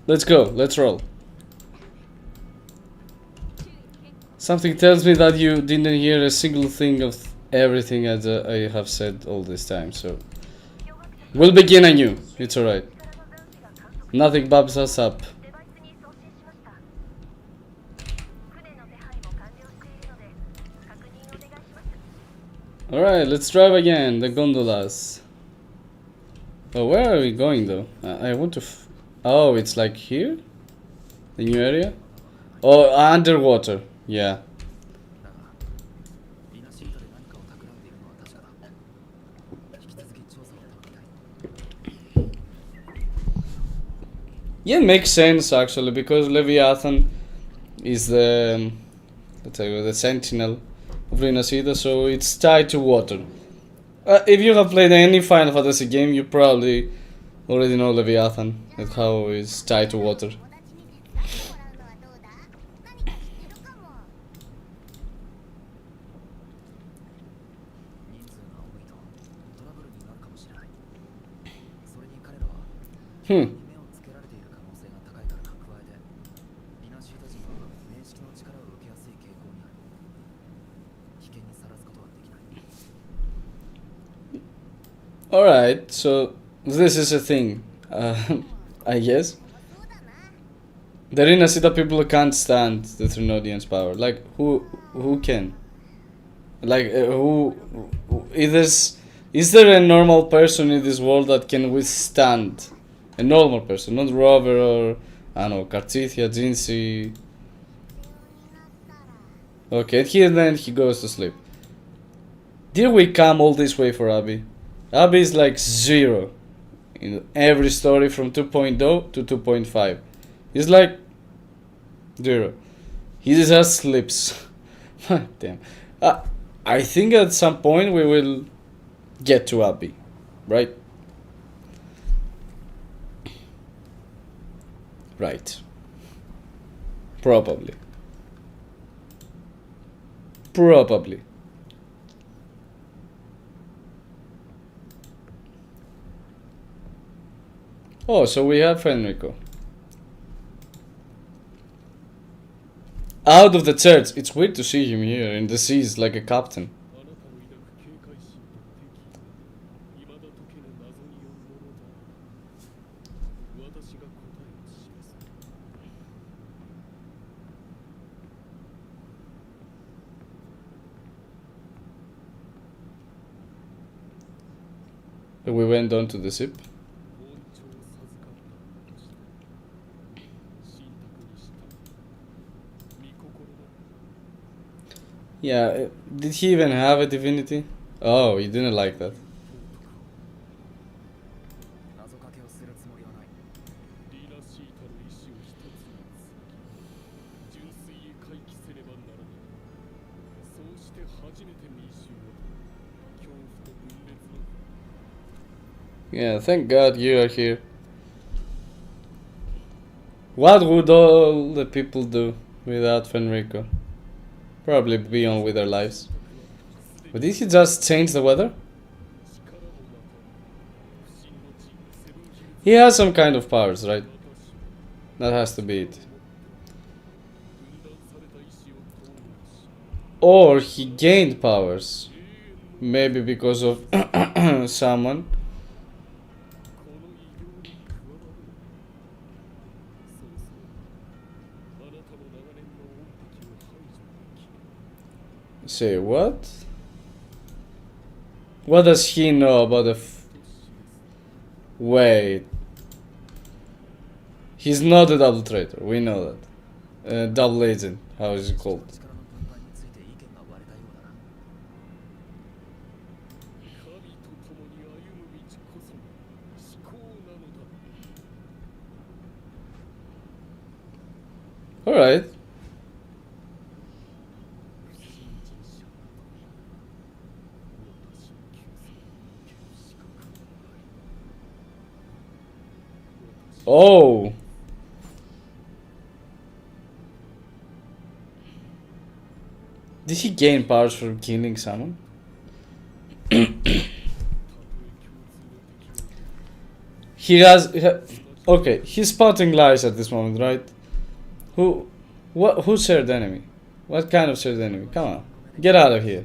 Let's go. Let's roll. Something tells me that you didn't hear a single thing of everything that I have said all this time, so we'll begin anew. It's alright. Nothing bumps us up. Alright, let's drive again. The gondolas. Oh, where are we going though? I want to. Oh, it's like here? The new area? Oh, underwater. Yeah. Yeah, it makes sense actually, because Leviathan is the, let's say, the sentinel of InversEden, so it's tied to water. If you have played any Final Fantasy game, you probably already know Leviathan and how it's tied to water. Alright, so this is a thing, I guess. The InversEden people can't stand the Trinodian's power. Like, who can? Like, is there a normal person in this world that can withstand? A normal person, not Rover or, I don't know, Kartithia, Jinsi. Okay, and then he goes to sleep. Did we come all this way for Abby? Abby is like 0 in every story from 2.0 to 2.5. He's like 0. He just sleeps. Damn. I think at some point we will get to Abby, right? Right. Probably. Probably. Oh, so we have Enrico. Out of the church. It's weird to see him here in the seas like a captain. We went on to the ship. Yeah, did he even have a divinity? Oh, he didn't like that. Yeah, thank God you are here. What would all the people do without Fenrico? Probably be on with their lives. But did he just change the weather? He has some kind of powers, right? That has to be it. Or he gained powers. Maybe because of someone. Say what? What does he know about the wait. He's not a double traitor, we know that. Double agent, how is it called? Alright. Oh. Did he gain powers from killing someone? He has Okay, he's spotting lies at this moment, right? Who's shared enemy? What kind of shared enemy? Come on, get out of here.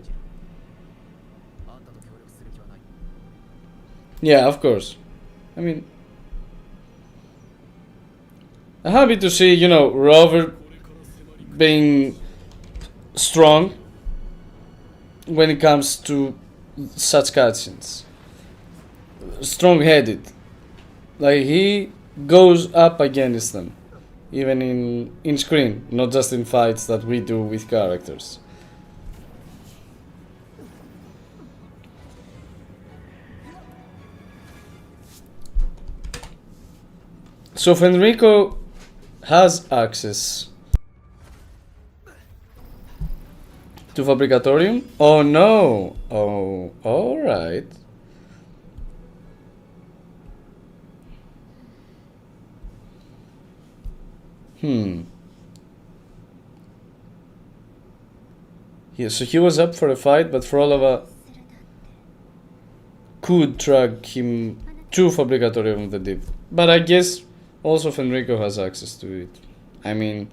Yeah, of course. I mean, I'm happy to see, you know, Rover being strong when it comes to such cutscenes. Strong-headed. Like, he goes up against them. Even in screen, not just in fights that we do with characters. So Fenrico has access to Fabricatorium? Oh no! Oh, alright. Yeah, so he was up for a fight, but Phrolova could track him to Fabricatorium of the Deep. But I guess also Fenrico has access to it. I mean,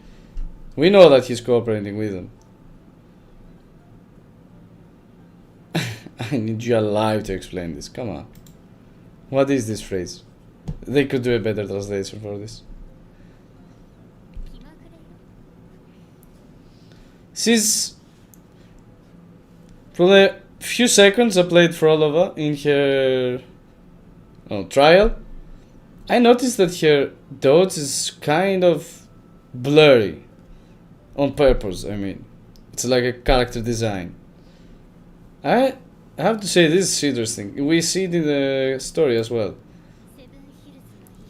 we know that he's cooperating with them. I need you alive to explain this. Come on. What is this phrase? They could do a better translation for this. Since for a few seconds I played Phrolova in her trial, I noticed that her dodge is kind of blurry. On purpose, I mean. It's like a character design. I have to say, this is interesting. We see it in the story as well.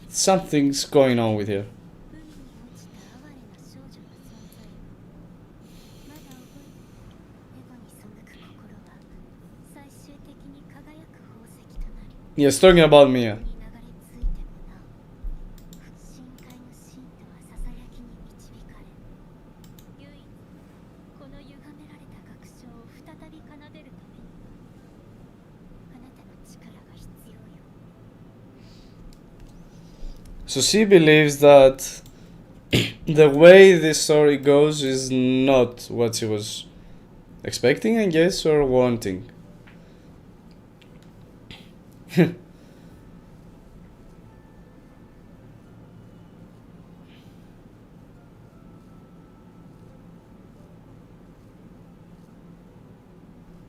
Something's going on with her. Yes, talking about Mia. So she believes that the way this story goes is not what she was expecting, I guess, or wanting.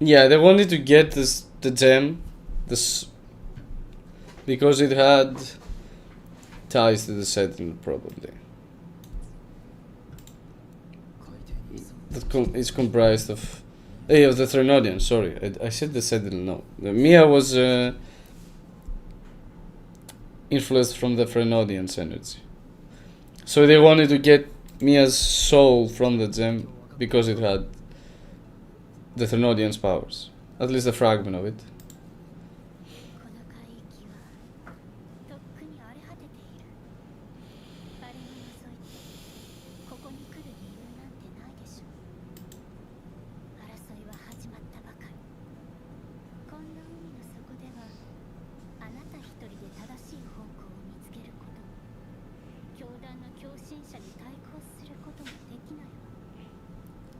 Yeah, they wanted to get the gem, because it had ties to the Sentinel, probably. It's comprised of of the Threnodian. Sorry, I said the Sentinel. No, the Mia was influenced from the Threnodian's energy. So they wanted to get Mia's soul from the gem because it had the Threnodian's powers, at least a fragment of it.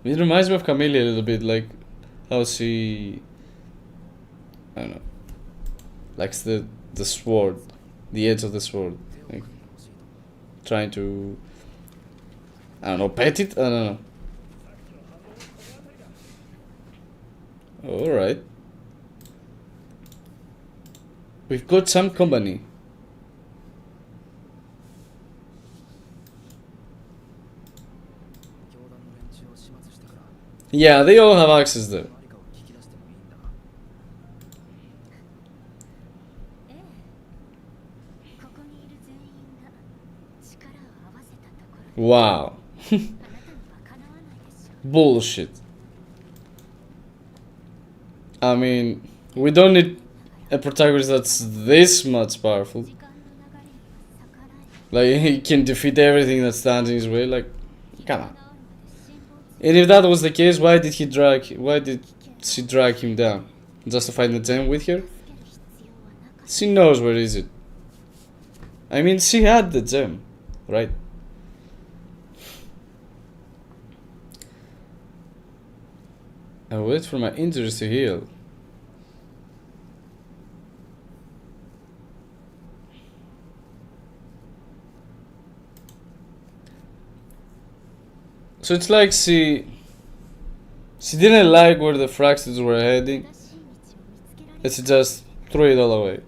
It reminds me of Camellia a little bit, like how she, I don't know, likes the sword, the edge of the sword, like trying to, I don't know, pet it. I don't know. All right, we've got some company. Yeah, they all have access there. Wow. Bullshit. I mean, we don't need a protagonist that's this much powerful. Like, he can defeat everything that stands in his way. Like, come on. And if that was the case, why did she drag him down? Just to find the gem with her? She knows where is it. I mean, she had the gem, right? I wait for my injuries to heal. So it's like she didn't like where the fractals were heading, and she just threw it all away.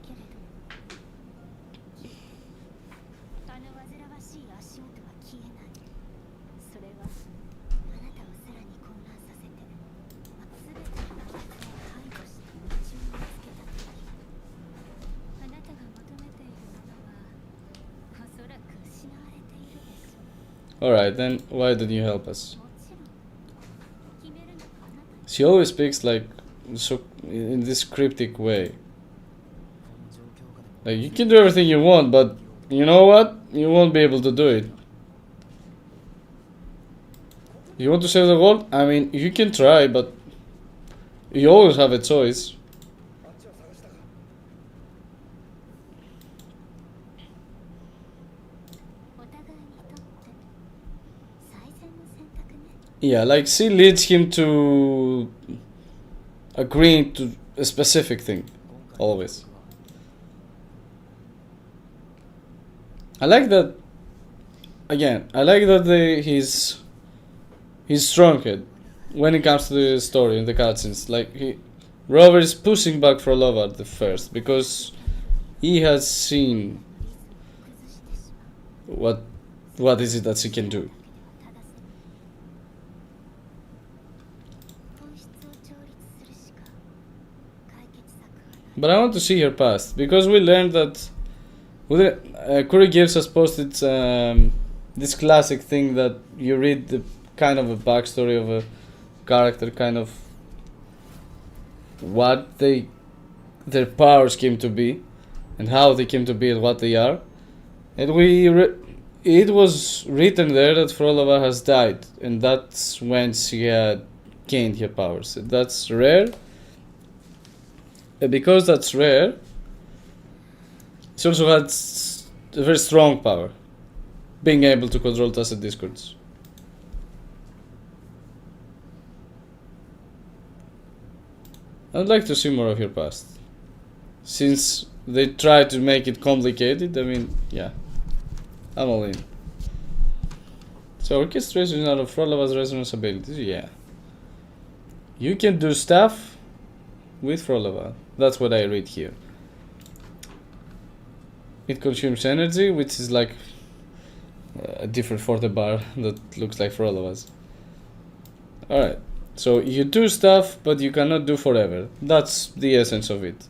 Alright, then why didn't you help us? She always speaks like so in this cryptic way. Like, you can do everything you want, but you know what? You won't be able to do it. You want to save the world? I mean, you can try, but you always have a choice. Yeah, like she leads him to agreeing to a specific thing, always. I like that. Again, I like that he's strong-head when it comes to the story and the cutscenes. Like Robert is pushing back Phrolova at the first because he has seen what is it that she can do. But I want to see her past, because we learned that Kuro Games has posted this classic thing that you read the kind of a backstory of a character, kind of what their powers came to be, and how they came to be and what they are. And it was written there that Phrolova has died, and that's when she had gained her powers. That's rare. And because that's rare, she also had a very strong power, being able to control tacit discords. I'd like to see more of your past. Since they try to make it complicated, I mean, yeah, I'm all in. So orchestration is out of Phrolova's resonance abilities, yeah. You can do stuff with Phrolova. That's what I read here. It consumes energy, which is like a different forte bar that looks like Phrolova's. Alright, so you do stuff, but you cannot do forever. That's the essence of it.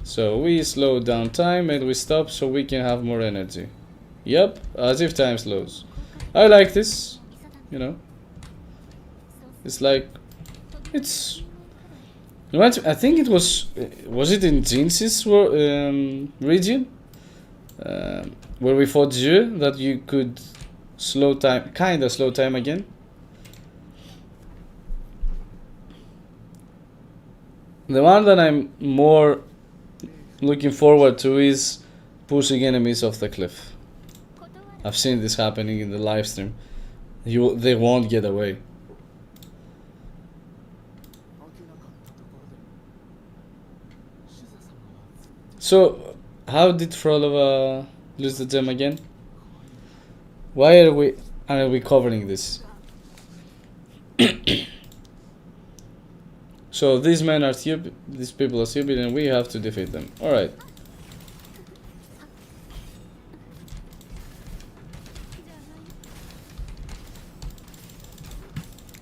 So we slow down time and we stop so we can have more energy. Yep, as if time slows. I like this, you know. It's like, it's... I think it was it in Jinx's region? Where we fought Zhu, that you could slow time, kinda slow time again? The one that I'm more looking forward to is pushing enemies off the cliff. I've seen this happening in the live stream. They won't get away. So, how did Phrolova lose the gem again? Why are we covering this? So these men are stupid, these people are stupid, and we have to defeat them. Alright.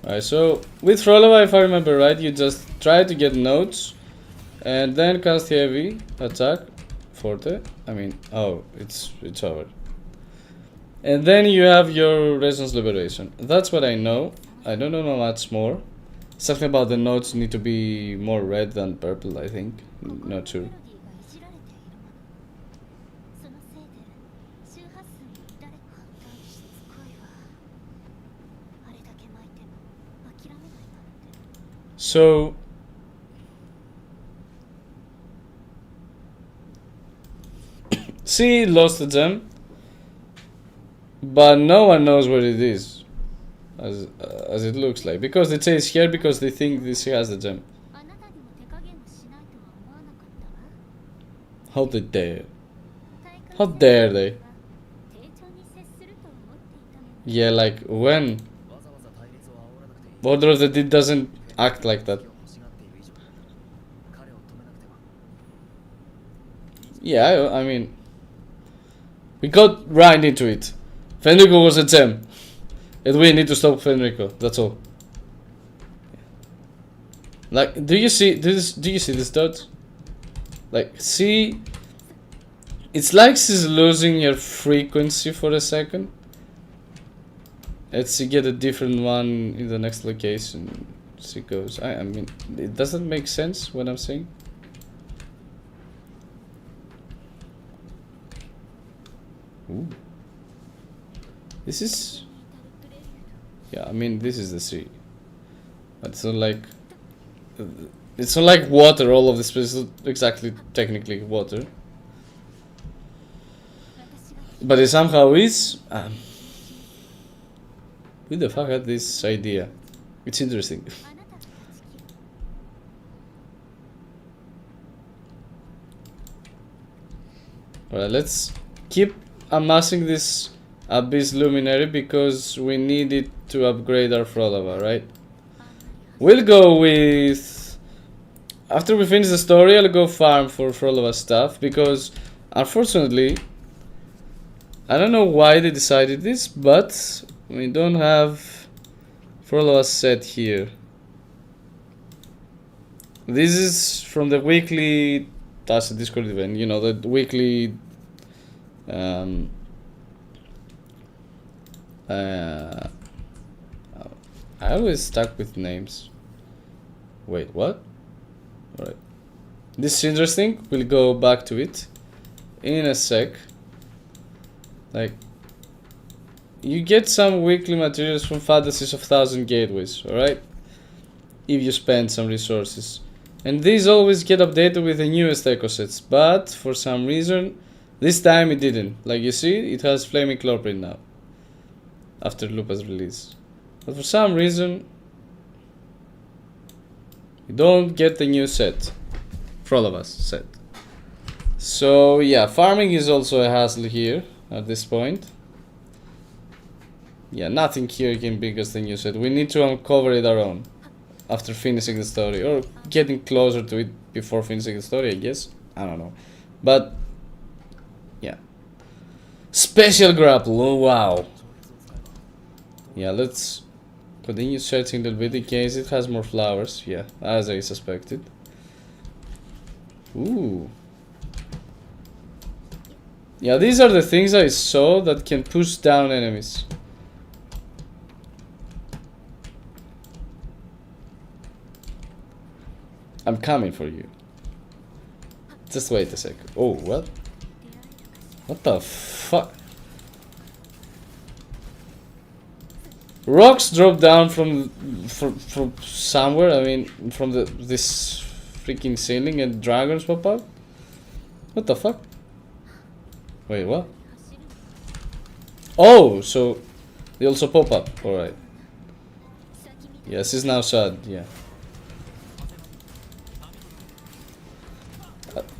Alright, so with Phrolova, if I remember right, you just try to get notes and then cast heavy attack, forte. I mean, oh, it's over. And then you have your resonance liberation. That's what I know. I don't know much more. Something about the notes need to be more red than purple, I think. Not sure. So She lost the gem, but no one knows where it is, as it looks like, because it says here because they think this she has the gem. How they dare? How dare they? Yeah, like when? Order of the Deed doesn't act like that. Yeah, I mean, we got right into it. Fenrico was a gem, and we need to stop Fenrico. That's all. Like, do you see this? Do you see this dot? Like, see, it's like she's losing her frequency for a second. Let's get a different one in the next location. She goes. I mean, it doesn't make sense what I'm saying. Ooh. This is, yeah, I mean, this is the sea, but it's not like water. All of this is exactly technically water, but it somehow is. Who the fuck had this idea? It's interesting. Alright, let's keep amassing this Abyss Luminary because we need it to upgrade our Phrolova, right? We'll go with... After we finish the story, I'll go farm for Phrolova stuff because, unfortunately, I don't know why they decided this, but we don't have Phrolova set here. This is from the weekly... That's a Discord event, you know, the weekly... I always stuck with names. Wait, what? Alright. This is interesting. We'll go back to it in a sec. Like, you get some weekly materials from Fantasies of Thousand Gateways, alright? If you spend some resources. And these always get updated with the newest echo sets, but for some reason, this time it didn't. Like you see, it has Flaming Clawprint now, after Lupa's release. But for some reason, you don't get the new set. Phrolova's set. So yeah, farming is also a hassle here at this point. Yeah, nothing here can bring us the new set. We need to uncover it our own after finishing the story, or getting closer to it before finishing the story, I guess. I don't know. But yeah. Special grapple, oh wow. Yeah, let's continue searching a little bit in case it has more flowers. Yeah, as I suspected. Ooh. Yeah, these are the things I saw that can push down enemies. I'm coming for you. Just wait a sec. Oh, what? What the fuck? Rocks drop down from somewhere. I mean, from this freaking ceiling, and dragons pop up. What the fuck? Wait, what? Oh, so they also pop up. All right. Yes, he's now sad. Yeah.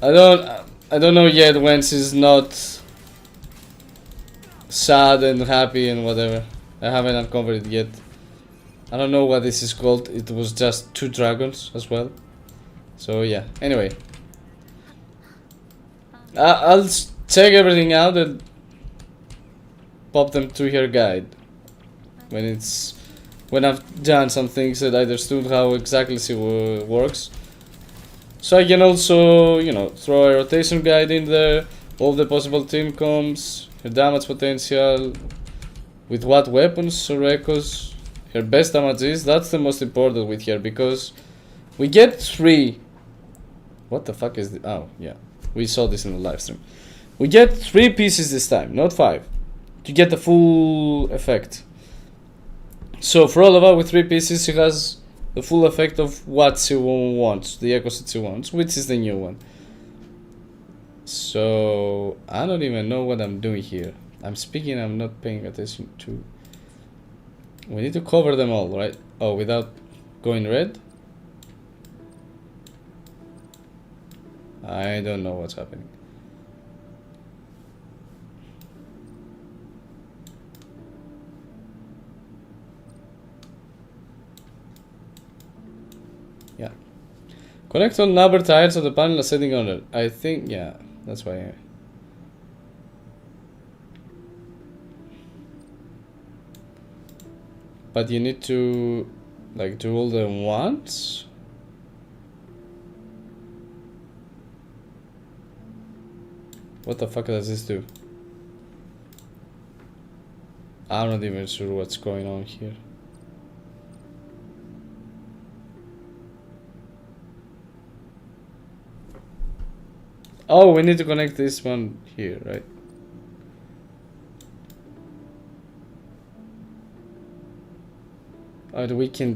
I don't know yet when she's not sad and happy and whatever. I haven't uncovered it yet. I don't know what this is called. It was just 2 dragons as well. So yeah. Anyway, I'll check everything out and pop them to her guide when I've done some things that I understood how exactly she works. So I can also, you know, throw a rotation guide in there, all the possible team comms, her damage potential, with what weapons or echoes her best damage is. That's the most important with her, because we get 3. What the fuck is the... Oh, yeah. We saw this in the live stream. We get 3 pieces this time, not 5, to get the full effect. So Phrolova with 3 pieces, she has the full effect of what she wants, the echo set she wants, which is the new one. So I don't even know what I'm doing here. I'm speaking, I'm not paying attention to. We need to cover them all, right? Oh, without going red? I don't know what's happening. Yeah. Connect all number tires of the panel setting on it. I think, yeah, that's why. But you need to, like, do all them once? What the fuck does this do? I'm not even sure what's going on here. Oh, we need to connect this one here, right? Oh, we can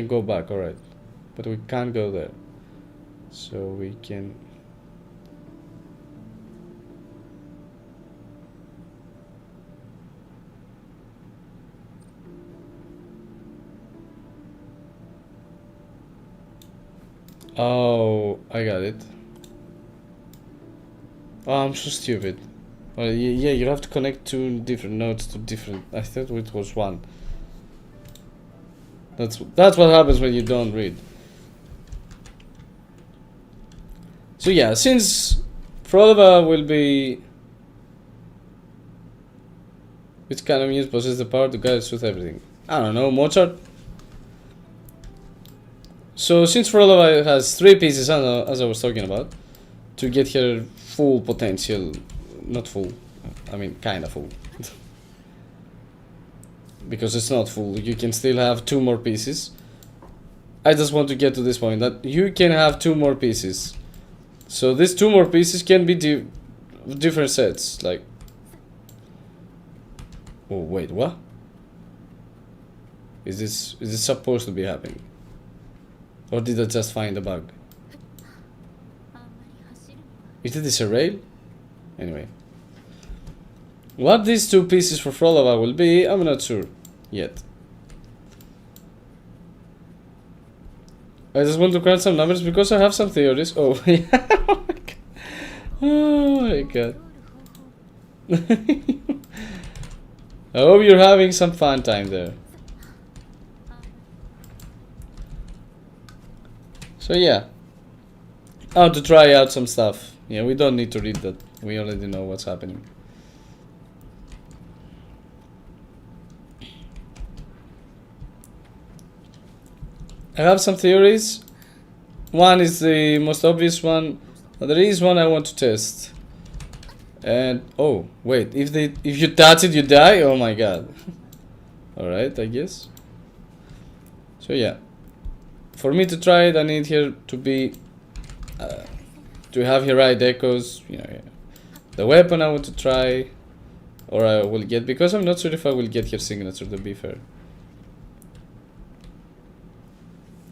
go back, alright. But we can't go there. So we can... Oh, I got it. Oh, I'm so stupid. Well, yeah, you have to connect two different nodes to different... I thought it was one. That's what happens when you don't read. So yeah, since Phrolova will be... Which kind of music possesses the power to guide us with everything? I don't know, Mozart? So since Phrolova has 3 pieces, as I was talking about, to get her full potential, not full, I mean kinda full. Because it's not full, you can still have 2 more pieces. I just want to get to this point, that you can have 2 more pieces. So these 2 more pieces can be different sets, like... Oh wait, what? Is this supposed to be happening? Or did I just find a bug? Is this a rail? Anyway. What these 2 pieces for Phrolova will be, I'm not sure yet. I just want to crunch some numbers because I have some theories. Oh, yeah. Oh my god. I hope you're having some fun time there. So yeah. How to try out some stuff. Yeah, we don't need to read that. We already know what's happening. I have some theories. One is the most obvious one. But there is one I want to test. And oh wait, if you touch it you die? Oh my god. Alright, I guess. So yeah. For me to try it I need here to be to have here right echoes, you know, yeah. The weapon I want to try, or I will get, because I'm not sure if I will get her signature, to be fair.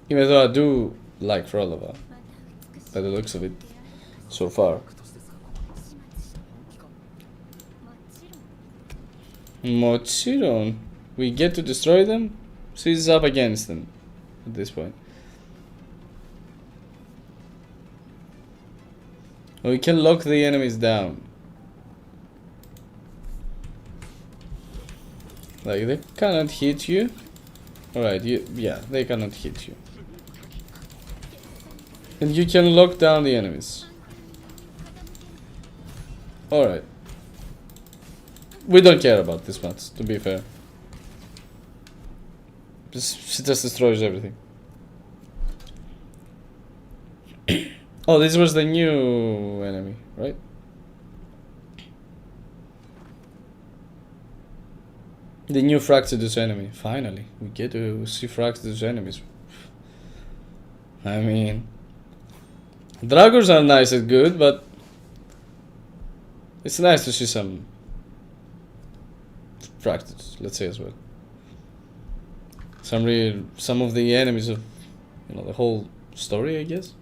Even though I do like Phrolova, by the looks of it, so far. Mochiron. We get to destroy them? She's up against them at this point. We can lock the enemies down. Like, they cannot hit you. Alright, yeah, they cannot hit you. And you can lock down the enemies. Alright. We don't care about this much, to be fair. She just destroys everything. Oh, this was the new enemy, right? The new Fractidus enemy. Finally, we get to see Fractidus enemies. I mean, Dragons are nice and good, but it's nice to see some Fractidus, let's say as well. Some of the enemies of, you know, the whole story, I guess.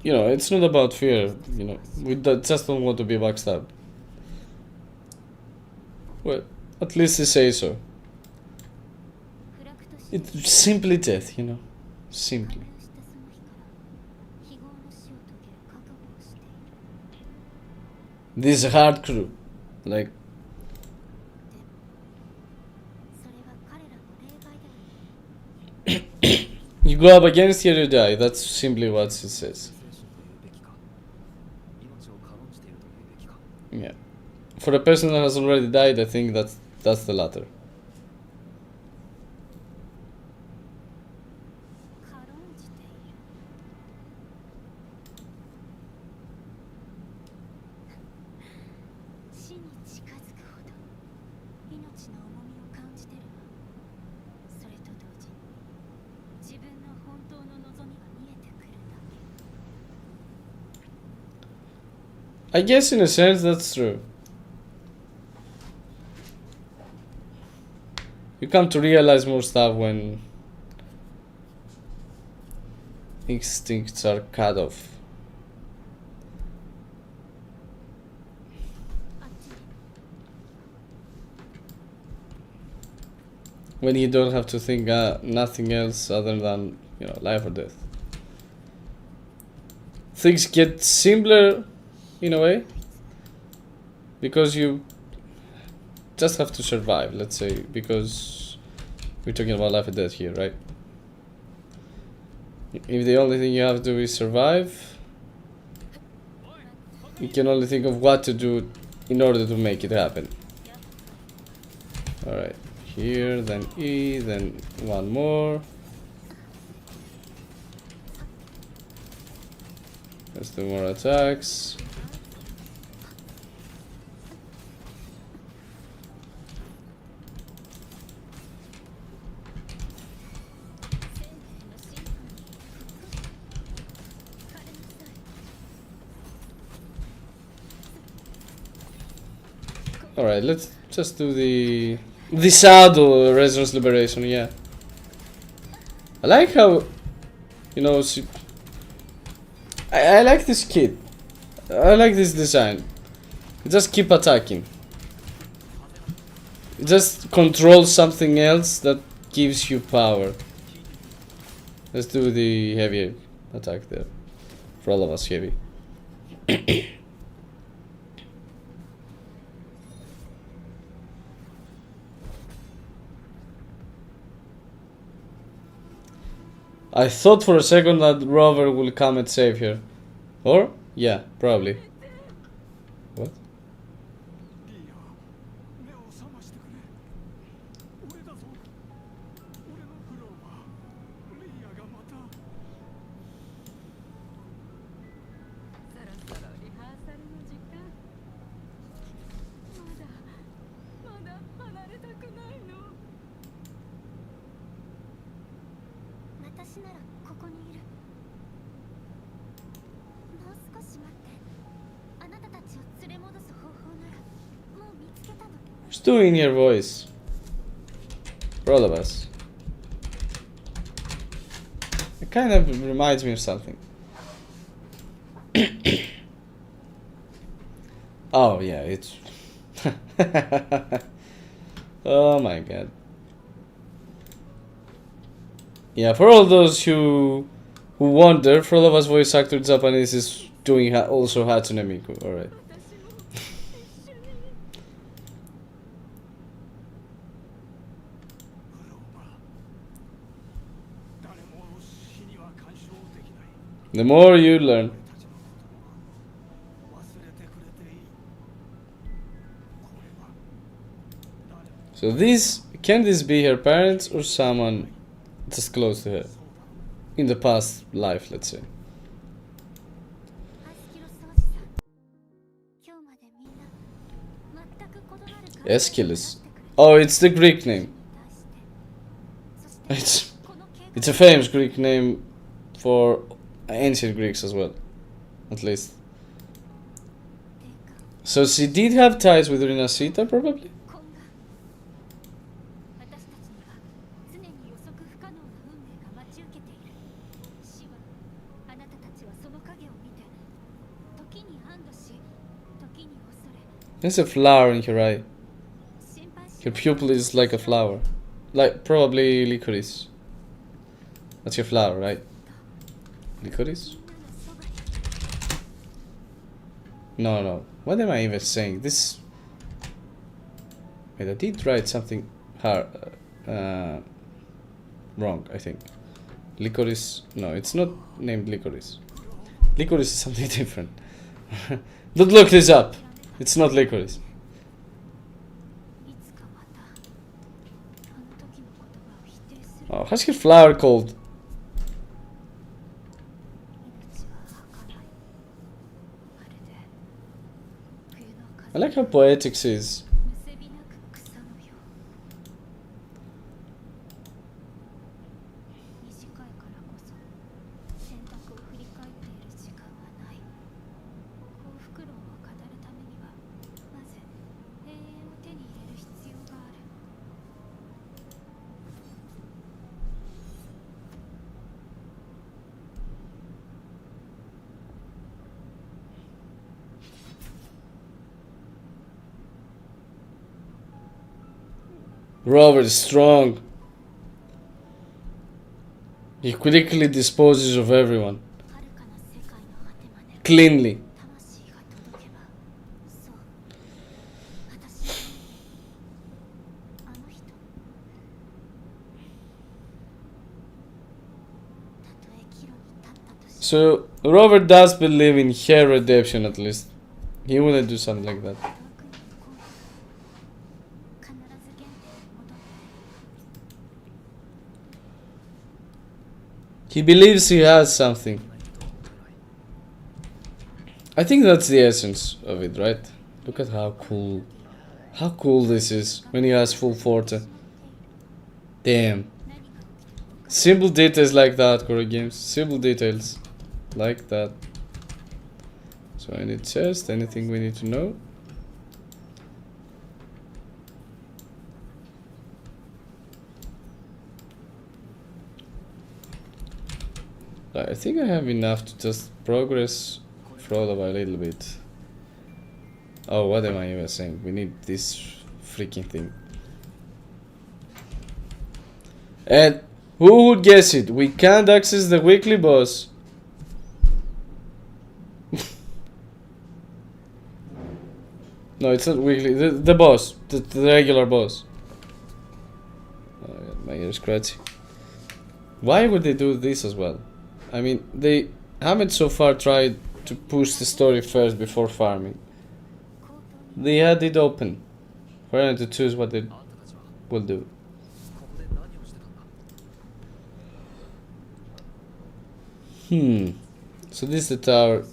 You know, it's not about fear, you know, we just don't want to be backstabbed. Well, at least they say so. It's simply death, you know, simply. This hard crew, like... You go up against here, you die. That's simply what it says. Yeah. For a person that has already died, I think that's the latter. I guess in a sense that's true. You come to realize more stuff when instincts are cut off. When you don't have to think nothing else other than, you know, life or death. Things get simpler in a way, because you just have to survive, let's say, because we're talking about life and death here, right? If the only thing you have to do is survive, you can only think of what to do in order to make it happen. Alright, here, then E, then one more. Let's do more attacks. Alright, let's just do the shadow resonance liberation, yeah. I like how, you know, I like this kit. I like this design. You just keep attacking. You just control something else that gives you power. Let's do the heavy attack there. For all of us, heavy. I thought for a second that Rover will come and save her. Or? Yeah, probably. What? Who's doing your voice? For all of us. It kind of reminds me of something. Oh yeah, it's... Oh my god. Yeah, for all those who wonder, for all of us voice actor Japanese is doing also Hatsune Miku, alright. The more you learn. So can this be her parents or someone just close to her? In the past life, let's say. Aeschylus. Oh, it's the Greek name. It's a famous Greek name for ancient Greeks as well. at least. So she did have ties with Rinasita, probably? There's a flower in her eye. Her pupil is like a flower. Like, probably licorice. That's your flower, right? Licorice? No. What am I even saying? This... Wait, I did write something hard, wrong, I think. Licorice... No, it's not named licorice. Licorice is something different. Don't look this up. It's not licorice. Oh, how's her flower called? I like how poetic she is. Robert is strong. He quickly disposes of everyone. Cleanly. So, Robert does believe in her redemption at least. He wouldn't do something like that. He believes he has something. I think that's the essence of it, right? Look at how cool this is when he has full forte. Damn. Simple details like that, Kuro Games. Simple details like that. So any chest, anything we need to know? I think I have enough to just progress Phrolova a little bit. Oh, what am I even saying? We need this freaking thing. And who would guess it? We can't access the weekly boss. No, it's not weekly. The boss. The regular boss. Oh, God, my ear scratchy. Why would they do this as well? I mean, they haven't so far tried to push the story first before farming. They had it open for anyone to choose what they will do. So this is the tower.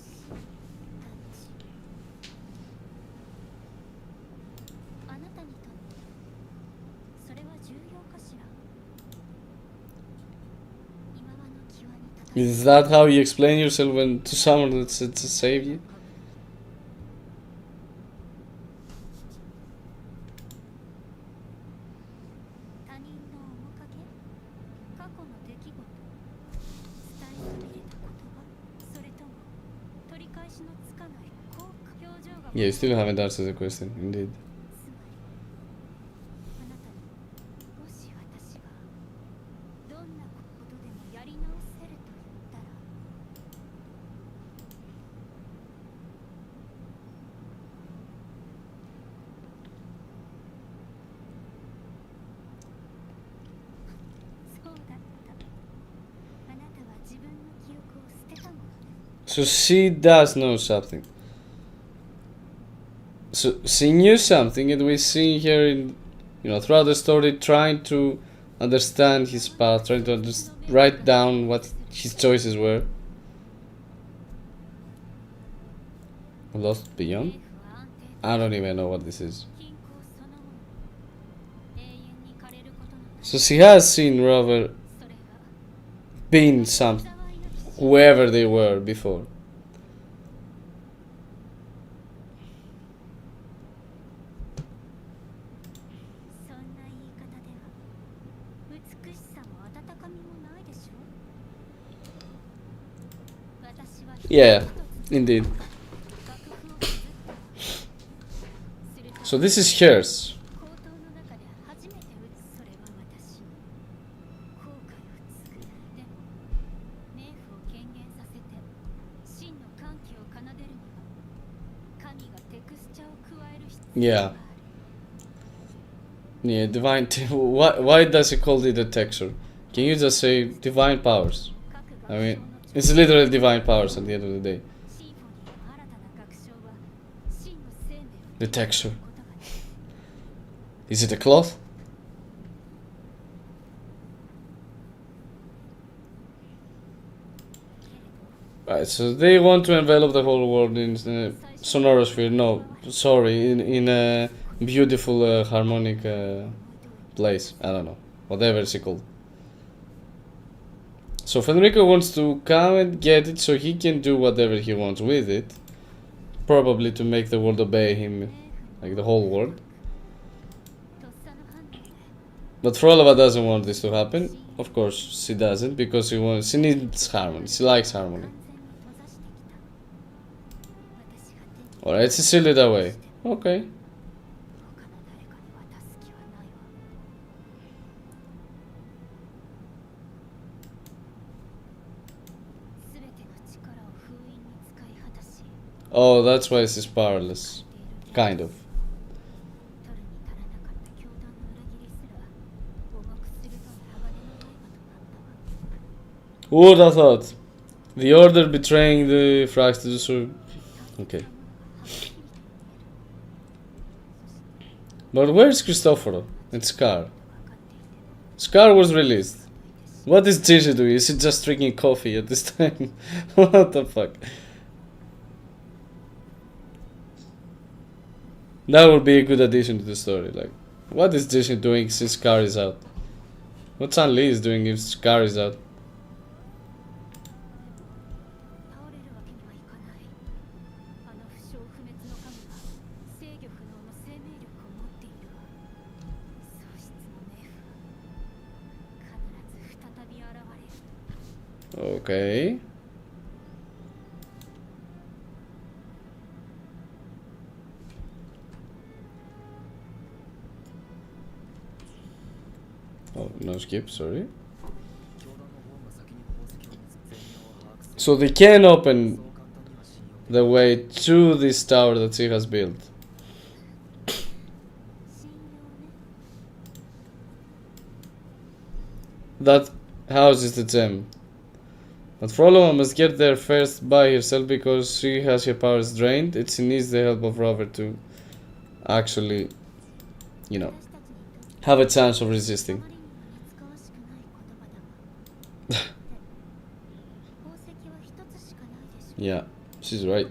Is that how you explain yourself when to someone that's to save you? Yeah, you still haven't answered the question, indeed. So she does know something. So she knew something, and we see her in, throughout the story, trying to understand his path, trying to write down what his choices were. Lost Beyond? I don't even know what this is. So she has seen Rover being whoever they were before. Yeah, indeed. So this is hers. Yeah. Yeah, divine. Why does he call it a texture? Can you just say divine powers? I mean, it's literally divine powers at the end of the day. The texture. Is it a cloth? Right, so they want to envelop the whole world in sonorosphere. No, sorry, in a beautiful harmonic place. I don't know, whatever it's called. So Federico wants to come and get it so he can do whatever he wants with it. Probably to make the world obey him, like the whole world. But Phrolova doesn't want this to happen. Of course, she doesn't, because she needs harmony. She likes harmony. Alright, it's silly that way. Okay. Oh, that's why she's powerless. Kind of. Who would have thought? The Order betraying the Fractals. Okay. But where's Cristoforo and Scar? Scar was released. What is Gigi doing? Is he just drinking coffee at this time? What the fuck? That would be a good addition to the story. Like, what is Gigi doing since Scar is out? What San Lee is doing if Scar is out? Okay. Oh, no skip, sorry. So they can open the way to this tower that she has built. That houses the gem. But Phrolova must get there first by herself because she has her powers drained. She needs the help of Rover to actually, you know, have a chance of resisting. Yeah, she's right.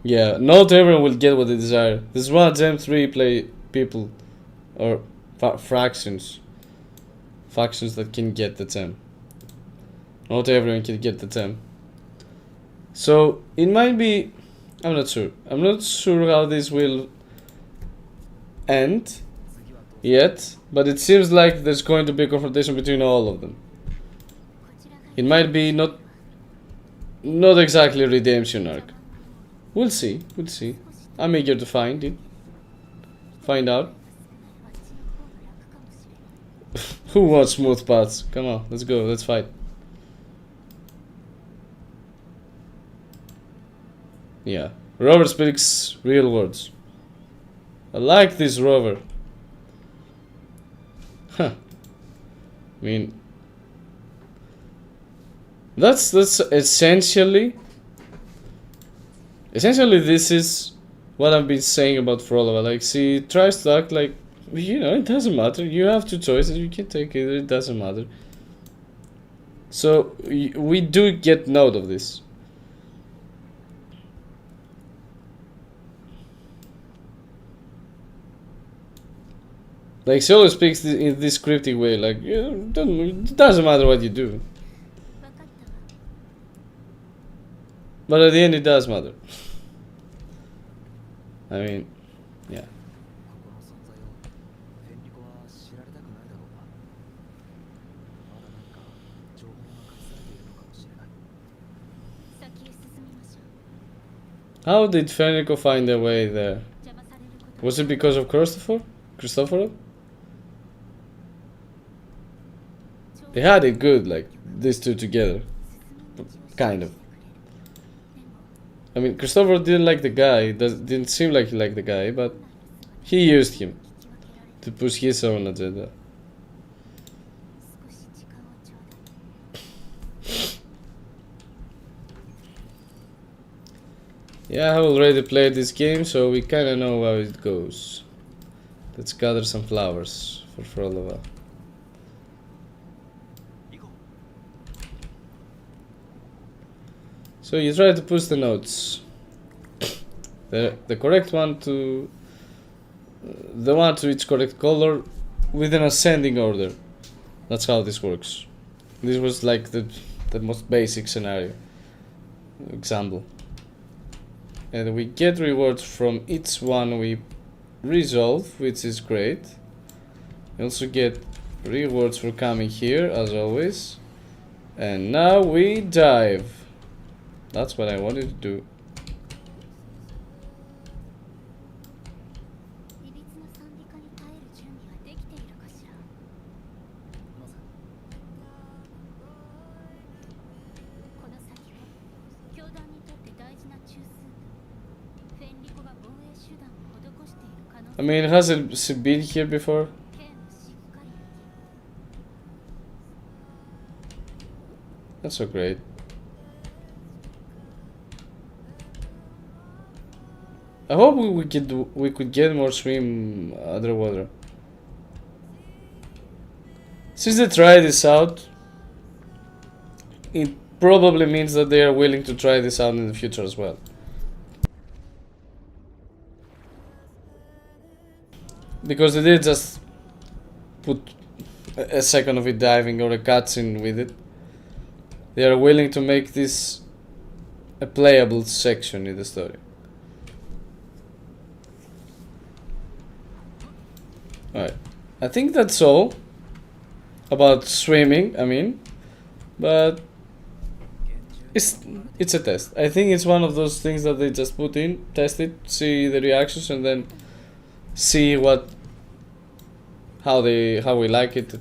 Yeah, not everyone will get what they desire. There's one gem 3 play people or factions that can get the gem. Not everyone can get the gem. So it might be, I'm not sure how this will end yet, but it seems like there's going to be a confrontation between all of them. It might be not exactly a redemption arc. We'll see. I'm eager to find out. Who wants smooth paths? Come on, let's go, let's fight. Yeah, Rover speaks real words. I like this Rover. Huh. I mean, that's essentially this is what I've been saying about Phrolova. Like, she tries to act like, it doesn't matter. You have two choices. You can take either. It doesn't matter. So we do get note of this. Like, she always speaks in this cryptic way. Like, it doesn't matter what you do. But at the end, it does matter. I mean, yeah. How did Fenrico find their way there? Was it because of Christopher? They had it good, like, these two together. Kind of. I mean, Christopher didn't like the guy, didn't seem like he liked the guy, but he used him to push his own agenda. Yeah, I have already played this game, so we kinda know how it goes. Let's gather some flowers for Phrolova. So you try to push the notes. The correct one to... the one to its correct color with an ascending order. That's how this works. This was like the most basic scenario. Example. And we get rewards from each one we resolve, which is great. We also get rewards for coming here, as always. And now we dive. That's what I wanted to do. I mean, has it been here before? That's so great. I hope we could get more swim underwater. Since they tried this out, it probably means that they are willing to try this out in the future as well. Because they did just put a second of it diving or a cutscene with it. They are willing to make this a playable section in the story. Alright, I think that's all about swimming, I mean, but it's a test. I think it's one of those things that they just put in, test it, see the reactions, and then see how we like it,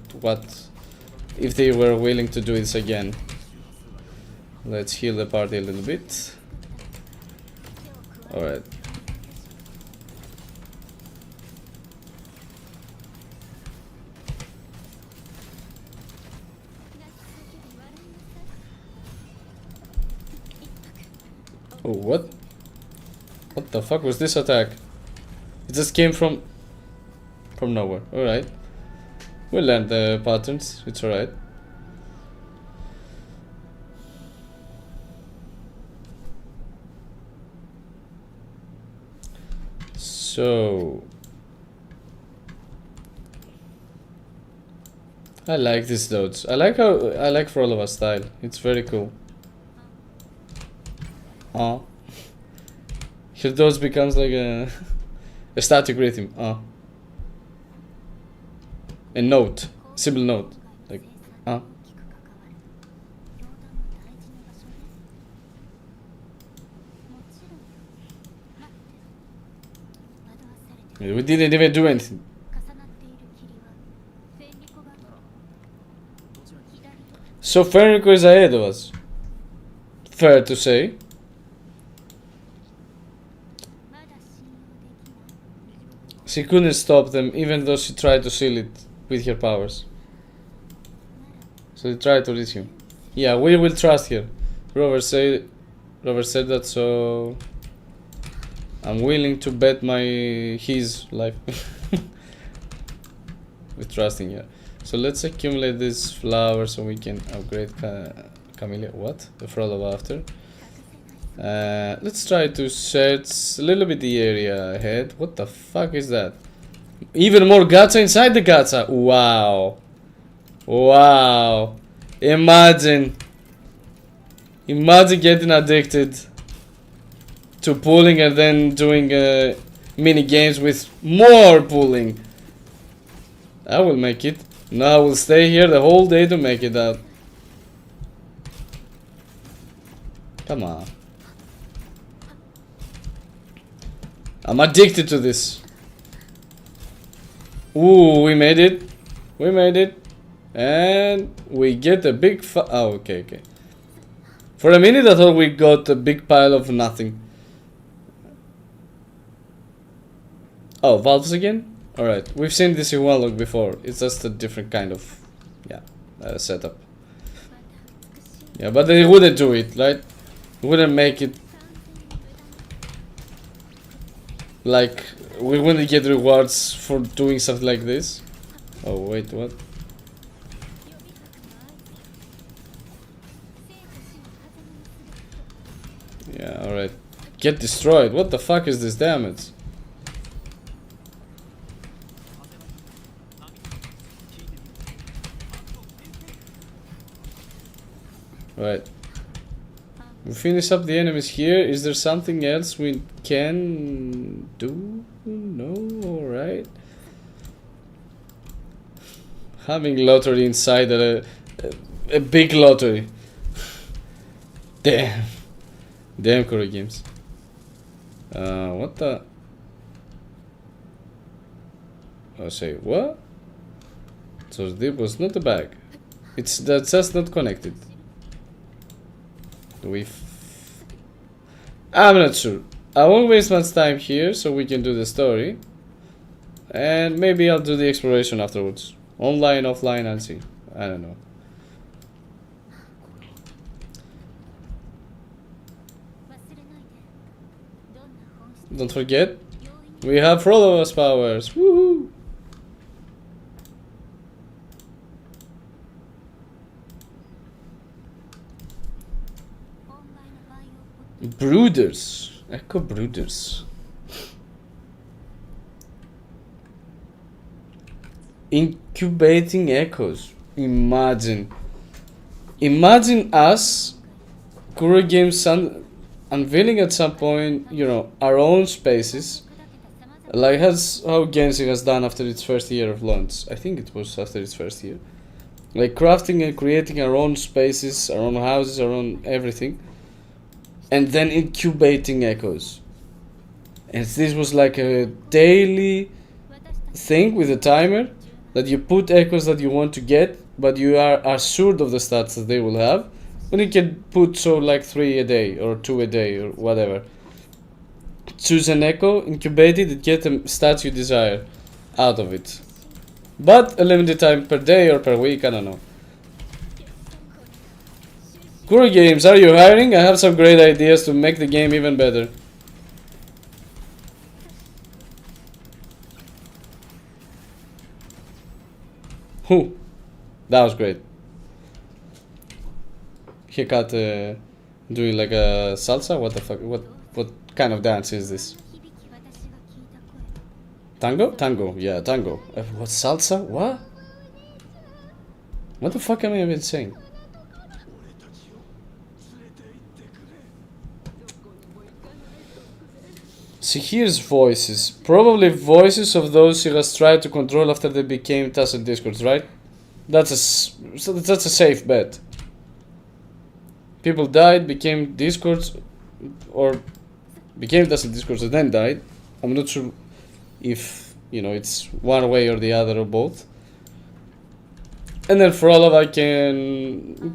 if they were willing to do this again. Let's heal the party a little bit. Alright. Oh, what? What the fuck was this attack? It just came from nowhere. Alright. We'll learn the patterns. It's alright. So... I like these dots. I like Frolova's style. It's very cool. Her dots becomes like a static rhythm. A note, simple note, like We didn't even do anything. So Fenrico is ahead of us. Fair to say. She couldn't stop them, even though she tried to seal it with her powers. So they tried to reach him. Yeah, we will trust her. Robert said that, so I'm willing to bet his life with trusting her. So let's accumulate these flowers so we can upgrade Camellia. What? The Phrolova after. Let's try to search a little bit the area ahead. What the fuck is that? Even more gacha inside the gacha. Wow. Wow. Imagine getting addicted to pulling and then doing mini games with more pulling. I will make it. No, I will stay here the whole day to make it out. Come on. I'm addicted to this. Ooh, we made it. We made it. And we get a big oh, okay, okay. For a minute I thought we got a big pile of nothing. Oh, valves again? Alright, we've seen this in one log before. It's just a different kind of, yeah, setup. Yeah, but they wouldn't do it, right? Wouldn't make it like we wouldn't get rewards for doing something like this. Oh wait, what? Yeah, alright. Get destroyed. What the fuck is this damage? Right. We finish up the enemies here. Is there something else we can do? No, alright. Having lottery inside a big lottery. Damn. Damn Kuro Games. What the? I'll say, what? So this was not a bag. That's just not connected. I'm not sure. I won't waste much time here so we can do the story. And maybe I'll do the exploration afterwards. Online, offline, I'll see. I don't know. Don't forget, we have Phrolova's powers. Woohoo! Brooders. Echo brooders. Incubating echoes. Imagine. Imagine us, Kuro Games, unveiling at some point, you know, our own spaces. Like how Genshin has done after its first year of launch. I think it was after its first year. Like crafting and creating our own spaces, our own houses, our own everything. And then incubating echoes. And this was like a daily thing with a timer that you put echoes that you want to get, but you are assured of the stats that they will have. When you can put so like 3 a day or 2 a day or whatever. Choose an echo, incubate it, and get the stats you desire out of it. But a limited time per day or per week, I don't know. Kuro Games, are you hiring? I have some great ideas to make the game even better. Who? That was great. He got doing like a salsa? What the fuck? What kind of dance is this? Tango? Tango, yeah, tango. What, salsa? What? What the fuck am I even saying? She hears voices. Probably voices of those she has tried to control after they became Tassel Discords, right? That's a safe bet. People died, became Discords, or became Tassel Discords and then died. I'm not sure if, you know, it's one way or the other or both. And then Phrolova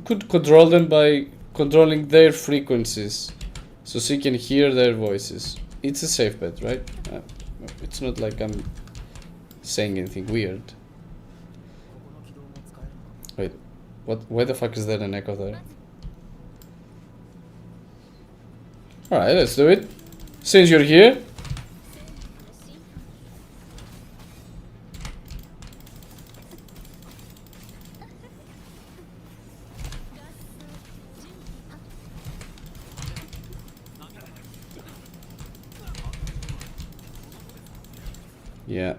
could control them by controlling their frequencies, so she can hear their voices. It's a safe bet, right? It's not like I'm saying anything weird. Wait, what? Why the fuck is there an echo there? Alright, let's do it. Since you're here. Yeah.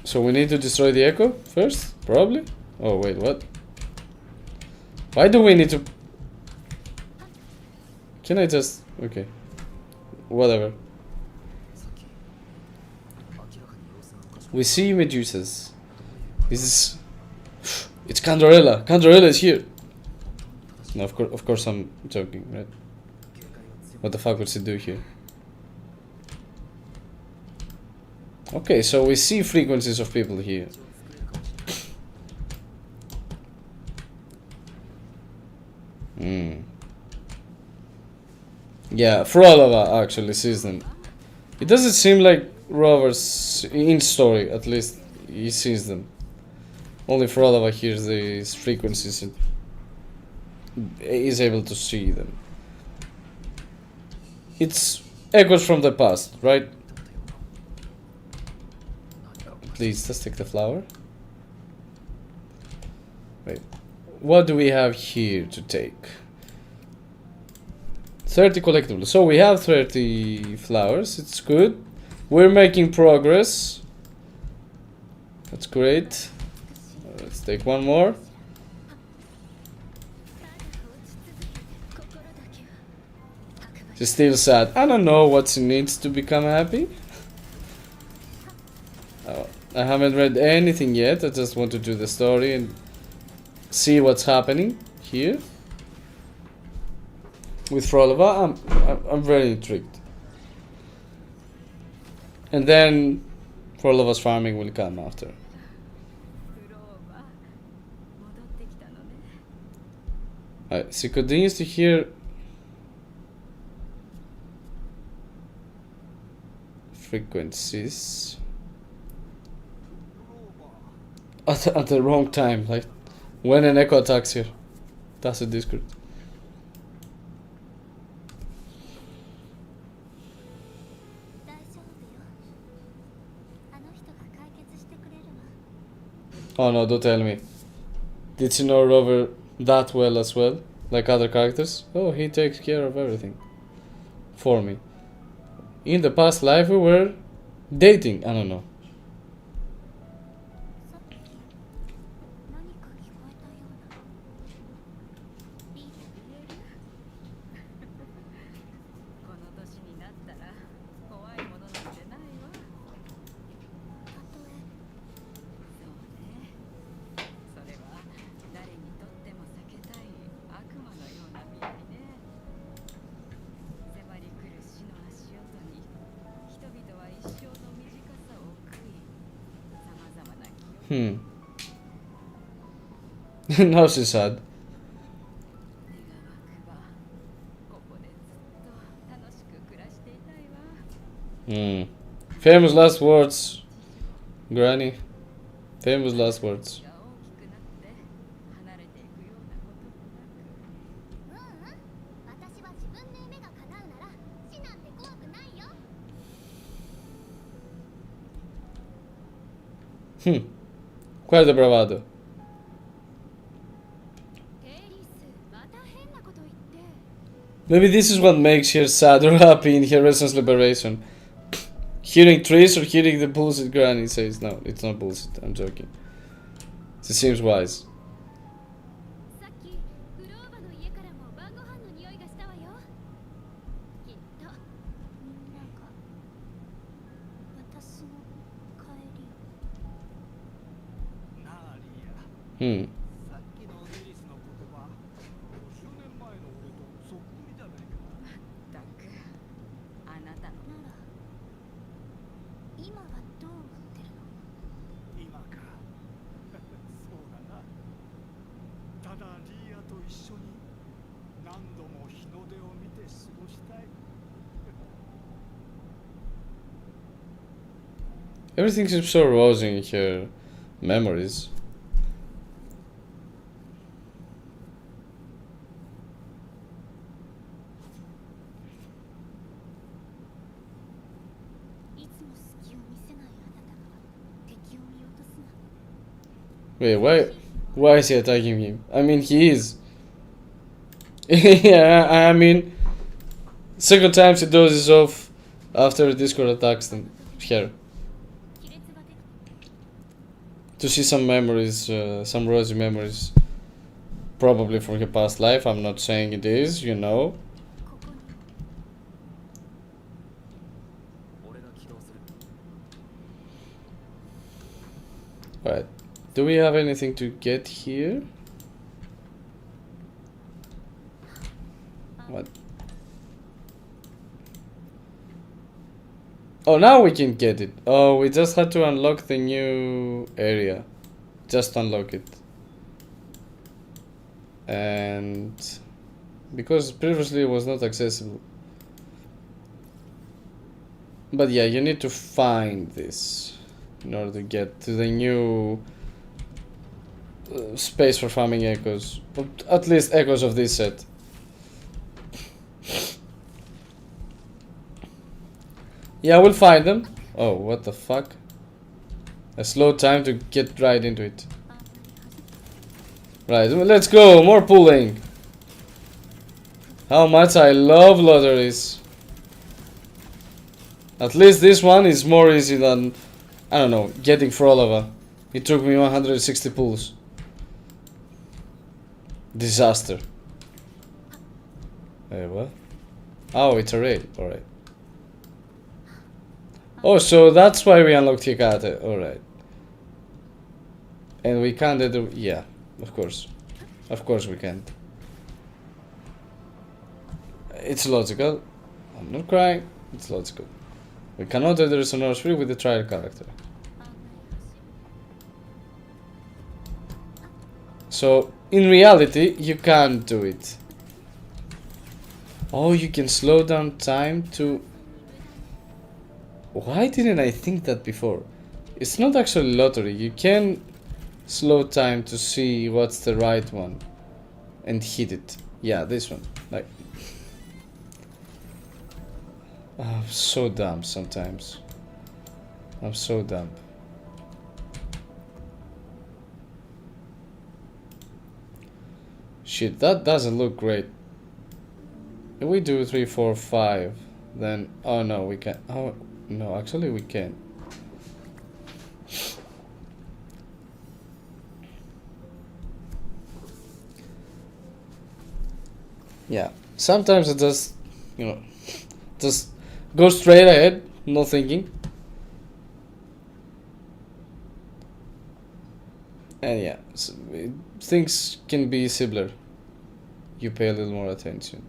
So we need to destroy the echo first? Probably? Oh wait, what? Why do we need to... Can I just... Okay. Whatever. We see Medusas. This is... It's Candarella. Candarella is here. No, of course I'm joking, right? What the fuck would she do here? Okay, so we see frequencies of people here. Yeah, Phrolova actually sees them. It doesn't seem like Rover's in story, at least he sees them. Only Phrolova hears these frequencies and is able to see them. It's echoes from the past, right? Please, let's take the flower. Wait, what do we have here to take? 30 collectibles. So we have 30 flowers. It's good. We're making progress. That's great. Let's take one more. She's still sad. I don't know what she needs to become happy. I haven't read anything yet. I just want to do the story and see what's happening here. With Phrolova, I'm very intrigued. And then Phrolova's farming will come after. She continues to hear frequencies at the wrong time, like when an echo attacks here. That's a Discord. Oh no, don't tell me. Did you know Rover that well as well? Like other characters? Oh, he takes care of everything. For me. In the past life we were dating. I don't know. Now she's sad. Famous last words, Granny. Famous last words. Quite the bravado. Maybe this is what makes her sad or happy in her recent liberation. Hearing trees or hearing the bullshit Granny says. No, it's not bullshit, I'm joking. She seems wise. Everything seems so rosy in her memories. Wait, why is he attacking him? I mean, he is. Yeah, I mean, second time she dozes off after Discord attacks them. Her. To see some memories, some rosy memories. Probably from her past life. I'm not saying it is, you know. Right. Do we have anything to get here? What? Oh, now we can get it. Oh, we just had to unlock the new area. Just unlock it. And because previously it was not accessible. But yeah, you need to find this in order to get to the new space for farming echoes. At least echoes of this set. Yeah, we'll find them. Oh, what the fuck? A slow time to get right into it. Right, let's go. More pulling. How much I love lotteries. At least this one is more easy than, I don't know, getting Phrolova. It took me 160 pulls. Disaster. What? Oh, it's a raid. Alright. Oh, so that's why we unlocked Hikate. Alright. And we can't do... Yeah, of course. Of course we can't. It's logical. I'm not crying. It's logical. We cannot enter the Sonorous Free with the trial character. So, in reality, you can't do it. Oh, you can slow down time to... Why didn't I think that before? It's not actually lottery. You can slow time to see what's the right one and hit it. Yeah, this one. Like... Oh, I'm so dumb sometimes. I'm so dumb. Shit, that doesn't look great. If we do 3, 4, 5, then... Oh no, we can't. Oh, no, actually we can. Yeah, sometimes I just, you know, just go straight ahead, no thinking. And yeah, so things can be simpler. You pay a little more attention.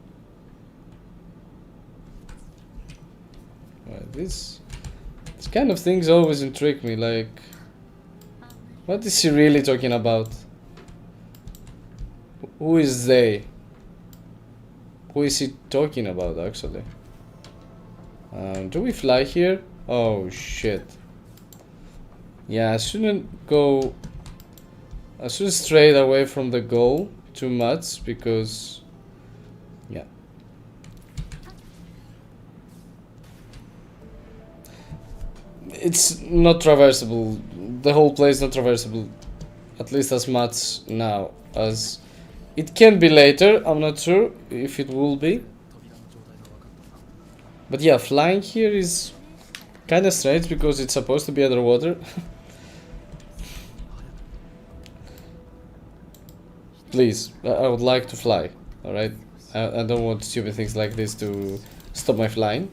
Right, this kind of things always intrigue me, like, what is he really talking about? Who is they? Who is he talking about, actually? Do we fly here? Oh, shit. Yeah, I shouldn't go... I should stray away from the goal too much, because... Yeah. It's not traversable. The whole place is not traversable. At least as much now as... It can be later, I'm not sure if it will be. But yeah, flying here is kinda strange because it's supposed to be underwater. Please, I would like to fly, alright? I don't want stupid things like this to stop my flying.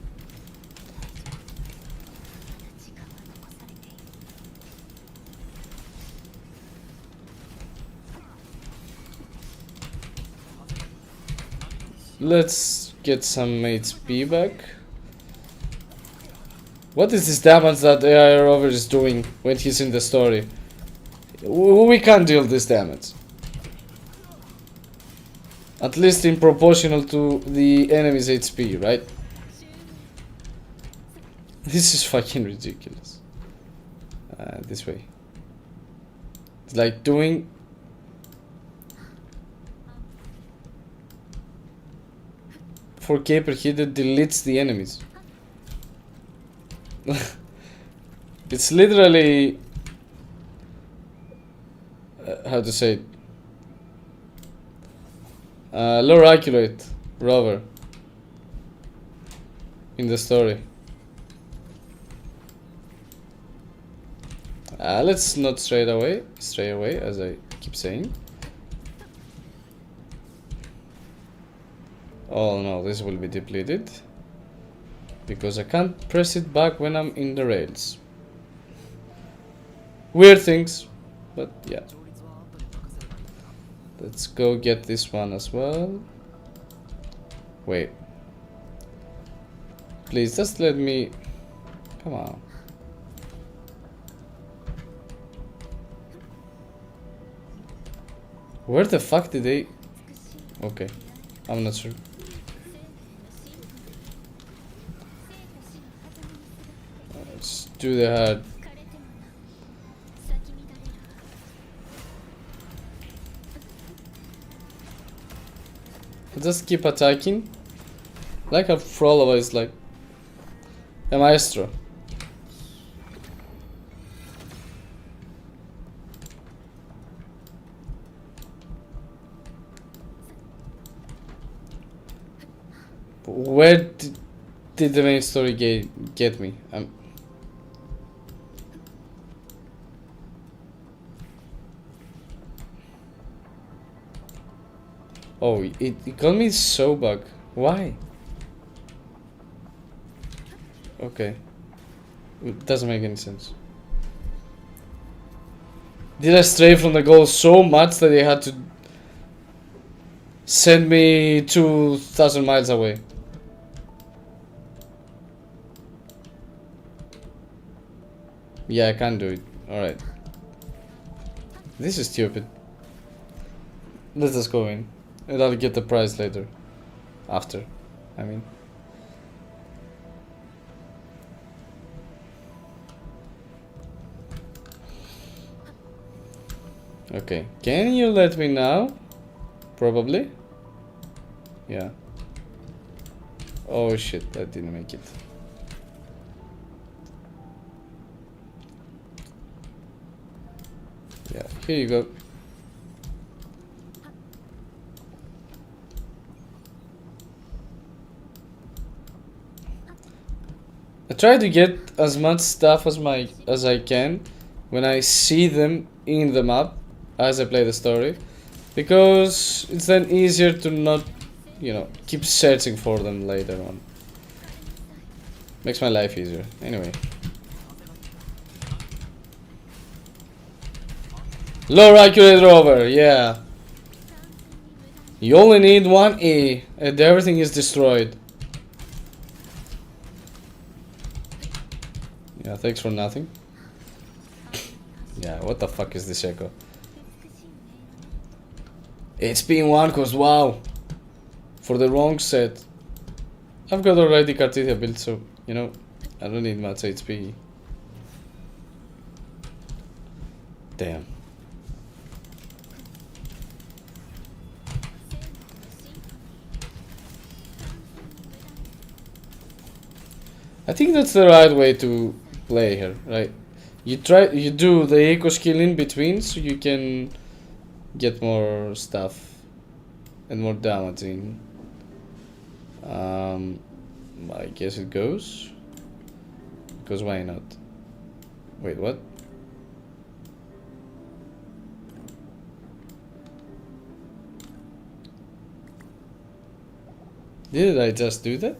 Let's get some HP back. What is this damage that AI Rover is doing when he's in the story? We can't deal this damage. At least in proportional to the enemy's HP, right? This is fucking ridiculous. This way. It's like doing... ...4k per hit that deletes the enemies. It's literally... how to say it? Low accurate rover in the story. Let's not stray away as I keep saying. Oh no, this will be depleted because I can't press it back when I'm in the rails. Weird things, but yeah. Let's go get this one as well. Wait. Please, just let me... Come on. Where the fuck did they... Okay. I'm not sure. Let's do the hard. Just keep attacking. Like a Phrolova is like a maestro. Where did the main story get me? Oh, it got me so bug. Why? Okay. It doesn't make any sense. Did I stray from the goal so much that they had to send me 2,000 miles away? Yeah, I can't do it. Alright. This is stupid. Let us go in. And I'll get the prize later. After, I mean. Okay. Can you let me now? Probably. Yeah. Oh shit, I didn't make it. Yeah, here you go. I try to get as much stuff as I can when I see them in the map as I play the story, because it's then easier to not, you know, keep searching for them later on. Makes my life easier. Anyway. Lower accurate rover, yeah. You only need one E and everything is destroyed. Yeah, thanks for nothing. Yeah, what the fuck is this echo? HP in 1 cost, wow. For the wrong set. I've got already Cartidia built, so, you know, I don't need much HP. Damn. I think that's the right way to play here, right? You do the eco skill in between so you can get more stuff and more damaging. I guess it goes. Because why not? Wait, what? Did I just do that?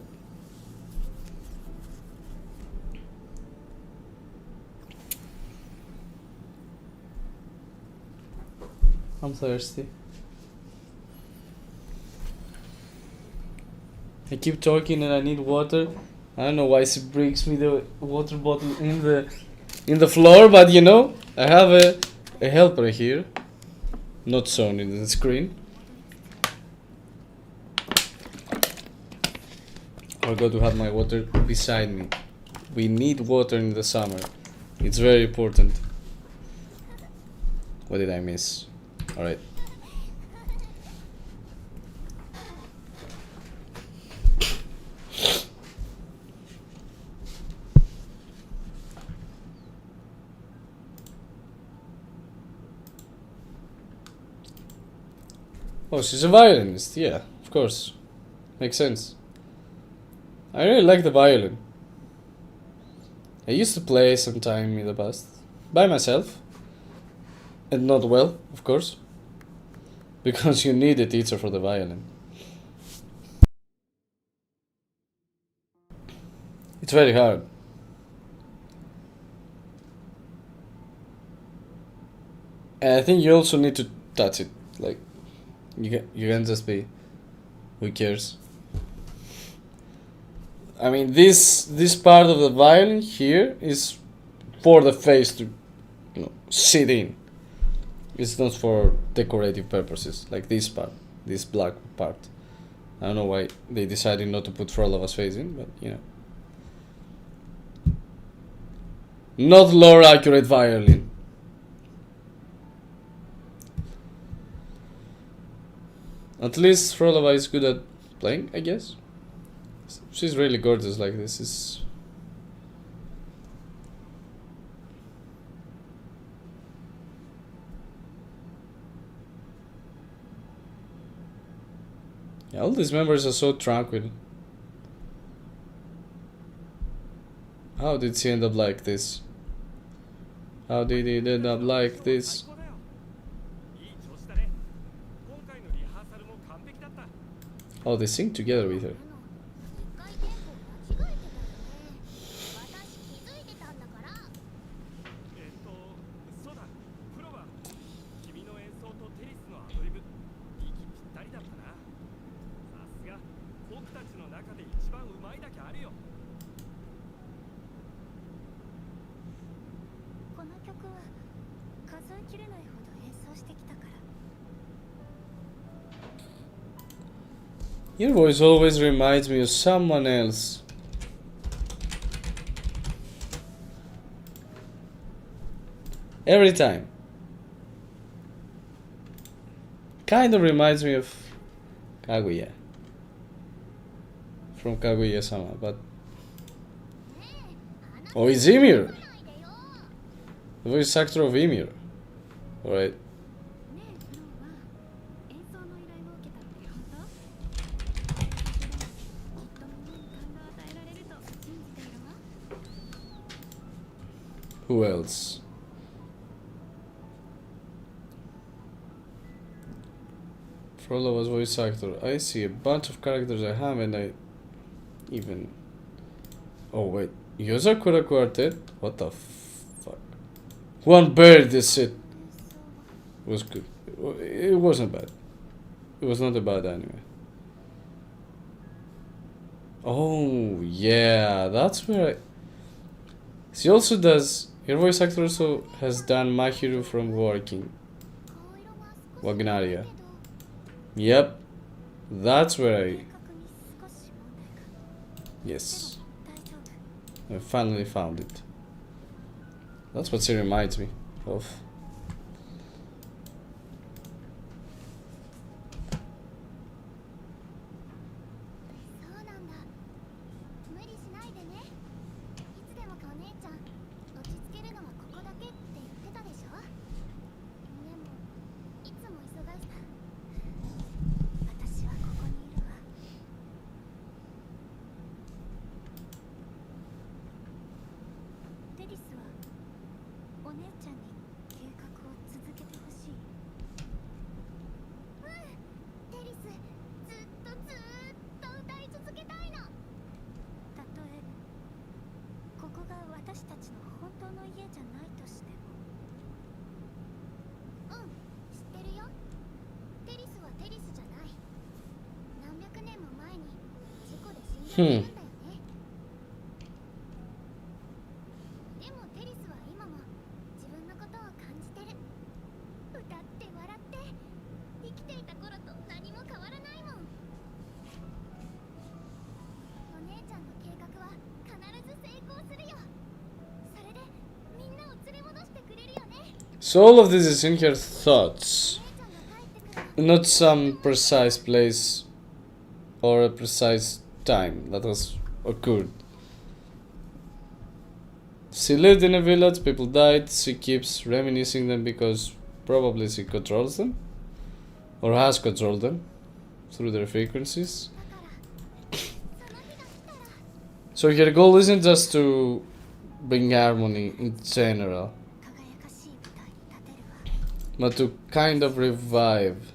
I'm thirsty. I keep talking and I need water. I don't know why she brings me the water bottle in the floor, but you know, I have a helper here. Not shown in the screen. I got to have my water beside me. We need water in the summer. It's very important. What did I miss? Alright. Oh, she's a violinist. Yeah, of course. Makes sense. I really like the violin. I used to play sometime in the past. By myself. And not well, of course. Because you need a teacher for the violin. It's very hard. And I think you also need to touch it. Like, you can't just be, who cares? I mean, this part of the violin here is for the face to, sit in. It's not for decorative purposes, like this part, this black part. I don't know why they decided not to put Phrolova's face in, but Not lore accurate violin. At least Phrolova is good at playing, I guess. She's really gorgeous like this. Yeah, all these members are so tranquil. How did she end up like this? How did it end up like this? Oh, they sing together with her. Your voice always reminds me of someone else. Every time. Kind of reminds me of Kaguya. From Kaguya-sama, but... Oh, it's Ymir! The voice actor of Ymir. Alright. Who else? Phrolova's voice actor. I see a bunch of characters I haven't even... Oh wait, Yozakura Quartet? What the fuck? One bird, this shit was good. It wasn't bad. It was not a bad anime. Oh yeah, that's where she also does... Her voice actor also has done Mahiru from Working Wagnaria. Yep, that's where I... Yes, I finally found it. That's what she reminds me of. So all of this is in her thoughts, not some precise place or a precise time that has occurred. She lived in a village, people died, she keeps reminiscing them because probably she controls them, or has controlled them, through their frequencies. So her goal isn't just to bring harmony in general, but to kind of revive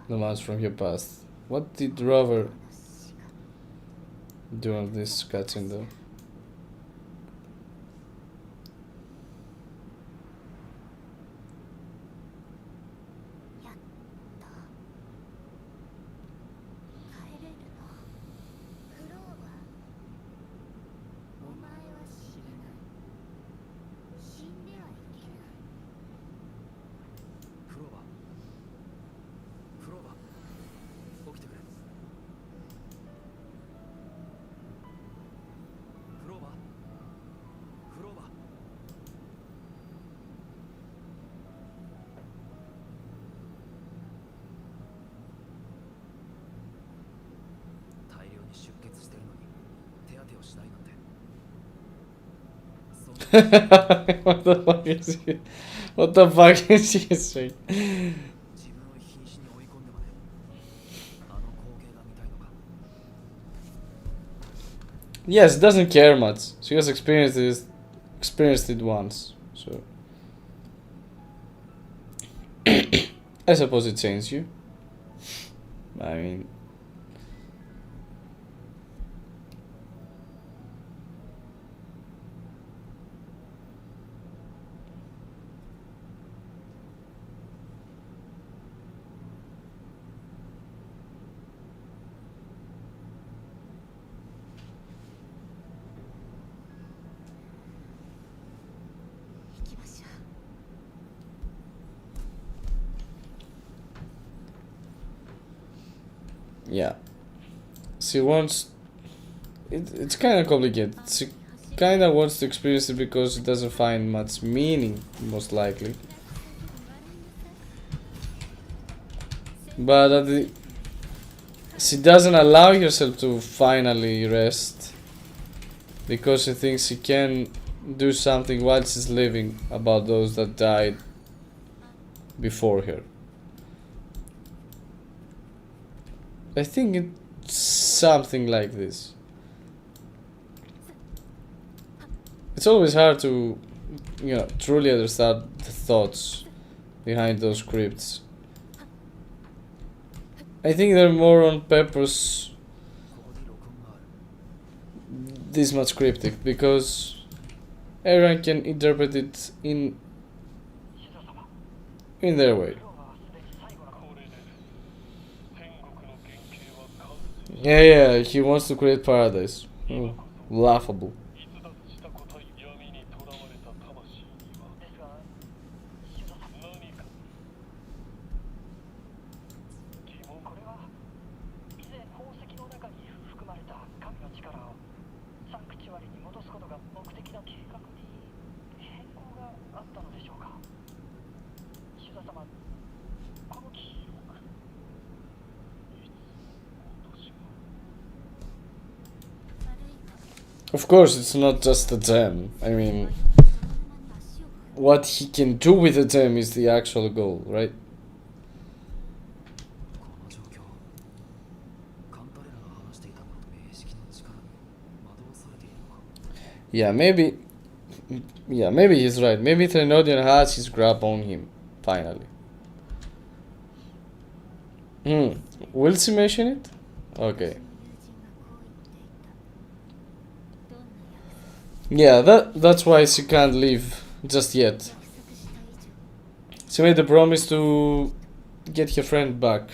the ones from your past. What did Rover do on this cutscene though? What the fuck is he? What the fuck is he saying? Yes, doesn't care much. She has experienced it once, so I suppose it changed you. I mean, yeah. She wants. It's kind of complicated. She kind of wants to experience it because she doesn't find much meaning, most likely. But she doesn't allow herself to finally rest because she thinks she can do something while she's living about those that died before her. I think it's something like this. It's always hard to, truly understand the thoughts behind those scripts. I think they're more on purpose this much cryptic because everyone can interpret it in their way. Yeah, he wants to create paradise. Oh, laughable. Of course, it's not just a gem. I mean, what he can do with the gem is the actual goal, right? Yeah, maybe. Yeah, maybe he's right. Maybe Trinodian has his grab on him, finally. Will she mention it? Okay. Yeah, that's why she can't leave just yet. She made a promise to get her friend back,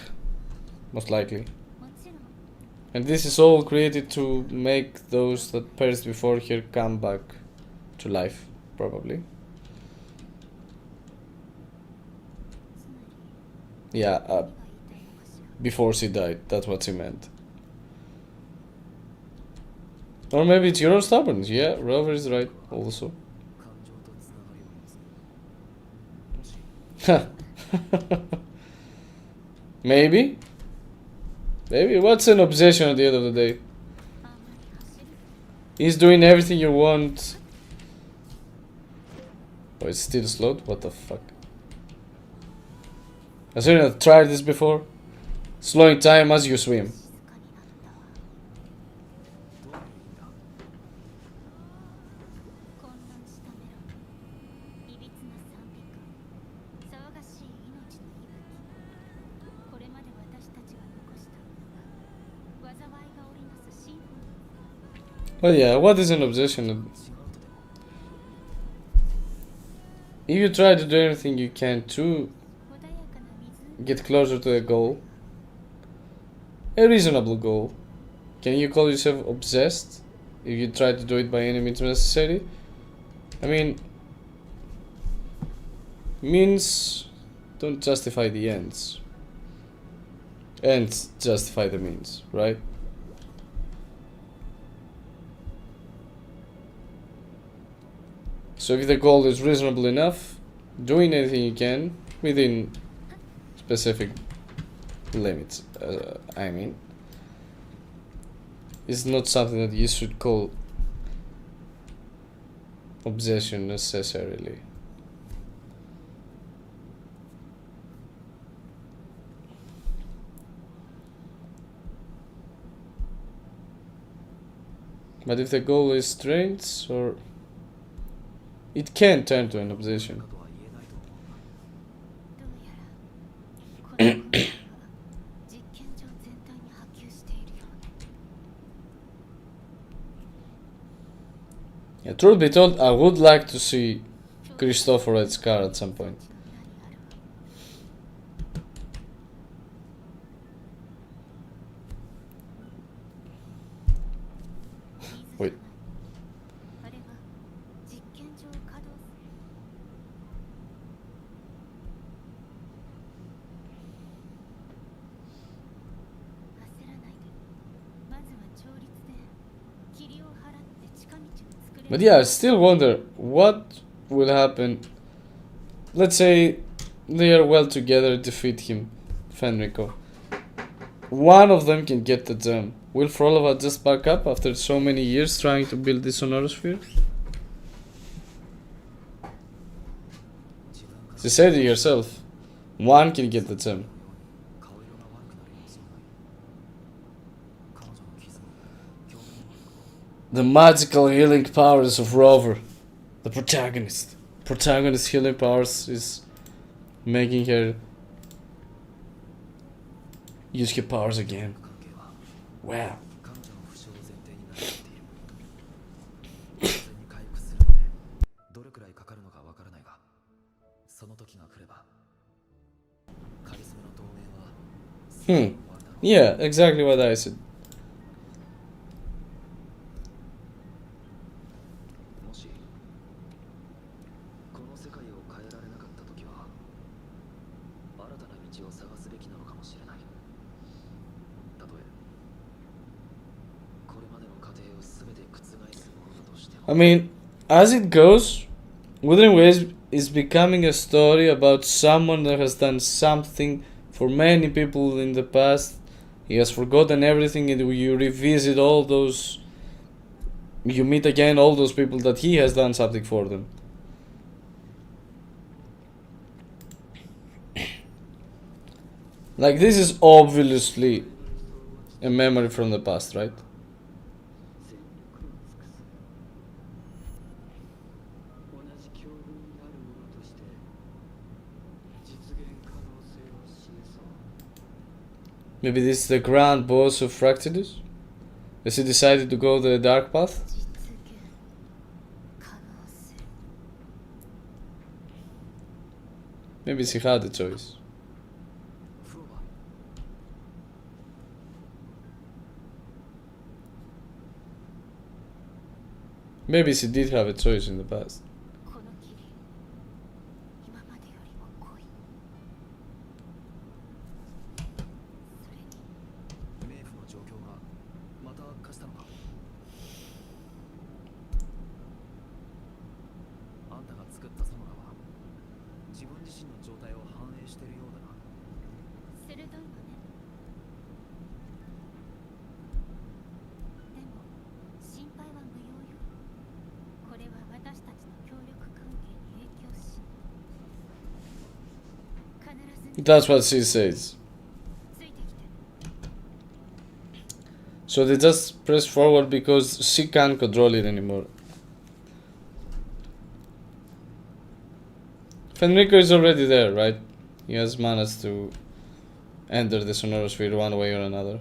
most likely. And this is all created to make those that perished before her come back to life, probably. Yeah, before she died, that's what she meant. Or maybe it's your own stubbornness. Yeah, Rover is right, also. Maybe? Maybe? What's an obsession at the end of the day? He's doing everything you want. Oh, it's still slowed? What the fuck? Has anyone tried this before? Slowing time as you swim. Well, yeah, what is an obsession? If you try to do everything you can to get closer to a goal, a reasonable goal, can you call yourself obsessed if you try to do it by any means necessary? I mean, means don't justify the ends. Ends justify the means, right? So if the goal is reasonable enough, doing anything you can within specific limits, I mean, is not something that you should call obsession necessarily. But if the goal is strengths, or it can turn to an obsession. Yeah, truth be told, I would like to see Christopher Red's car at some point. Wait. But yeah, I still wonder what will happen. Let's say they are well together, defeat him, Fenrico. One of them can get the gem. Will Phrolova just back up after so many years trying to build this Sonorosphere? She said it herself. One can get the gem. The magical healing powers of Rover, the protagonist. Protagonist healing powers is making her use her powers again. Wow. Yeah, exactly what I said. I mean, as it goes, Wuthering Waves is becoming a story about someone that has done something for many people in the past. He has forgotten everything, and you revisit all those. You meet again all those people that he has done something for them. Like, this is obviously a memory from the past, right? Maybe this is the grand boss of Fractidus? Has he decided to go the dark path? Maybe he had a choice. Maybe she did have a choice in the past. That's what she says. So they just press forward because she can't control it anymore. Fenrico is already there, right? He has managed to enter the Sonorosphere one way or another.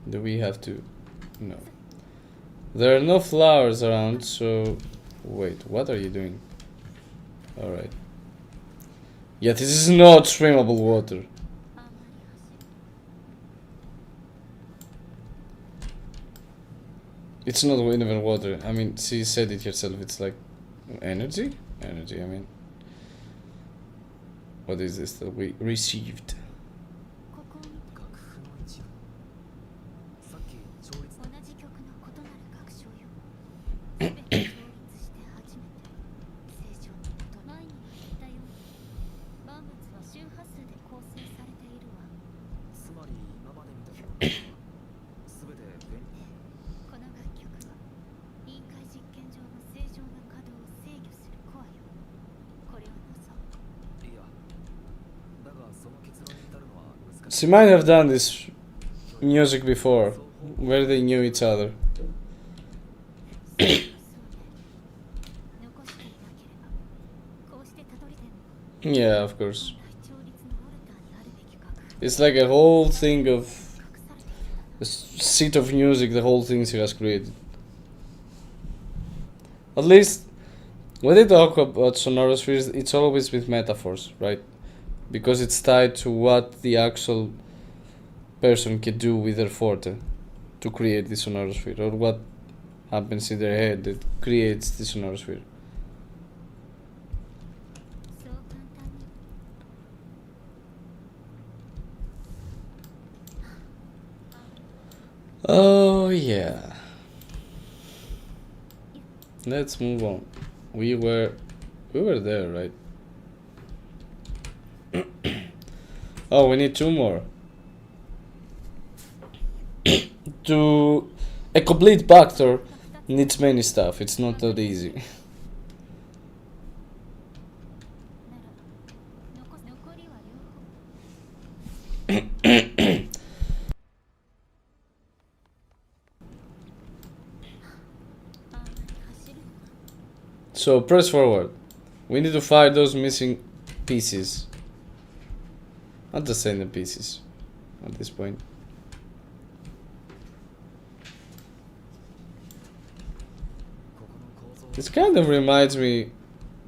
Do we have to? No. There are no flowers around, so... Wait, what are you doing? Alright. Yeah, this is not swimmable water. It's not even water. I mean, she said it herself. It's like energy? Energy, I mean. What is this that we received? She might have done this music before, where they knew each other. Yeah, of course. It's like a whole thing of a sheet of music, the whole thing she has created. At least when they talk about sonorospheres, it's always with metaphors, right? Because it's tied to what the actual person can do with their forte to create the sonorosphere, or what happens in their head that creates the sonorosphere. Oh yeah. Let's move on. We were there, right? Oh, we need 2 more. To a complete backdoor needs many stuff. It's not that easy. So press forward. We need to find those missing pieces. Not just saying the pieces at this point. This kind of reminds me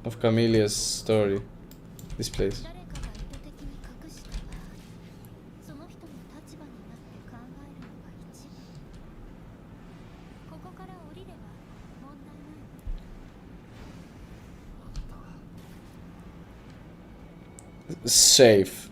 of Camelia's story. This place. Safe.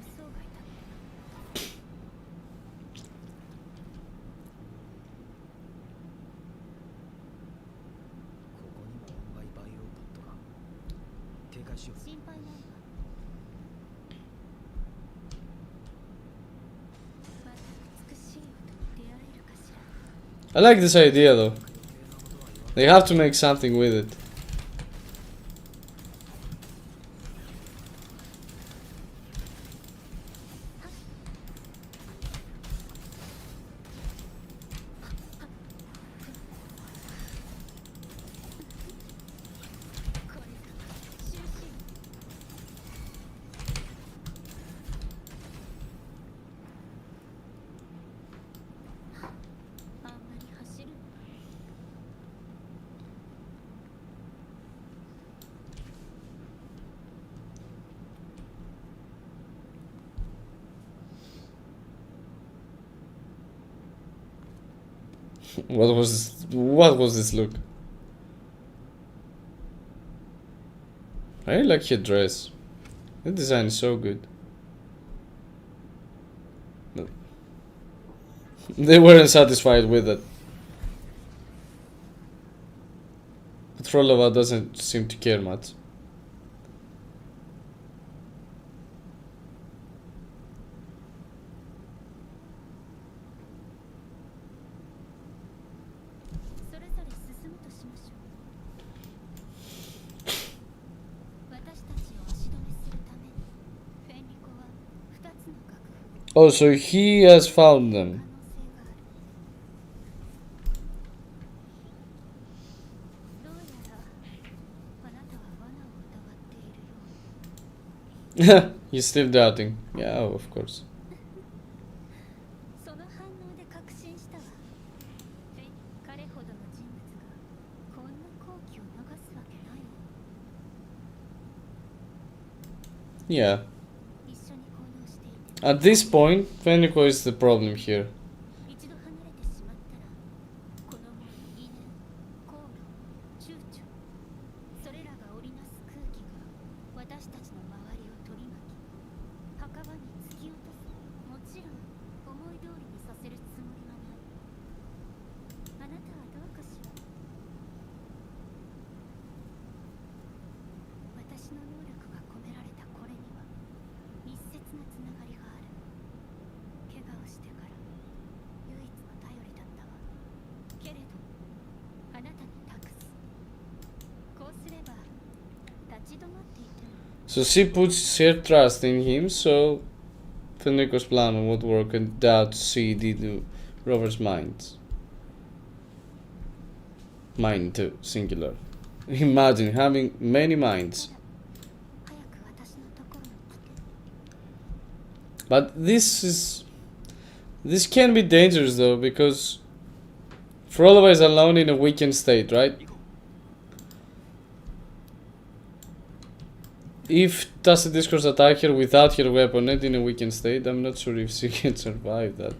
I like this idea though. They have to make something with it. What was this look? I really like her dress. The design is so good. No. They weren't satisfied with it. But Phrolova doesn't seem to care much. Oh, so he has found them. He's still doubting. Yeah, of course. Yeah. At this point, Fenrico is the problem here. So she puts her trust in him, so Fenrico's plan would work and doubt CD to Rover's mind. Mind too, singular. Imagine having many minds. But this can be dangerous though, because Phrolova is alone in a weakened state, right? If Tacit Discourse attack her without her weapon and in a weakened state, I'm not sure if she can survive that.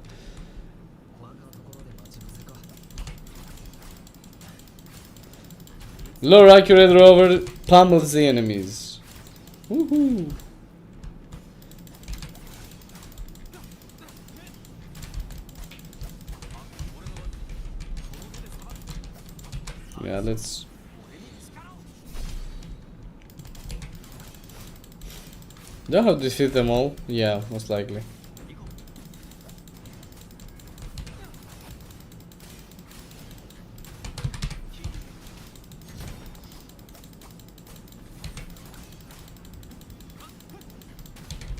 Lower accurate rover pummels the enemies. Woohoo! Yeah, let's. Do I have to defeat them all? Yeah, most likely.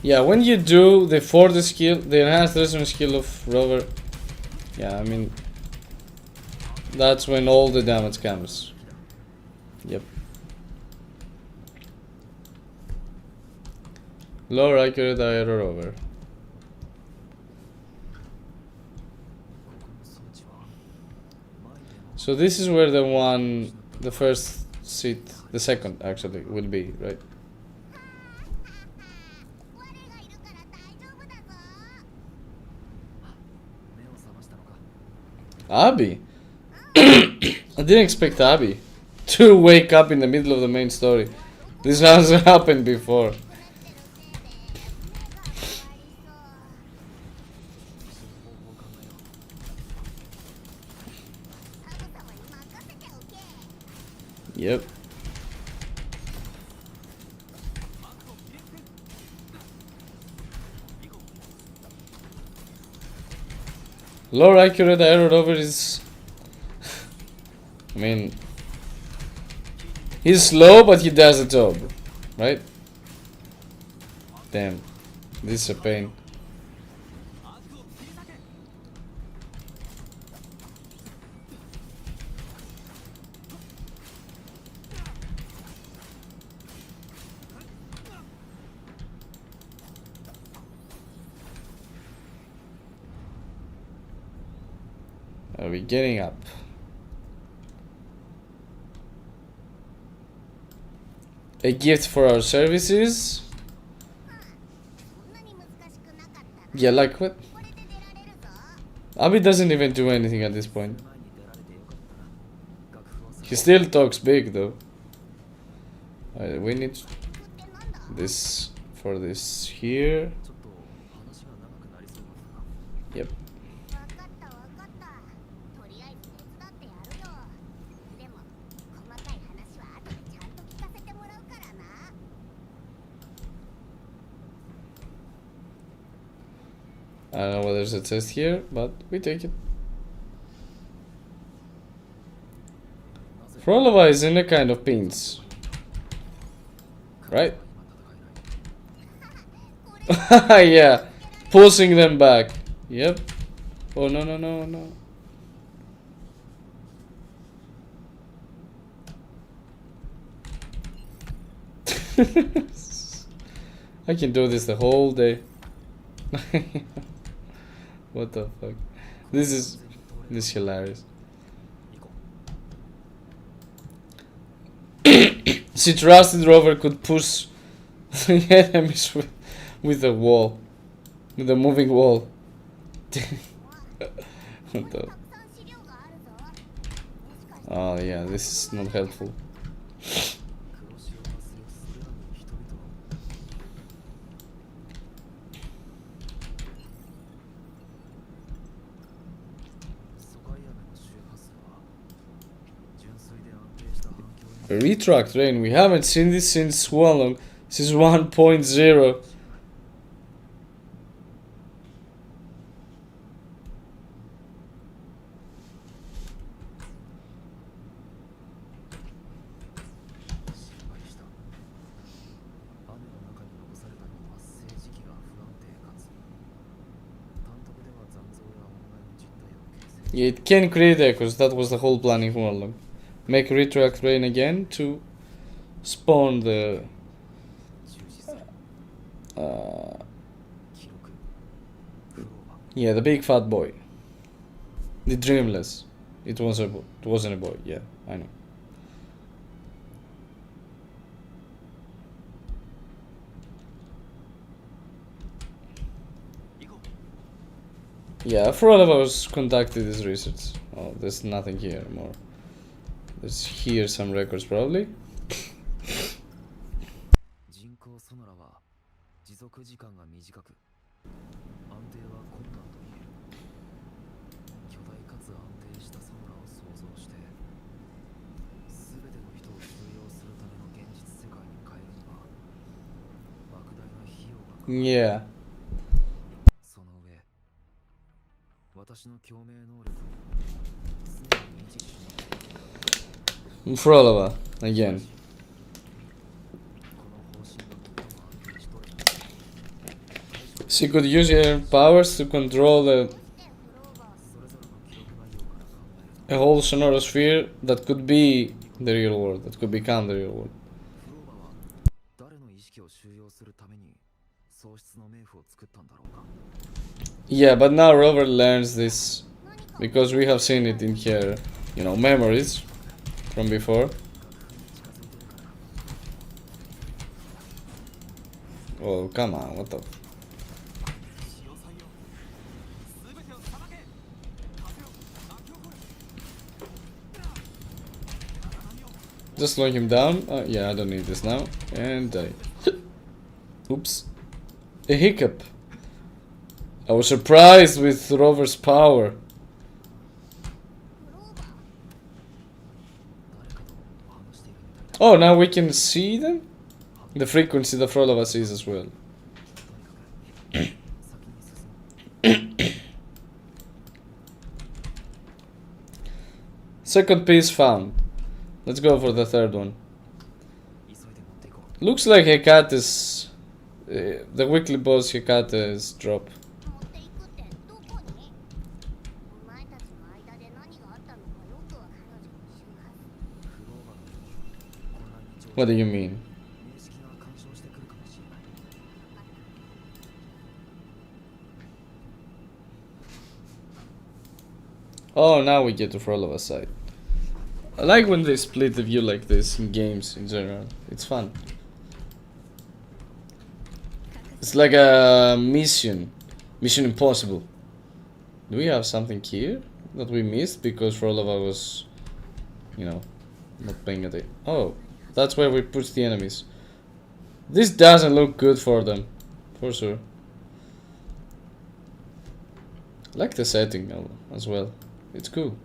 Yeah, when you do the 40 skill, the enhanced resonance skill of Rover, yeah, I mean, that's when all the damage comes. Yep. Lower accurate IR Rover. So this is where the first seat, the second actually, will be, right? Abby? I didn't expect Abby to wake up in the middle of the main story. This hasn't happened before. Yep. Lower accurate arrow rover is... I mean... He's slow, but he does the job. Right? Damn. This is a pain. Are we getting up? A gift for our services? Yeah, like what? Abby doesn't even do anything at this point. He still talks big though. We need this for this here. Yep. I don't know whether there's a test here, but we take it. Phrolova is in a kind of pins. Right? Yeah. Pulsing them back. Yep. Oh, no, no, no, no. I can do this the whole day. What the fuck? This is hilarious. She trusted Rover could push the enemies with a wall. With a moving wall. What the... Oh yeah, this is not helpful. Retract rain. We haven't seen this since how long? Since 1.0. Yeah, it can create echoes. That was the whole plan in Warlock. Make retract rain again to spawn the yeah, the big fat boy. The dreamless. It wasn't a boy. Yeah, I know. Yeah, Phrolova was conducted this research. Oh, there's nothing here more. There's here some records probably. 人工ソナラは持続時間が短く安定は困難と言える巨大かつ安定したソナラを創造して全ての人を収容するための現実世界に変えるには莫大な費用がかかる Yeah. その上私の共鳴能力を常に維持しなければいけない Phrolova again. She could use her powers to control a whole sonorosphere that could be the real world, that could become the real world. Yeah, but now Rover learns this because we have seen it in her, you know, memories from before. Oh, come on, what the... Just slow him down. Yeah, I don't need this now. And die. Oops. A hiccup. I was surprised with Rover's power. Oh, now we can see them? The frequency the Phrolova sees as well. Second piece found. Let's go for the third one. Looks like Hekate's... the weekly boss Hekate's drop. What do you mean? Oh, now we get to Frolova's side. I like when they split the view like this in games in general. It's fun. It's like a mission. Mission Impossible. Do we have something here that we missed because Frolova was, you know, not paying attention? Oh, that's where we push the enemies. This doesn't look good for them, for sure. I like the setting as well. It's cool.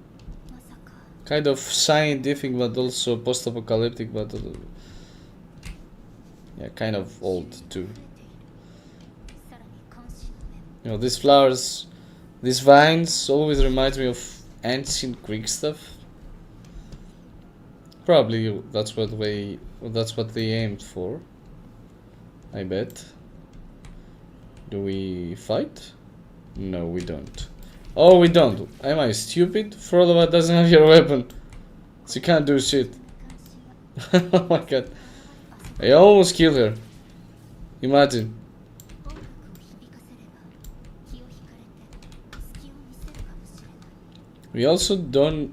Kind of scientific, but also post-apocalyptic, but yeah, kind of old too. You know, these flowers, these vines always reminds me of ancient Greek stuff. Probably that's what they aimed for. I bet. Do we fight? No, we don't. Oh, we don't. Am I stupid? Phrolova doesn't have your weapon. She can't do shit. Oh my god. I almost killed her. Imagine. We also don't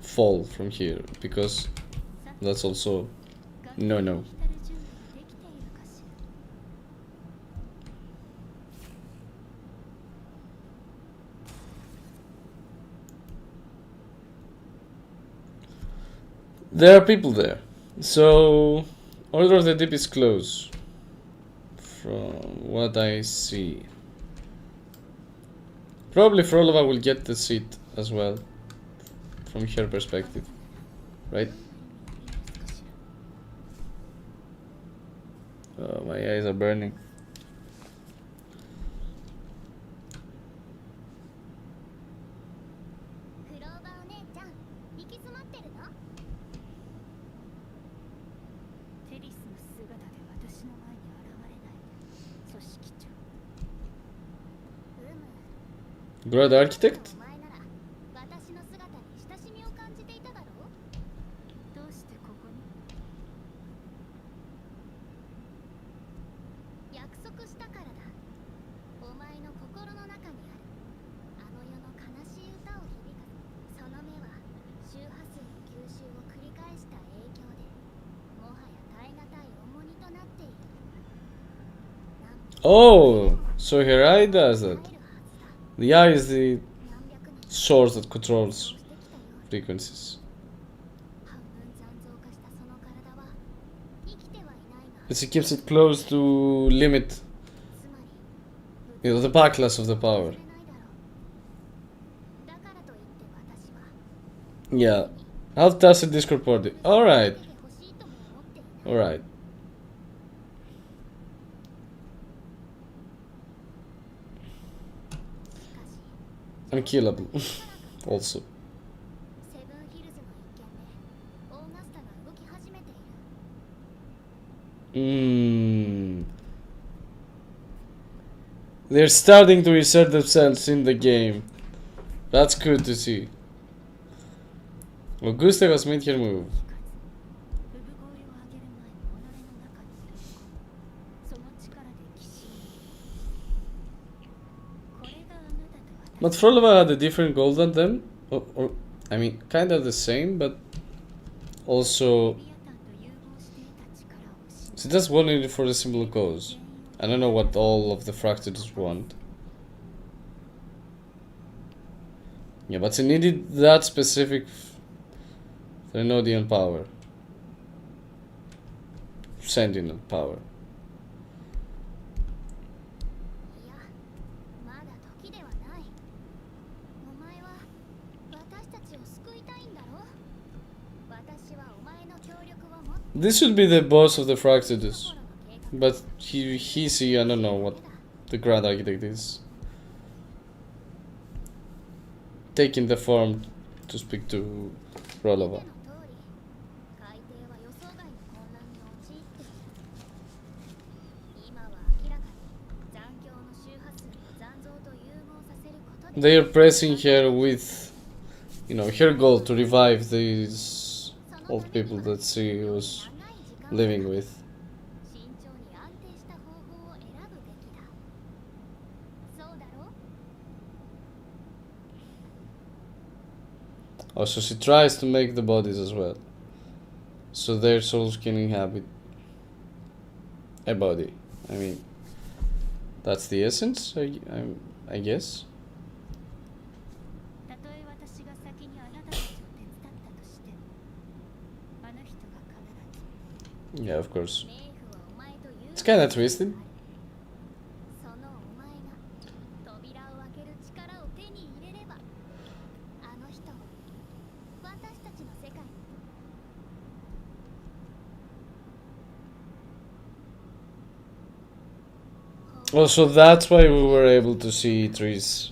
fall from here because that's also no. There are people there, so Order of the Deep is close from what I see. Probably Phrolova will get the seat as well from her perspective, right? Oh, my eyes are burning. Grow the architect? したからだ。お前の心の中にあるあの世の悲しい歌を響かす。その目は周波数の吸収を繰り返した影響でもはや耐え難い重荷となっている。 Oh, so her eye does that. The eye is the source that controls frequencies. But she keeps it close to limit, the backlash of the power. Yeah. How does it discord it? Alright. Alright. Unkillable. Also. They're starting to insert themselves in the game. That's good to see. Augusta has made her move. But Phrolova had a different goal than them. Or, I mean, kind of the same, but also she just wanted it for the simple cause. I don't know what all of the fractures want. Yeah, but she needed that specific Trinodian power. Sentinel power. This should be the boss of the Fractidus. But he's I don't know what the Grand Architect is. Taking the form to speak to Phrolova. They are pressing her with, her goal to revive these old people that she was living with. Also, she tries to make the bodies as well, so their souls can inhabit a body. I mean, that's the essence, I guess. Yeah, of course. It's kind of twisted. Also, that's why we were able to see trees.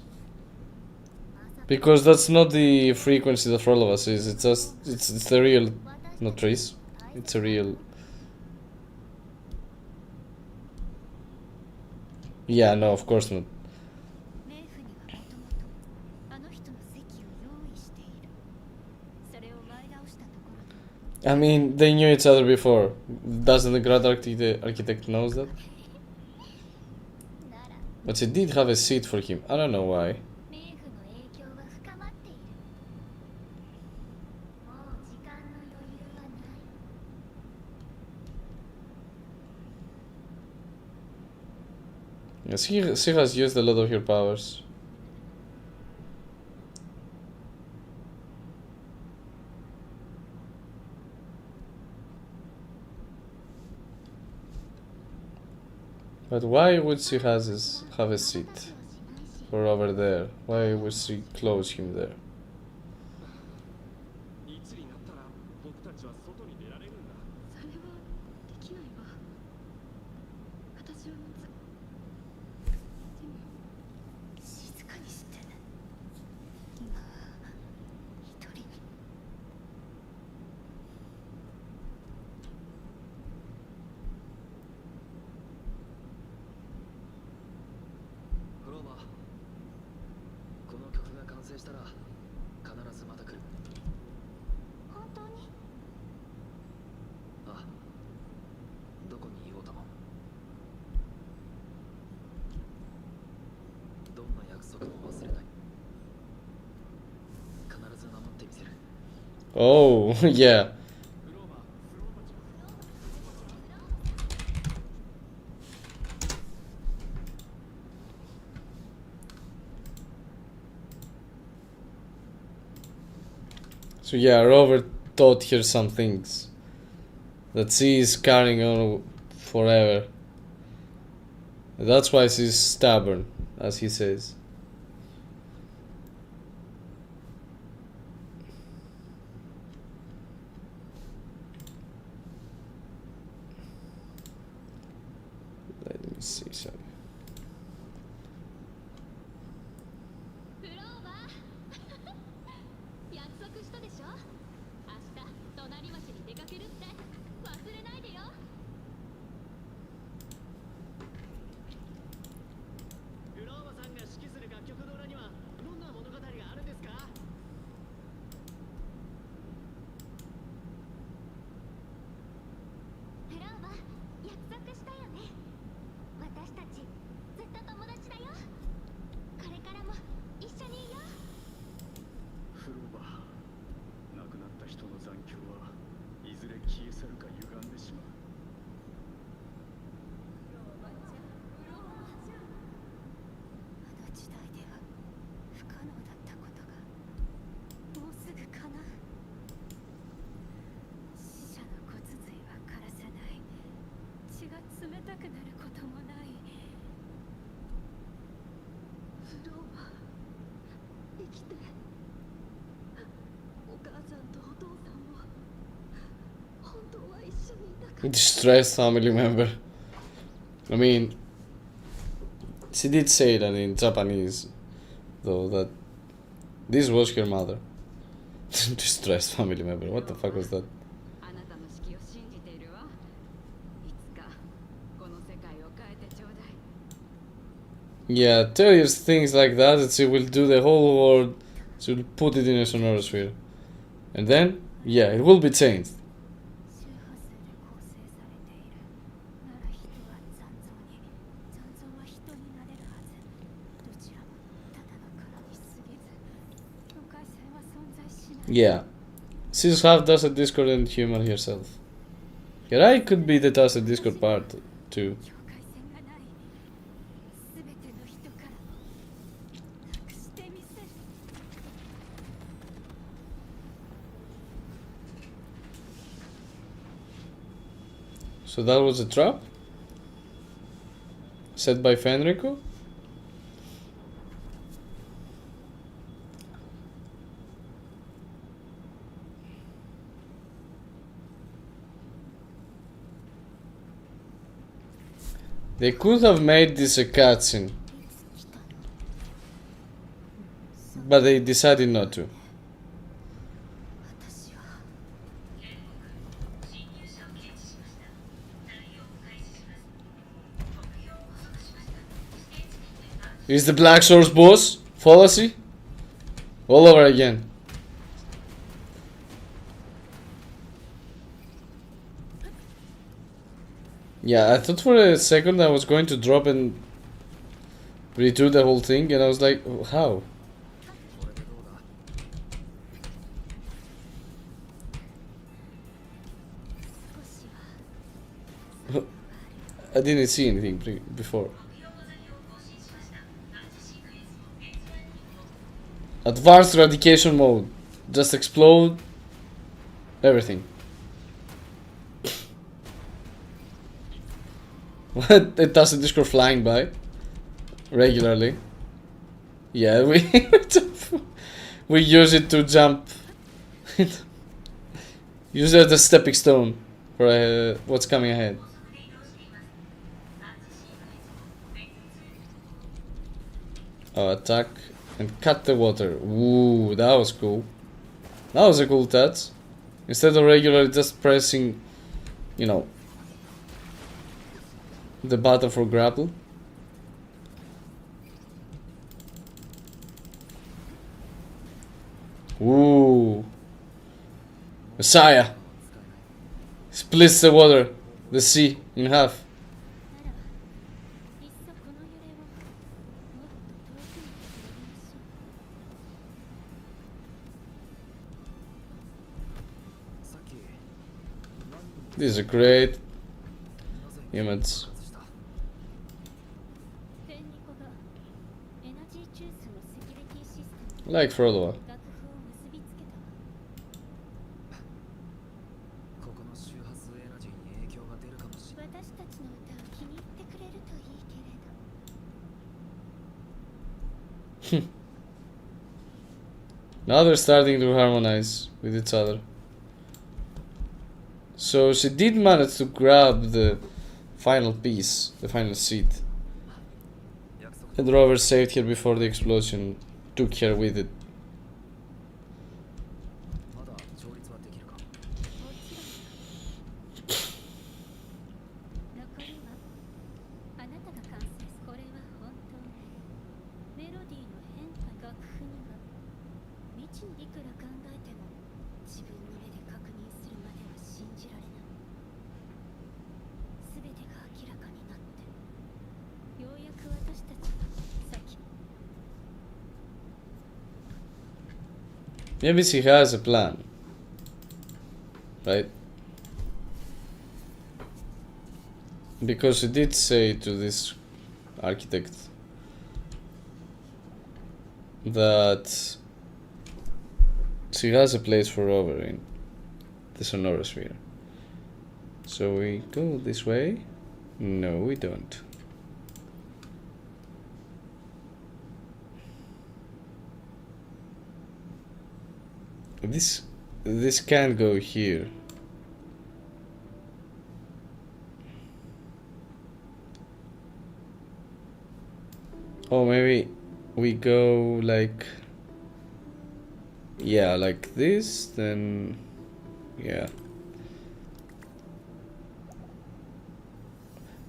Because that's not the frequency that all of us is. It's just it's the real, not trees. It's a real. Yeah, no, of course not. I mean, they knew each other before. Doesn't the Grand Architect knows that? But she did have a seat for him. I don't know why. Yes, she has used a lot of her powers. But why would she have a seat for over there? Why would she close him there? 束を忘れない。必ず守ってみせる。 Oh, yeah. So yeah, Robert taught her some things that she is carrying on forever. That's why she's stubborn, as he says. Let me see something. フローバー約束したでしょ。明日隣町に出かけるって忘れないでよ。フローバさんが指揮する楽曲の裏にはどんな物語があるんですか？フローバ約束したよね。私たちずっと友達だよ。これからも一緒にいよう。フローバー、亡くなった人の残響はいずれ消え去るか歪んでしまう。あの時代では不可能だったことがもうすぐ叶う。死者の骨髄は枯らさない。血が冷たくなることもない。フローバー生きて。お母さんとお父さんも本当は一緒にいたか。 Distressed family member. I mean, she did say that in Japanese, though, that this was her mother. Distressed family member. What the fuck was that? あなたの指揮を信じているわ。いつかこの世界を変えてちょうだい。 Yeah, tell you things like that, that she will do the whole world, she will put it in a sonosphere. And then, yeah, it will be changed. 周波数で構成されている。なら人は残像に、残像は人になれるはず。どちらもただの殻に過ぎず、境界線は存在しない。 Yeah, she's half Dusted Discord and human herself. Yeah, I could be the Dusted Discord part too. 境界線がない。すべての人からなくしてみせる。 So that was a trap? Set by Fenrico? They could have made this a cutscene, but they decided not to. 私は Is the Black Source boss? Fallacy? All over again. Yeah, I thought for a second I was going to drop and redo the whole thing, and I was like, how? これでどうだ。 少しは I didn't see anything before. Advanced eradication mode. Just explode everything. What? It does a Discord flying by regularly. Yeah, we use it to jump. Use it as a stepping stone for what's coming ahead. Oh, attack and cut the water. Ooh, that was cool. That was a cool touch. Instead of regularly just pressing, you know, the button for grapple. Ooh. Messiah. Splits the water, the sea, in half. ならいっそこの揺れをもっと遠くに広げて This is a great なぜ image. 復活した？フェンニコがエナジー中枢のセキュリティシステム Like Phrolova. 楽譜を結びつけたわ。ここの周波数エナジーに影響が出るかもしれない。私たちの歌を気に入ってくれるといいけれど。 Now they're starting to harmonize with each other. So she did manage to grab the final piece, the final seed. 約束 And Rover saved her before the explosion took her with it. まだ調律はできるか？もちろん残りはあなたが完成す。これは本当にメロディーの変化楽譜には未知にいくら考えても自分の目で確認するまでは信じられない。全てが明らかになってようやく私たちは先 Maybe she has a plan. Right? Because she did say to this architect that she has a place for Rover in the Sonora sphere. So we go this way? No, we don't. This can't go here. Oh, maybe we go like, yeah, like this, then yeah.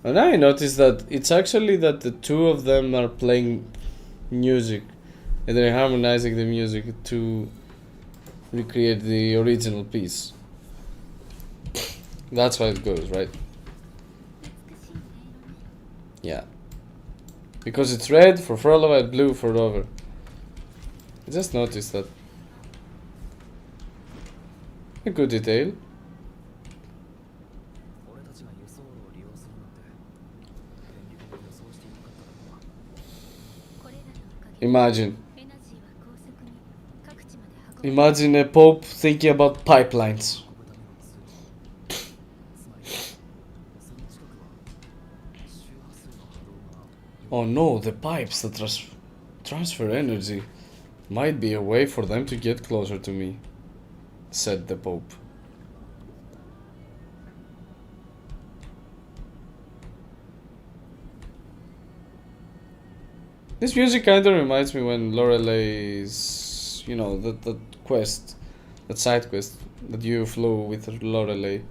And now I noticed that it's actually that the two of them are playing music and they're harmonizing the music to recreate the original piece. That's how it goes, right? 美しい音色ね。 Yeah. Because it's red for Phrolova and blue for Rover. I just noticed that. A good detail. 俺たちが輸送路を利用するなんて便利も予想していなかっただろうな。これらのおかげで Imagine. エナジーは高速に各地まで運ばれ Imagine a pope thinking about pipelines. 運ぶためのツール。つまりその近くは周波数の波動が Oh no, the pipes that transfer energy might be a way for them to get closer to me, said the pope. This music kinda reminds me when Lorelei's, you know, that quest, that side quest that you flew with Lorelei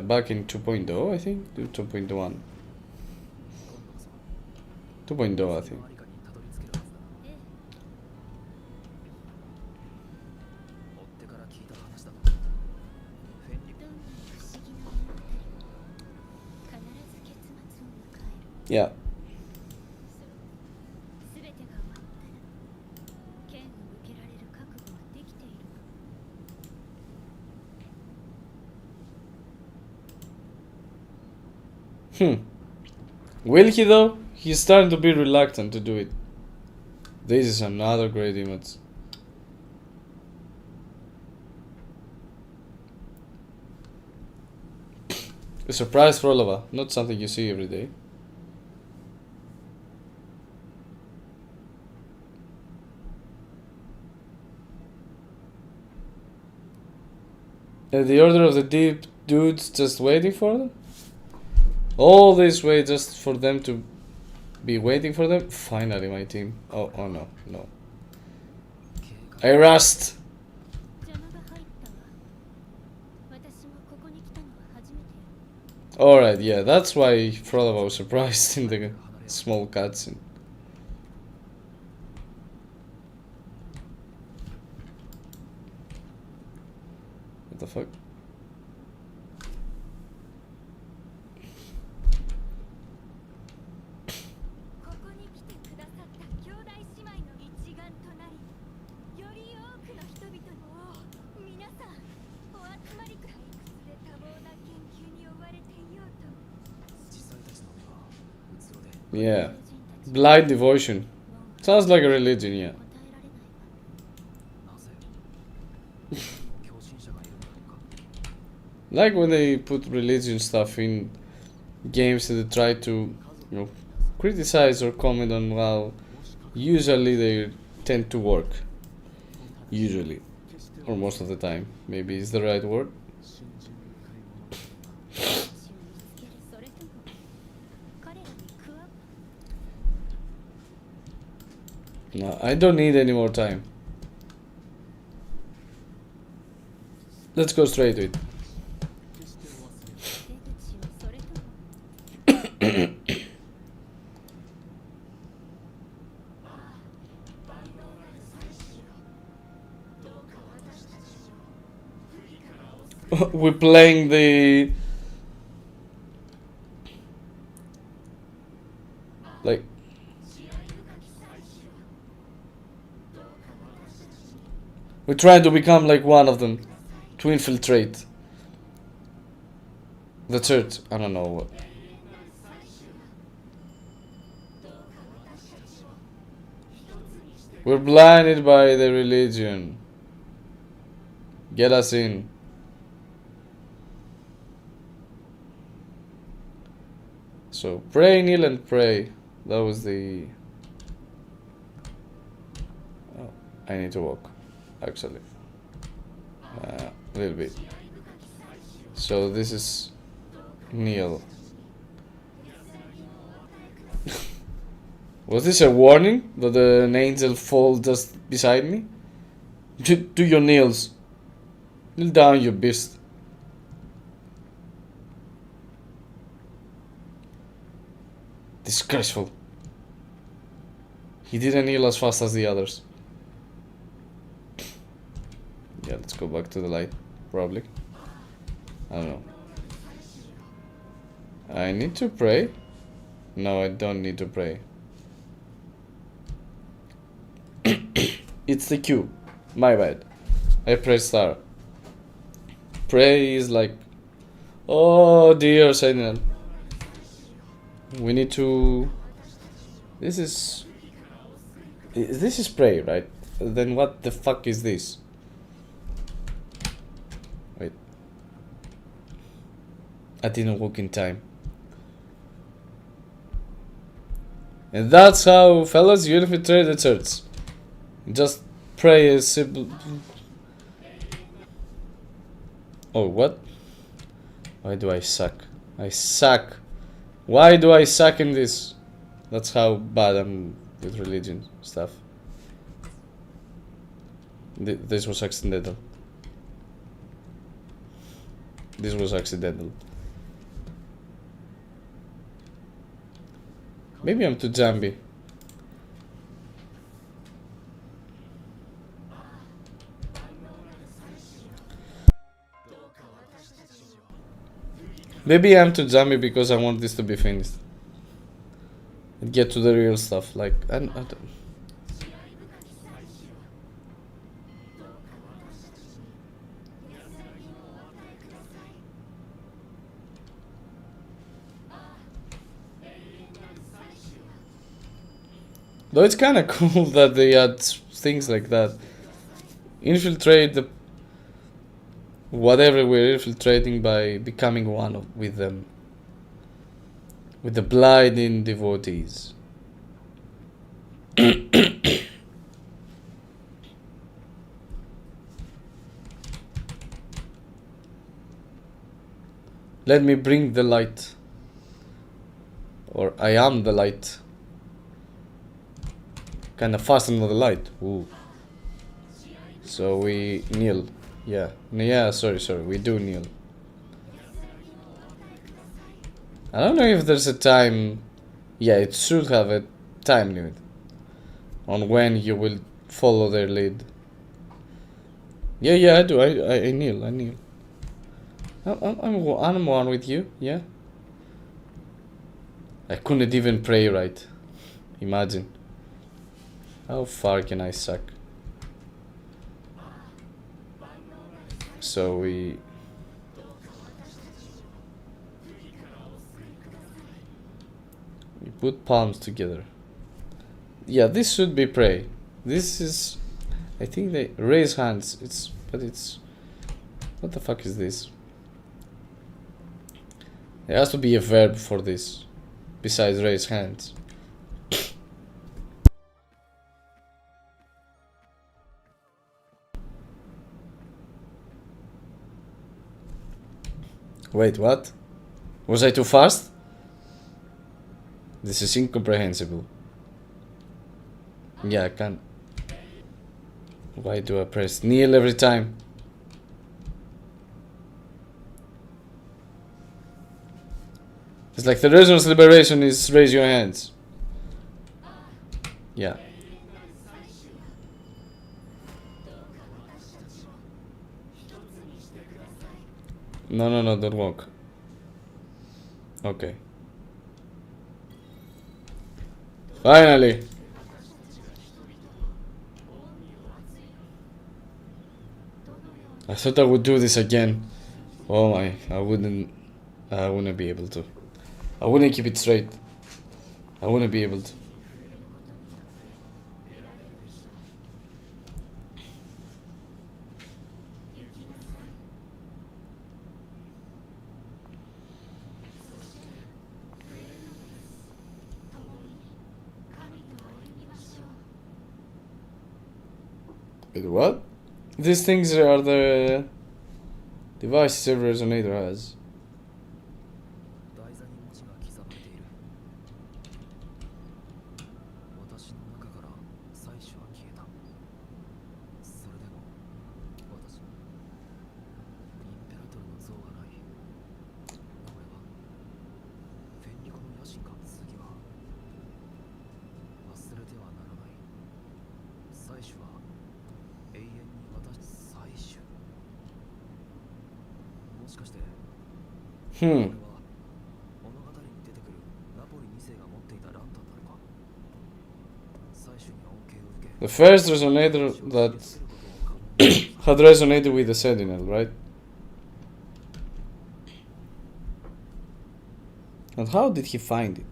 back in 2.0, I think? 2.1. 今度こそ 2.0, I think. 何かにたどり着けるはずだ。ええ追ってから聞いた話だと。フェンリどんなに不思議な物語も必ず結末を迎える。 Yeah. すべてが終わったら剣を向けられる覚悟はできているわ。 Will he though? He's starting to be reluctant to do it. This is another great image. A surprise Phrolova, not something you see every day. The order of the deep dudes just waiting for them? All this way just for them to be waiting for them? Finally, my team. Oh no, no. 警 I rushed. 邪魔が入ったわ。私もここに来たのは初めてよ。 Alright, yeah, that's why Phrolova was surprised in the small cutscene. What the fuck? ここに来てくださった兄弟姉妹の一丸となり、より多くの人々の王、皆さんお集まりくらいくつで多忙な Yeah. Blind devotion. Sounds like a religion, yeah. なぜ狂信者がいるのか Like when they put religion stuff in games that they try to, criticize or comment on how usually they tend to work. Usually. Or most of the time. Maybe is the right word. それとも彼らに加わ No, I don't need any more time. Let's go straight to it. 出口をそれとも We're playing the like we're trying to become like one of them, to infiltrate the church. I don't know what. We're blinded by the religion. Get us in. So pray, kneel, and pray. That was the. Oh, I need to walk, actually. A little bit. So this is kneel. Was this a warning that an angel fall just beside me? Do your nails. Kneel down, you beast. Disgraceful. He didn't kneel as fast as the others. Yeah, let's go back to the light, probably. I don't know. I need to pray? No, I don't need to pray. It's the Q. My bad. I pressed star. Pray is like, oh dear Sentinel. We need to. This is pray, right? Then what the fuck is this? Wait. I didn't walk in time. And that's how, fellas, you infiltrate the church. Just pray a simple. Oh, what? Why do I suck? I suck. Why do I suck in this? That's how bad I'm with religion stuff. This was accidental. This was accidental. Maybe I'm too jumpy. Maybe I'm too jumpy because I want this to be finished. And get to the real stuff. Like, I don't. Though it's kind of cool that they add things like that. Infiltrate the whatever we're infiltrating by becoming one with them. With the blinding devotees. Let me bring the light. Or I am the light. Kinda fasten on the light. Ooh. So we kneel. Yeah. Yeah, sorry. We do kneel. I don't know if there's a time. Yeah, it should have a time limit on when you will follow their lead. Yeah, I do. I kneel. I'm one with you. Yeah. I couldn't even pray right. Imagine. How far can I suck? So we Put palms together. Yeah, this should be pray. This is, I think they raise hands. It's what the fuck is this? There has to be a verb for this, besides raise hands. Wait, what? Was I too fast? This is incomprehensible. Yeah, I can't. Why do I press kneel every time? It's like the resonance liberation is raise your hands. Yeah. No, don't walk. Okay. Finally. I thought I would do this again. Oh my, I wouldn't be able to. I wouldn't keep it straight. I wouldn't be able to. Wait, what? These things are the devices every resonator has. 台座に文字が刻まれている。私の中から採取は消えた。それでも私にインペラトルの像がない。これはフェンリコの野心か。次は忘れてはならない。採取は永遠に私採取。もしかして。これは物語に出てくるナポリ2世が持っていたランタンなのか。採取に恩恵を受け。The first resonator that had resonated with the Sentinel, right? And how did he find it?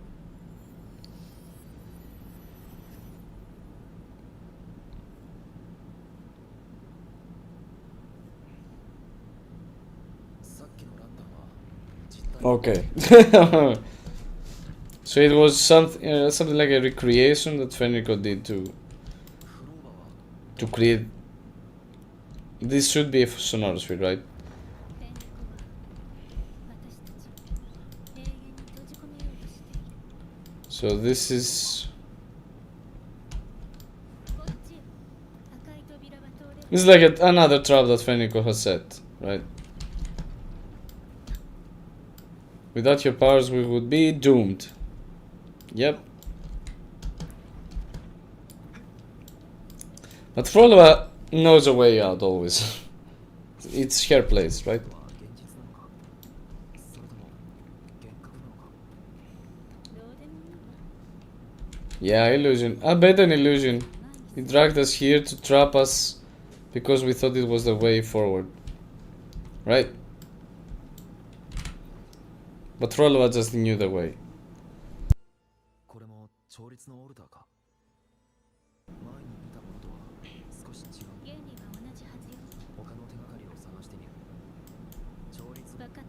Okay. So it was something like a recreation that Fenrico did to create. This should be a sonorous field, right? フェンリコは私たちを永遠に閉じ込めようとしている。 So this is こっちよ。赤い扉は通れる。 this is like another trap that Fenrico has set, right? Without your powers, we would be doomed. Yep. But Phrolova knows a way out always. It's her place, right? は現実なのか。それとも幻覚なのか。どうでもいいわ。 Yeah, illusion. I bet an illusion. It dragged us here to trap us because we thought it was the way forward. Right? But Phrolova just knew the way. これも調律のオルターか。前に見たものとは少し違う。原理は同じはずよ。他の手がかりを探してみる。調律。分かっ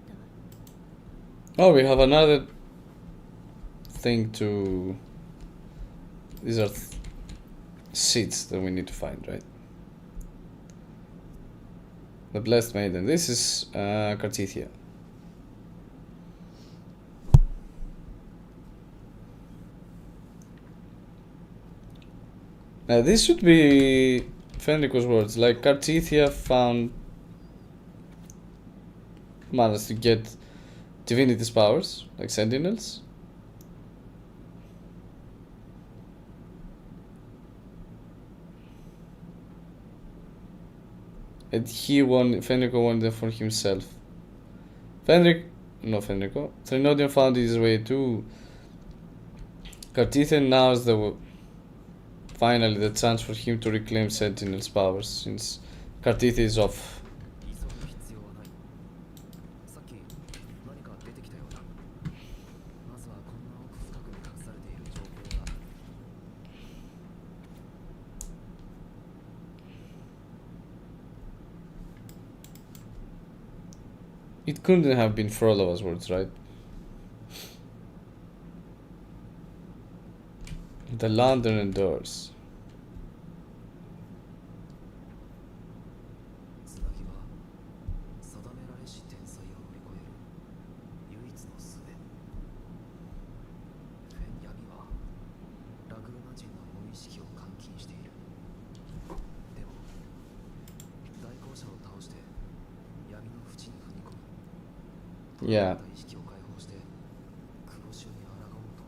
たわ。 Oh, we have another thing to... These are seats that we need to find, right? The Blessed Maiden. This is Cartithia. Now this should be Fenrico's words. Like Cartithia managed to get divinity's powers, like sentinels. And Fenrico won them for himself. Trinodion found his way to Cartithia. Now is finally the chance for him to reclaim Sentinel's powers, since Cartithia is off. 急ぐ必要はない。さっき何か出てきたようだ。まずはこんな奥深くに隠されている It couldn't have been Frolova's words, right? The lantern endures. つなぎは定められし天才を乗り越える唯一の術。フェン闇はラグーナ人の無意識を監禁している。でも代行者を倒して闇の淵に踏み込み、 Yeah. 意識を解放して黒潮に抗おうと。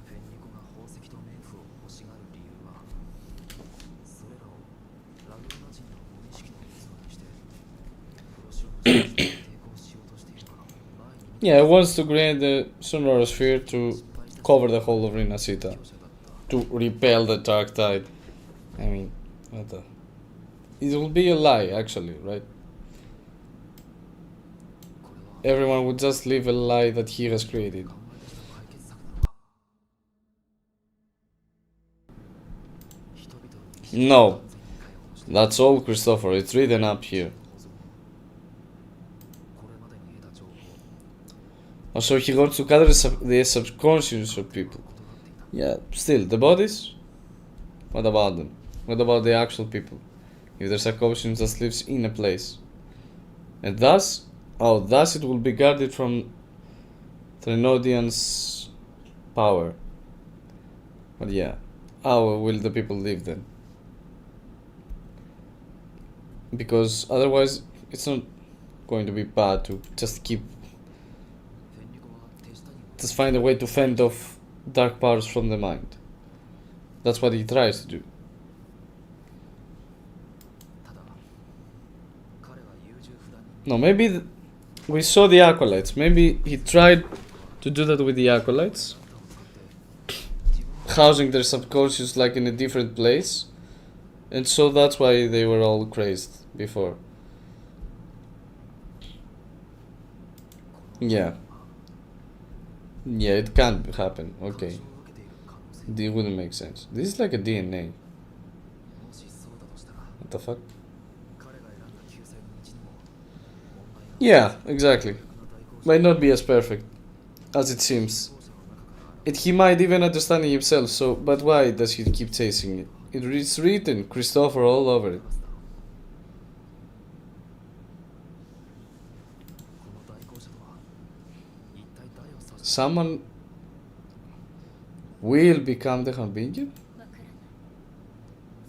フェンニコが宝石と冥府を欲しがる理由は、それらをラグーナ人の無意識の器にして黒潮の真実に抵抗しようとしているから。前に Yeah, it wants to create the Sonora Sphere to cover the whole of Rinasita. To repel the dark tide. I mean, what the... It will be a lie, actually, right? Everyone would just live a lie that he has created. No. That's all, Christopher. It's written up here. Also, he wants to gather the subconscious of people. Yeah, still, the bodies? What about them? What about the actual people? If their subconscious just lives in a place. And thus, thus it will be guarded from Trinodian's power. But yeah, how will the people live then? Because otherwise, it's not going to be bad to just find a way to fend off dark powers from the mind. That's what he tries to do. No, maybe we saw the acolytes. Maybe he tried to do that with the acolytes, housing their subconscious like in a different place, and so that's why they were all crazed before. Yeah. Yeah, it can't happen. Okay. It wouldn't make sense. This is like a DNA. What the fuck? Yeah, exactly. Might not be as perfect as it seems. He might even understand it himself, so but why does he keep chasing it? It's written, Christopher, all over it. Someone will become the Hambingian? わからない。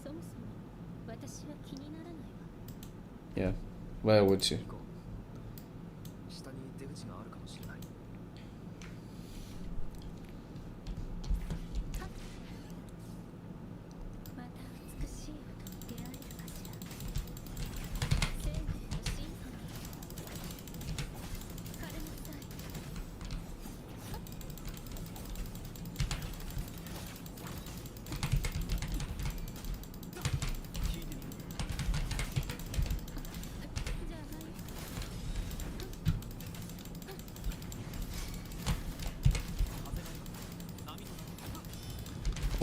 そもそも私は気にならないわ。 Yeah, why would she? 下に出口があるかもしれない。また美しい音に出会えるかしら。生命のシンフォニー。枯れなさい。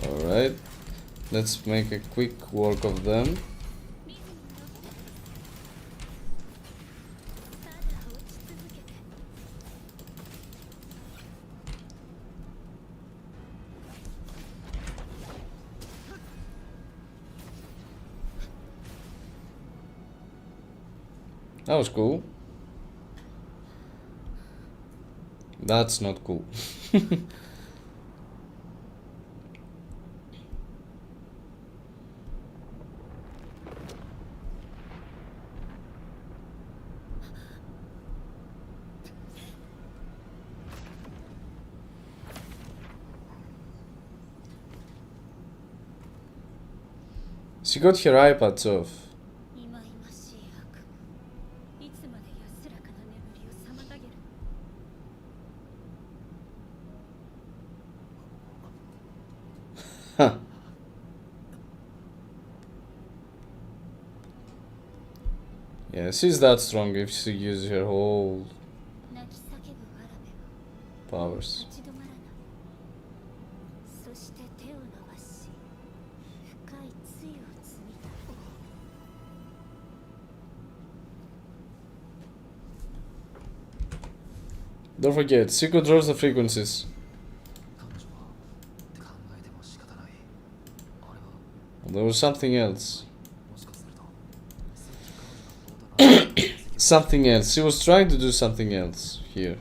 Alright, let's make a quick work of them. That was cool. That's not cool. She got her iPads off. 忌々しい悪夢。いつまで安らかな眠りを妨げる。 Huh. Yeah, she's that strong if she uses her whole 泣き叫ぶわらべは powers. 立ち止まらない。そして手を伸ばし、深い露を摘みた。Don't forget, she controls the frequencies. 彼女は考えても仕方ない。あれは There was something else. もしかするとさっき彼女がどうだな Something else. She was trying to do something else here.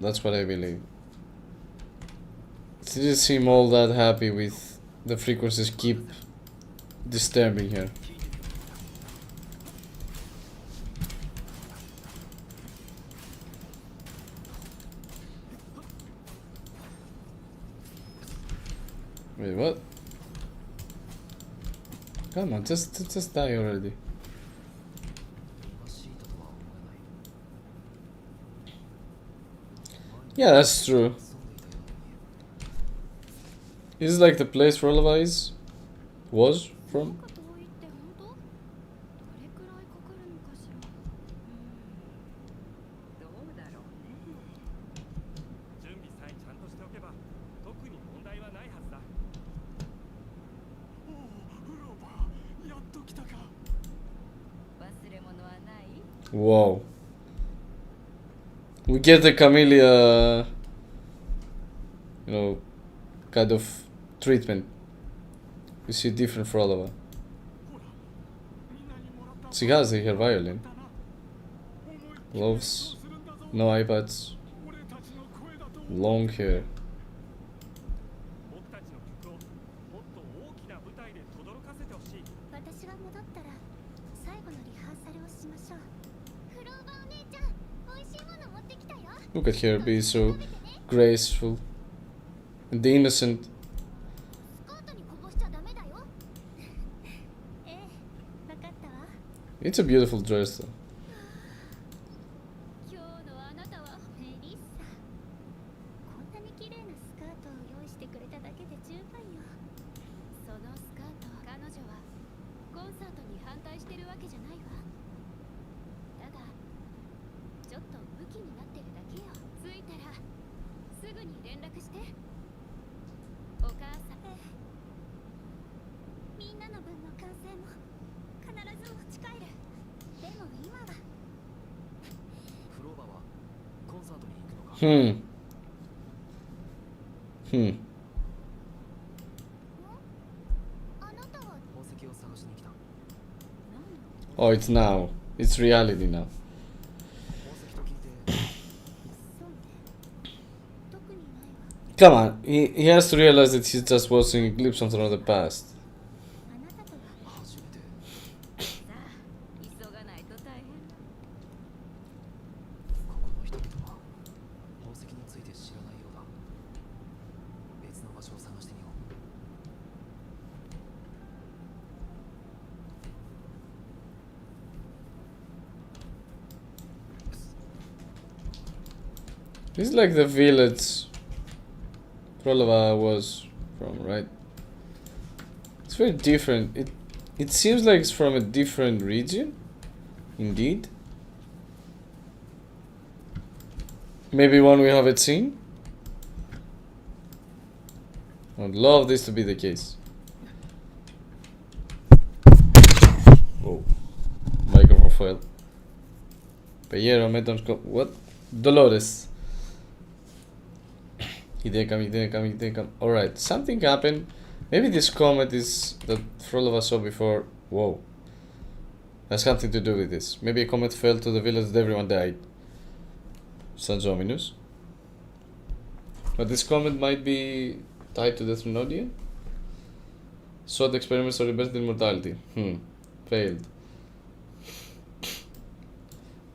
That's what I believe. She didn't seem all that happy with the frequencies keep disturbing her. Wait, what? Come on, just die already. 今しいたとは思えない。 Yeah, that's true. 潜んでいたように見える。 Is it like the place Phrolova was なん from? か遠いって本当？どれくらいかかるのかしら。どうだろうね。準備さえちゃんとしておけば特に問題はないはずだ。おお、フローバー、やっと来たか。忘れ物はない？ Whoa. We get the Camellia, kind of treatment. We see different Phrolova. ほら、みんなにもらった。 She has her violin, だな。思いっきり gloves, 演奏するんだぞ。 no iPads, 俺たちの声だと思う。 long hair. 僕たちの曲をもっと大きな舞台で轟かせてほしい。私が戻ったら最後のリハーサルをしましょう。クローバーお姉ちゃん、美味しいもの持ってきたよ。 Look at her be so graceful and innocent. スカートにこぼしちゃダメだよ。ええ、わかったわ。 It's a beautiful dress though. 今日のあなたはメリッサ。こんなに綺麗なスカートを用意してくれただけで十分よ。そのスカート、彼女はコンサートに反対してるわけじゃないわ。ただちょっと武器になってるだけよ。着いたらすぐに連絡して。お母さん、みんなの分の完成も必ず持ち帰る。でも今はフローバーはコンサートに行くのか。 あなたは宝石を探しに来た。 Oh, it's now. It's reality now. 宝石と聞いてそうね。特にないわ。 Come on, he has to realize that he's just watching a glimpse from the past. あなたとは初めて。さあ、急がないと大変だ。ここの人々は宝石について知らないようだ。別の場所を探してみよう。 This is like the village Phrolova was from, right? It's very different. It seems like it's from a different region. Indeed. Maybe one we haven't seen. I'd love this to be the case. Whoa. Microphone failed. Peyero, what? Dolores. He didn't come. Alright, something happened. Maybe this comet is that Phrolova saw before. Whoa. Has something to do with this. Maybe a comet fell to the village and everyone died. Sounds ominous. But this comet might be tied to the Thrinodia? Short experiments or reversed immortality. Failed.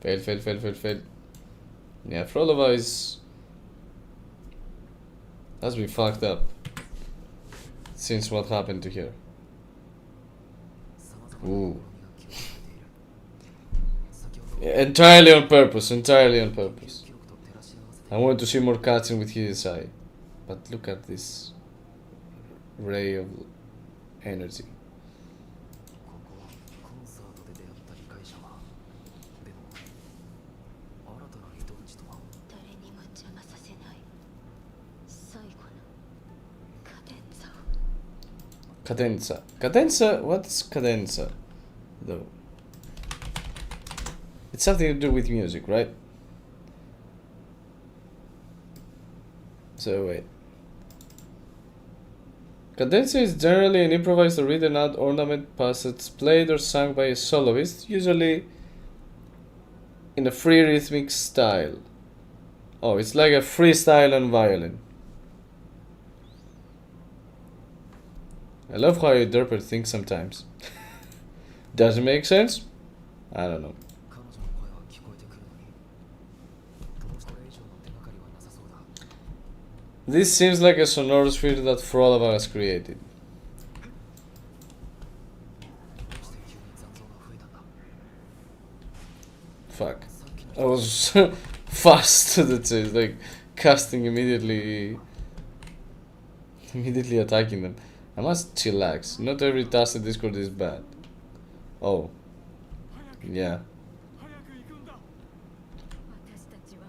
Failed. Yeah, Phrolova has been fucked up since what happened to her. さまざまな試みが記憶されている。先ほど Entirely on purpose. 記憶と照らし合わせて I wanted to see more cutscene with his eye. But look at this ray of energy. ここはコンサートで出会った理解者は。でも新たな糸口とは。誰にも邪魔させない最後のカデンザを。 Cadenza? What's cadenza? Though. It's something to do with music, right? So wait. Cadenza is generally an improvised or written out ornament passage played or sung by a soloist, usually in a free rhythmic style. Oh, it's like a freestyle on violin. I love how you interpret things sometimes. Does it make sense? I don't know. 彼女の声は聞こえてくるのにどうしてこれ以上の手がかりはなさそうだ This seems like a sonorosphere that Phrolova has created. どうして急に残像が増えたんだ Fuck. さっき I の was fast to the chase, like casting immediately attacking them. I must chillax. Not every task in Discord is bad. Oh, 早く yeah. 早く行くんだ私たちは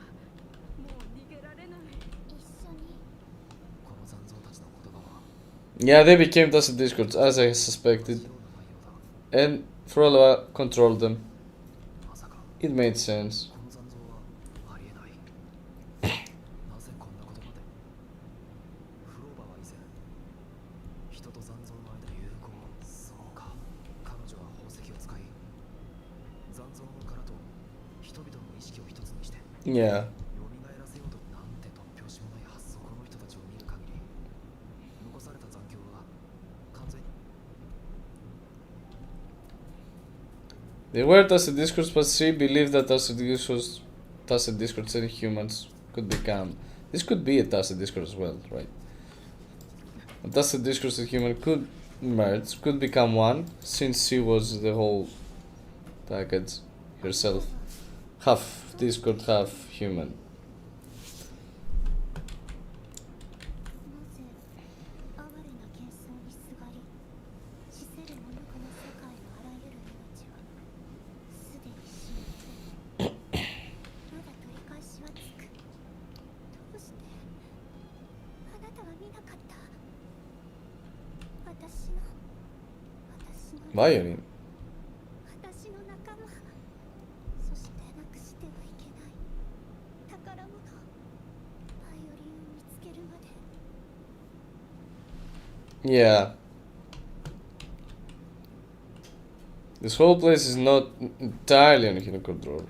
もう逃げられない。一緒にこの残像たちの言葉は Yeah, they became tacit discords, as I suspected, 同じような内容だ and Frolova controlled them. まさか It made sense. この残像はありえないなぜこんなことまでフローバーは以前人と残像の間に融合そうか彼女は宝石を使い残像の殻と人々の意識を一つにして Yeah. 蘇らせようとなんて突拍子もない発想この人たちを見る限り残された残響は完全に They were tacit discords, but she believed that tacit discords and humans could become. This could be a tacit discord as well, right? A tacit discourse and human could merge, could become one, since she was the whole package herself. Half discord, half human. なぜ哀れな幻想にすがり死せるものこの世界のあらゆる命はすでに死んでまだ取り返しはつくどうしてあなたは見なかった私の Violin. 私の仲間そしてなくしてはいけない宝物バイオリンを見つけるまで Yeah. This whole place is not entirely under human control.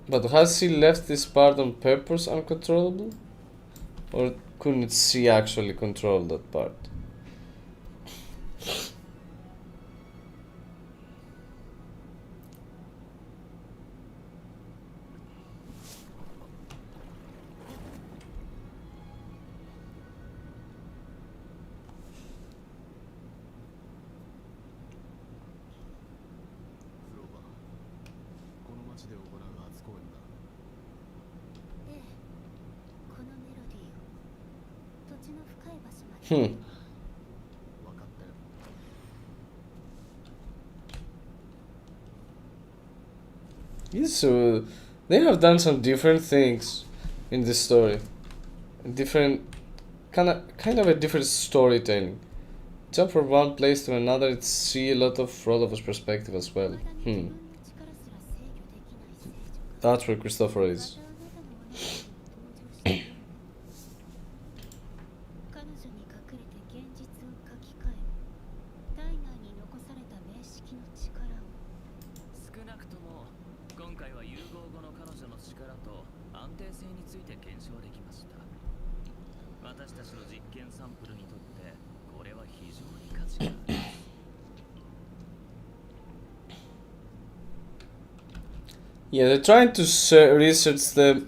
But has she left this part on purpose uncontrollable? Or couldn't she actually control that part? Hmm. Yes, so they have done some different things in this story. Different, kind of a different storytelling. Jump from one place to another and see a lot of Frolova's perspective as well. That's where Christopher is. 彼女に隠れて現実を書き換え体内に残された名式の力を少なくとも今回は融合後の彼女の力と安定性について検証できました。私たちの実験サンプルにとってこれは非常に価値がある。Yeah, they're trying to research the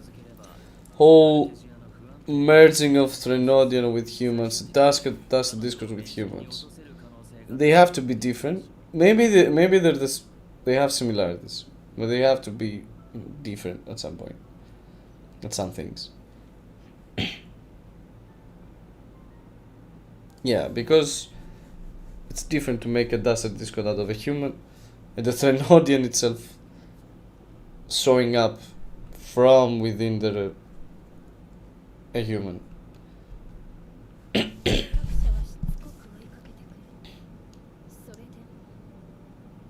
whole merging of Threnodian with humans, task discourse with humans. They have to be different. Maybe they're this. They have similarities, but they have to be different at some point. At some things. Yeah, because it's different to make a dusted discord out of a human, and the Threnodian itself showing up from within a human. 学者はしつこく追いかけてくるそれで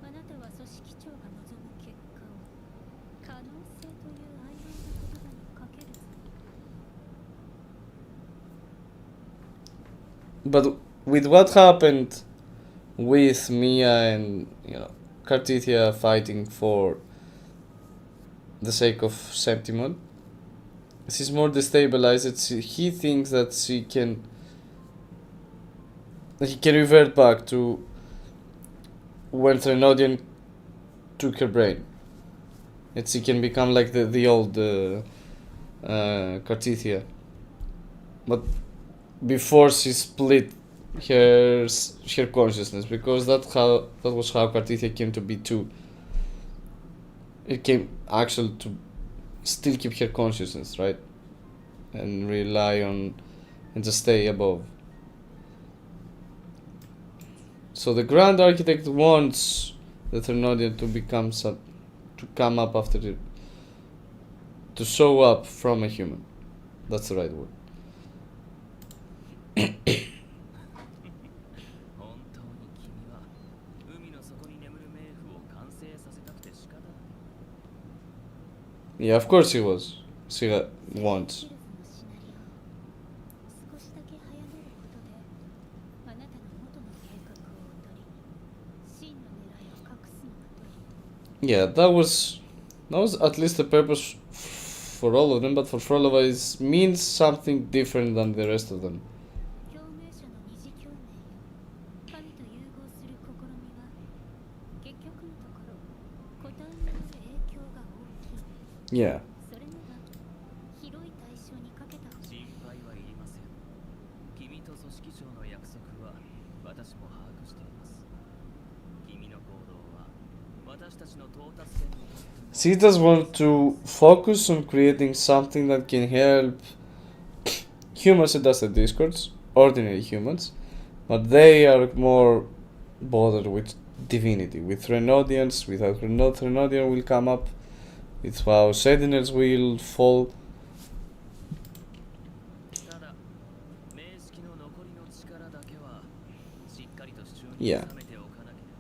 あなたは組織長が望む結果を可能性という曖昧な言葉にかけるつも but with what happened with Mia and Cartithia fighting for the sake of Septimon, she's more destabilized. He thinks that he can revert back to when Threnodian took her brain. She can become like the old Cartithia. But before she split her consciousness, because that was how Cartithia came to be too. It came actually to still keep her consciousness, right? And rely on and just stay above. So the Grand Architect wants the Threnodian to come up after it, to show up from a human. That's the right word. 本当に君は海の底に眠る冥府を完成させたくて仕方ない。 Yeah, of course he was. She wants. 少しだけ早めることであなたの元の計画を踊り真の狙いを隠すのだという。 Yeah, that was at least the purpose for all of them, but for Phrolova it means something different than the rest of them. 共鳴者の二次共鳴よ神と融合する試みは結局のところ個体による影響が大きい。 Yeah. それなら広い対象にかけた方が心配はいりません。君と組織長の約束は私も把握しています。君の行動は私たちの到達点にとっても She does want to focus on creating something that can help humans and us the Discords, ordinary humans, but they are more bothered with divinity, with Threnodians, with how Threnodian will come up, with how Sentinels will fall. ただ、名式の残りの力だけはしっかりと主張に収めておかなければ。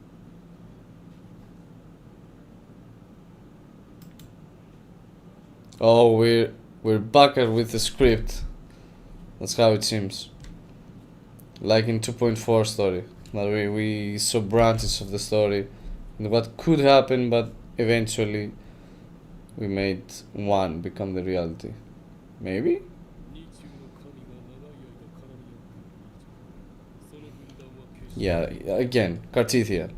Oh, we're back with the script. That's how it seems. Like in 2.4 story. That we saw branches of the story and what could happen, but eventually we made one become the reality. Maybe? Yeah, again, Cartithia.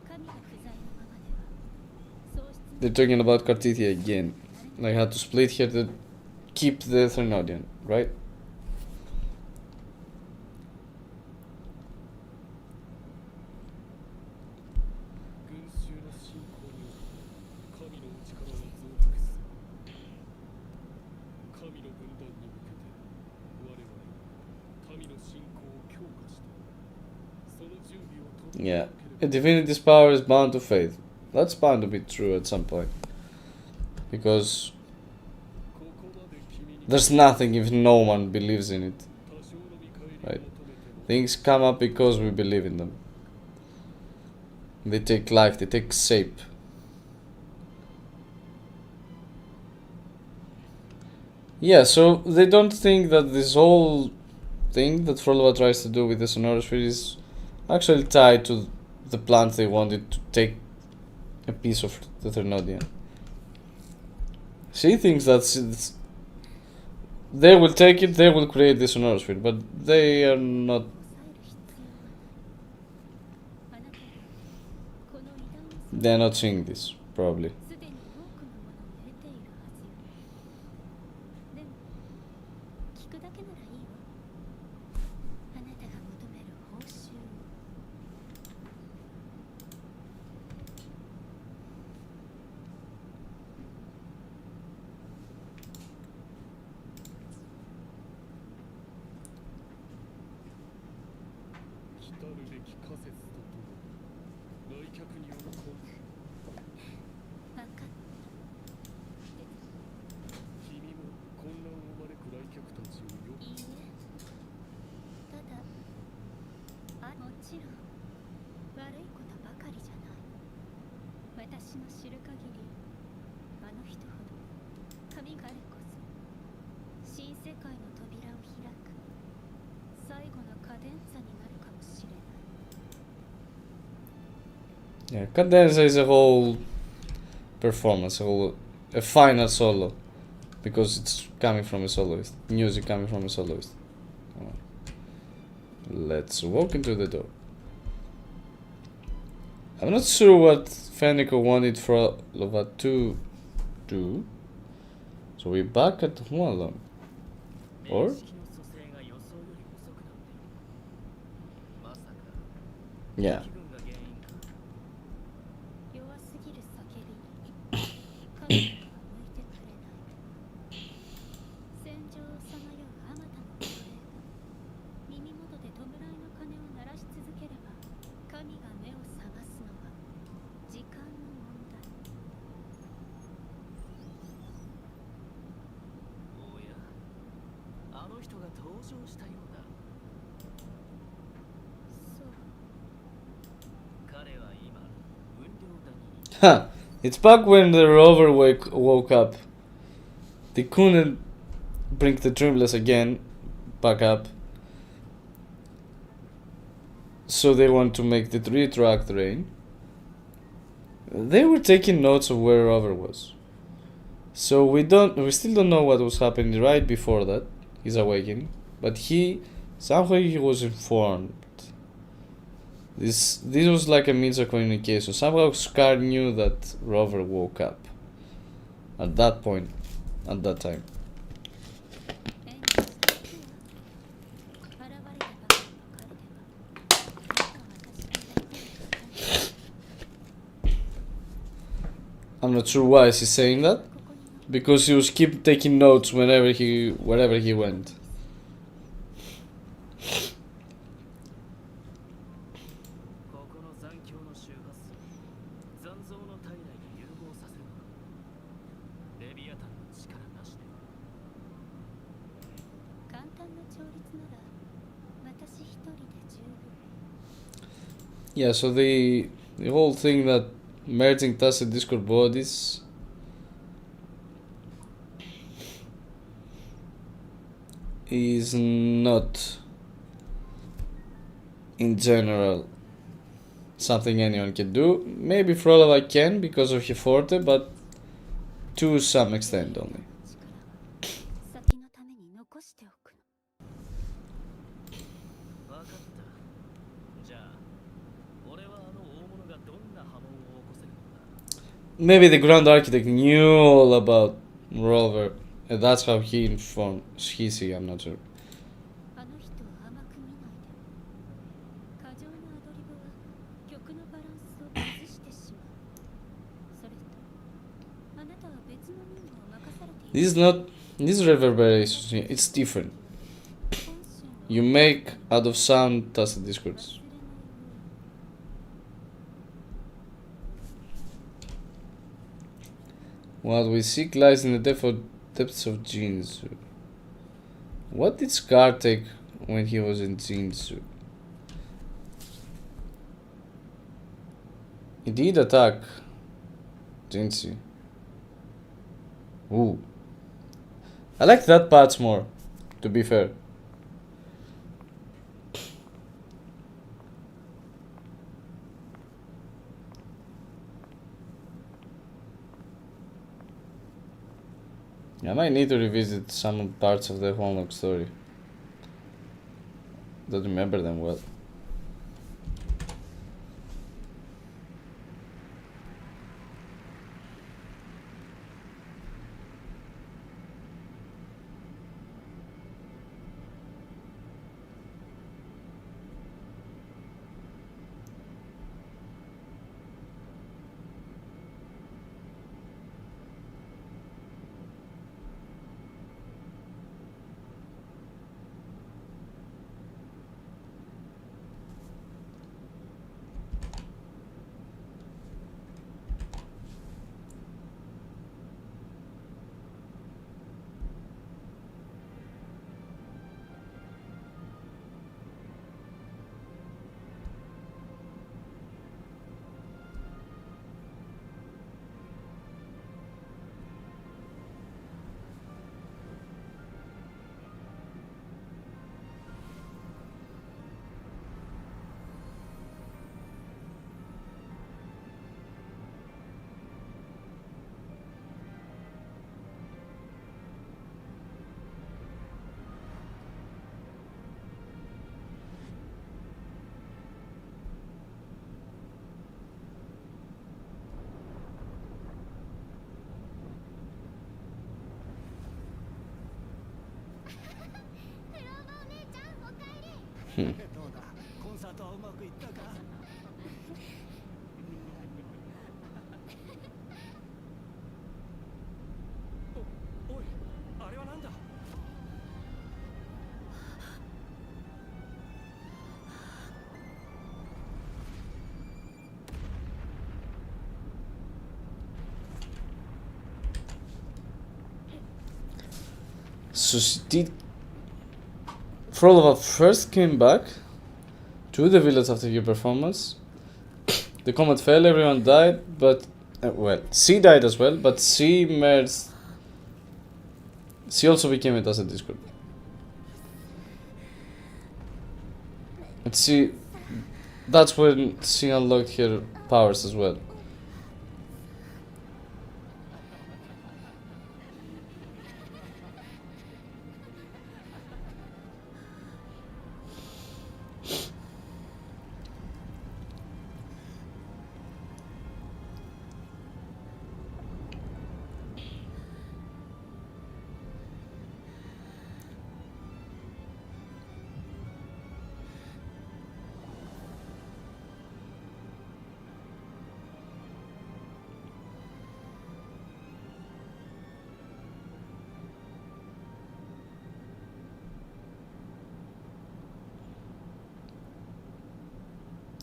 神が不在のままでは喪失 They're talking about Cartithia again. Like how to split here to keep the Threnodian, right? 群衆の信仰によって神の内からは増幅する。神の分断に向けて我々は神の信仰を強化してその準備を整 Yeah. え A なければ divinity's power is bound to faith. That's bound to be true at some point. Because ここまで君に there's nothing if no one believes in it. 多少の見返りを Right. 求めても Things come up because we believe in them. They take life, they take shape. Yeah, so they don't think that this whole thing that Phrolova tries to do with the Sonoros Sphere is actually tied to the plans they wanted to take a piece of the Threnodian. She thinks that they will take it, they will create the Sonoros Sphere, but they are not. 抑える必要はあなたがこの偉大な They're not seeing this, probably. すでに多くのものを得ているはずよ。でも聞くだけならいいわ。あなたが求める報酬を。来たるべき仮説とともに来客による根拠わかっ君も混乱を招く来客たちをよくいいえ。ただもちろん悪いことばかりじゃない。私の知る限りあの人ほど神彼こそ新世界の扉を開く最後のカデンツァになるかもしれない。 Yeah, Cadenza is a whole performance, a final solo, because it's coming from a soloist, music coming from a soloist. Let's walk into the door. I'm not sure what Fenico wanted Phrolova to do, so we're back at home alone. 面 Or? 識の蘇生が予想より遅くなっている。まさか Yeah. 気分が原因か。弱すぎる叫びに神様は向いてくれない。戦場をさまようあまたの声が耳元で弔いの鐘を鳴らし続ければ、神が目を覚ますのは時間の問題。おや、あの人が登場したようだ。そう。彼は今、雲量谷に。 Ha! It's back when the rover woke up. They couldn't bring the Dreamless again back up. So they want to make the 3-track train. They were taking notes of where Rover was. So we still don't know what was happening right before that, his awakening. But somehow he was informed. This was like a means of communication. Somehow Scar knew that Rover woke up. At that point, at that time. 演技した時は現れたばかりの彼では、あなたは私の役に立たない。 I'm not sure why is he saying that. ここにの Because he was keep taking notes wherever he went. ここの残響の周波数、残像の体内に融合させるのだ。レビアタンの力なしで。簡単な調律なら私一人で十分。 Yeah, so the whole thing that merging tacit discord bodies is not in general something anyone can do. Maybe Frolova can because of her forte, but to some extent only. 力は先のために残しておくの。わかった。じゃあ、俺はあの大物がどんな波紋を起こせるのだ。 Maybe the Grand Architect knew all about Rover, and that's how he informed Shisi, I'm not sure. あの人を甘く見ないで。過剰なアドリブは曲のバランスを崩してしまう。それと、あなたは別の任務を任されている。 This reverberation, it's different. 今週の You make out of sound tacit discords. 忘れないように。 What we seek lies in the depths of Jinzu. What did Scar take when he was in Jinzu? He did attack Jinzu. Ooh. I like that patch more, to be fair. I might need to revisit some parts of the Honlock story. Don't remember them well. コンサートはうまくいったか？おい、あれはなんだ？So she did. Phrolova first came back to the village after your performance. The combat fell, everyone died, but well, she died as well, but she merged. She also became a Tacit Discord. And that's when she unlocked her powers as well.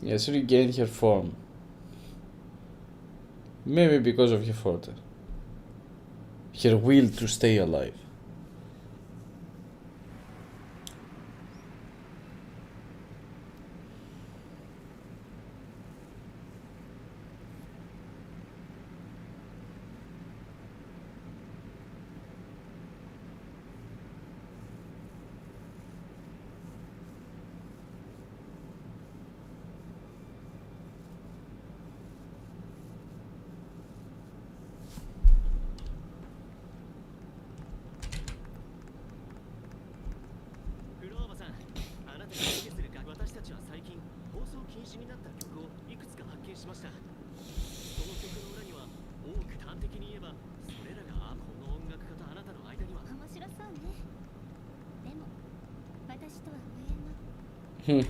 Yeah, she regained her form. Maybe because of her forte. Her will to stay alive. Hmm.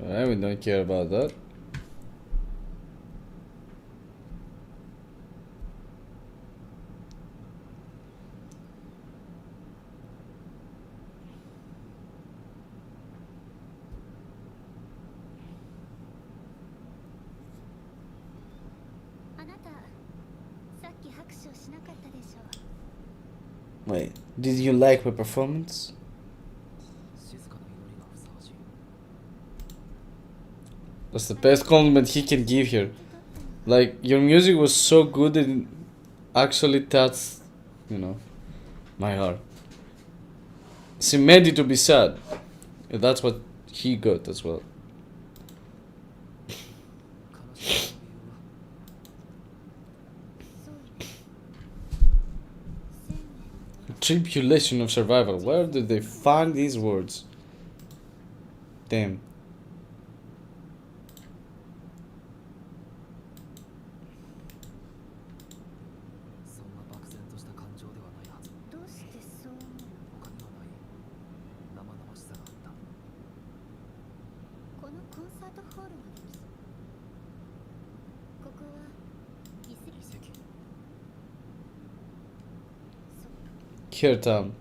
We don't care about that. Wait, did you like my performance? That's the best compliment he can give her. Like, your music was so good that it actually touched, my heart. She made it to be sad. And that's what he got as well. Tribulation of survival. Where did they find these words? Damn. Here, Tom.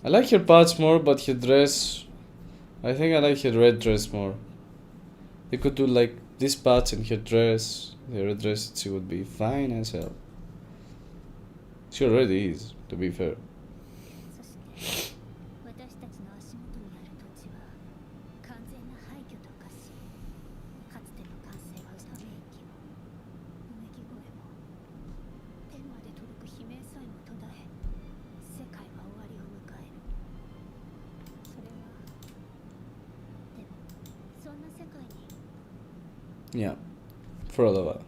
I like her parts more, but her dress... I think I like her red dress more. They could do like this patch in her dress, the red dress, she would be fine as hell. She already is, to be fair. Yeah, Phrolova.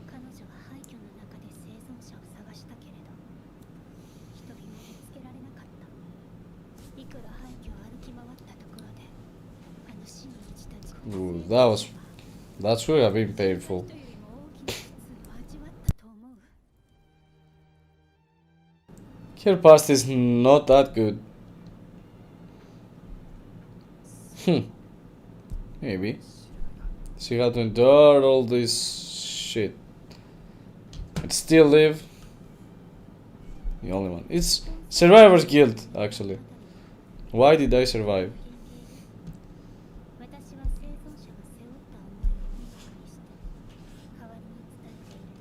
彼女は廃墟の中で生存者を探したけれど一人も見つけられなかった。いくら廃墟を歩き回ったところであの死に満ちた自分 Ooh, that should have been painful. 人よりも大きな苦痛を味わったと思う。 Her past is not that good. Maybe. She had to endure all this shit. And still live. The only one. It's survivor's guilt, actually. Why did I survive? 私は生存者が背負った思いをミスにして代わりに伝えている。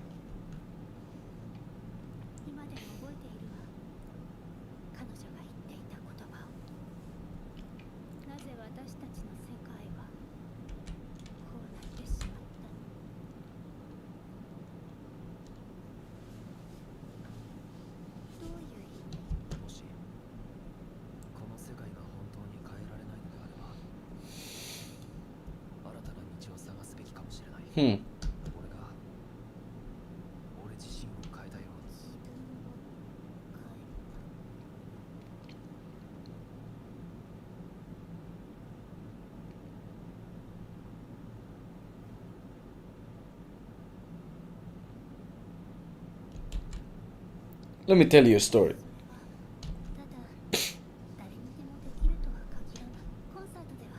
今でも覚えているわ。彼女が言っていた言葉を。なぜ私たちの世界はこうなってしまったの。どういう意味？もしこの世界が本当に変えられないのであれば新たな道を探すべきかもしれない。俺が俺自身を変えたように。 Let me tell you a story. ただ誰にでもできるとは限らない。コンサートでは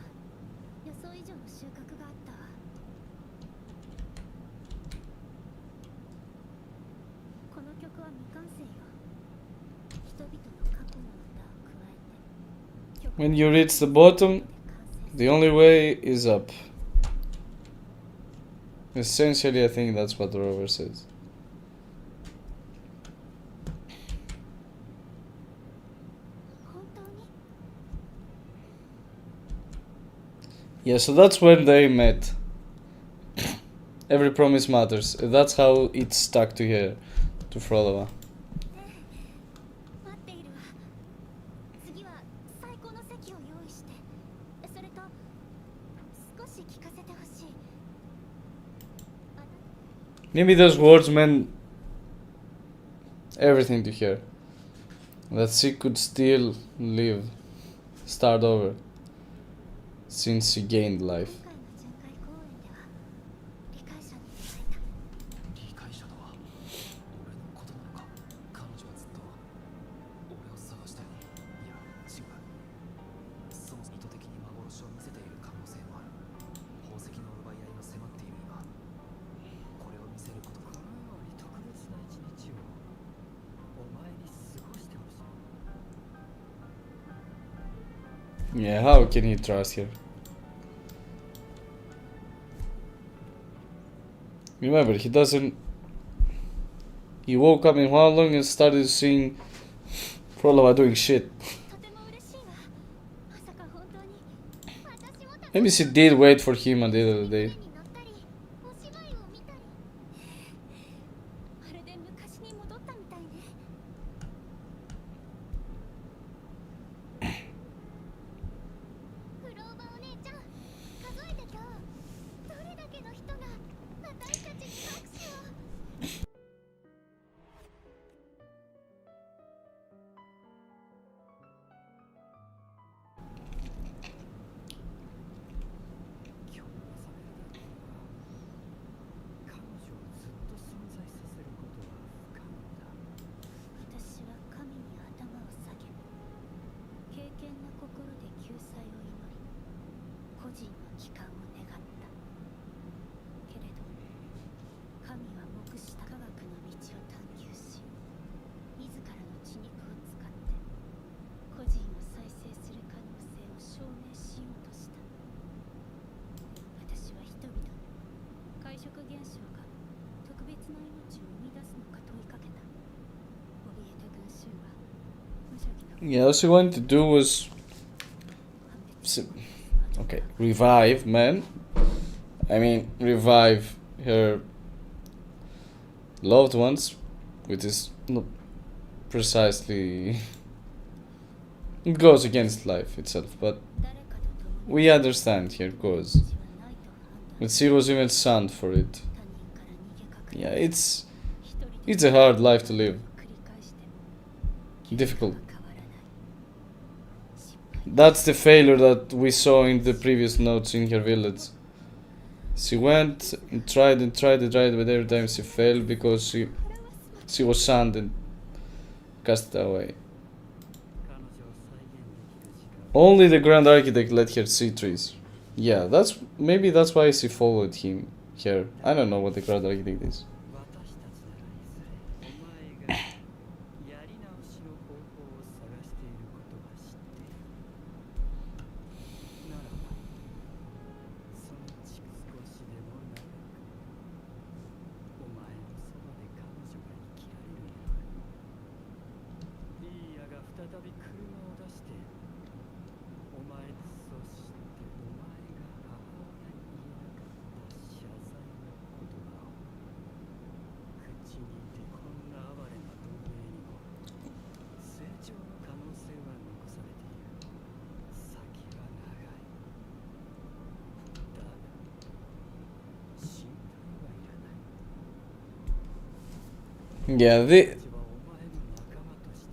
予想以上の収穫があったわ。この曲は未完成よ。人々の過去の歌を加えて。 When you reach the bottom, the only way is up. Essentially, I think that's what the rover says. 本当に Yeah, so that's when they met. Every promise matters. That's how it stuck to her, to Phrolova. 待っているわ。次は最高の席を用意して、それと少し聞かせてほしい。 Maybe those words meant everything to her. That she could still live, start over, since she gained life. 今回の巡回公演では理解者に出会えた。理解者とは俺のことなのか。彼女はずっと俺を探してる。いや違う。そもそも意図的に幻を見せている可能性もある。宝石の奪い合いが迫っている今これを見せることが。このように特別な一日をお前に過ごしてほしい。 Yeah, how can he trust her? Remember, he doesn't. He woke up in Hualong and started seeing Phrolova doing shit. とても嬉しいわ。まさか本当に私も Maybe she did wait for him at the end of the day. に乗ったりお芝居を見たり、まるで昔に戻ったみたいね。フローバお姉ちゃん、数えて今日どれだけの人が私たちに拍手を。 今日の朝メルダーは彼女をずっと存在させることは不可能だ。私は神に頭を下げ、敬虔な心で救済を祈り、個人の帰還を願った。けれど神は目した科学の道を探求し、自らの血肉を使って個人を再生する可能性を証明しようとした。私は人々に会食現象が特別な命を生み出すのか問いかけた。怯えた群衆は無邪気な Yeah, all she wanted to do was. Okay, revive, man. I mean, revive her loved ones, which is not precisely. It goes against life itself, but 誰かと共に we understand her cause. 私はないと判断 But she was even shunned for it. 他人から逃げ隠 Yeah, れ it's 一人で it's a hard life to live. 繰り返しても Difficult. 変わらない失敗 That's the failure that we saw in the previous notes in her village. She went and tried and tried and tried, but every time she failed because she was shunned and cast away. 彼女を再現できる時間 Only the Grand Architect let her see trees. Yeah, maybe that's why she followed him here. I don't know what the Grand Architect is. 私たちならいずれお前がやり直しの方法を探していることは知っているならばその少しでも長くお前のそばで彼女が生きられるようにリーヤが再び車を出してお前そしてお前が母親に言えなかった謝罪の言葉を口にいてこんな哀れな同盟にも成長の可能性は残されている先は長いだが心配はいらない Yeah, 私はお前の仲間として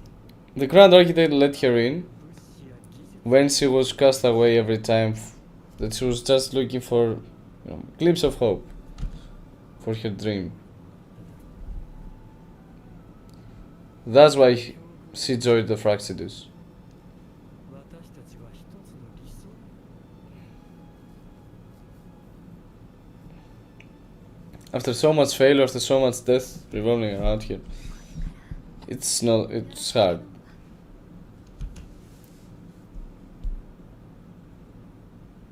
the Grand Architect let her in 物資や技術 when she was cast away every time that she was just looking for glimpse of hope for her dream. That's why she joined the Fraxidus. 私たちは一つの理想 After so much failure, after so much death revolving around here, it's hard.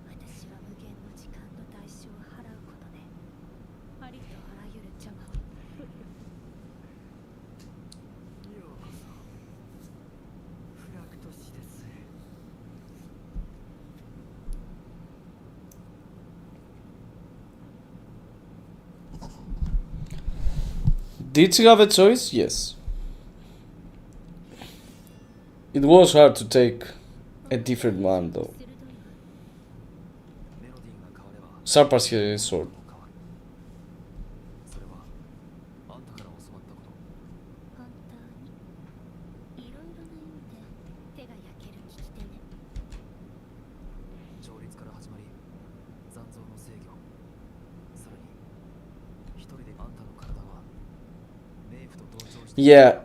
私は無限の時間の代償を払うことでありとあらゆる邪魔をようこそフラクトシです。 Did she have a choice? Yes. It was hard to take a different one though. 鋭いわメロディーが変われば Surpass his sword. 変わるそれはあんたから教わったこと本当にいろいろな意味で手が焼ける聞き手ね調律から始まり残像の制御さらに一人であんたの体は冥府と同調して Yeah,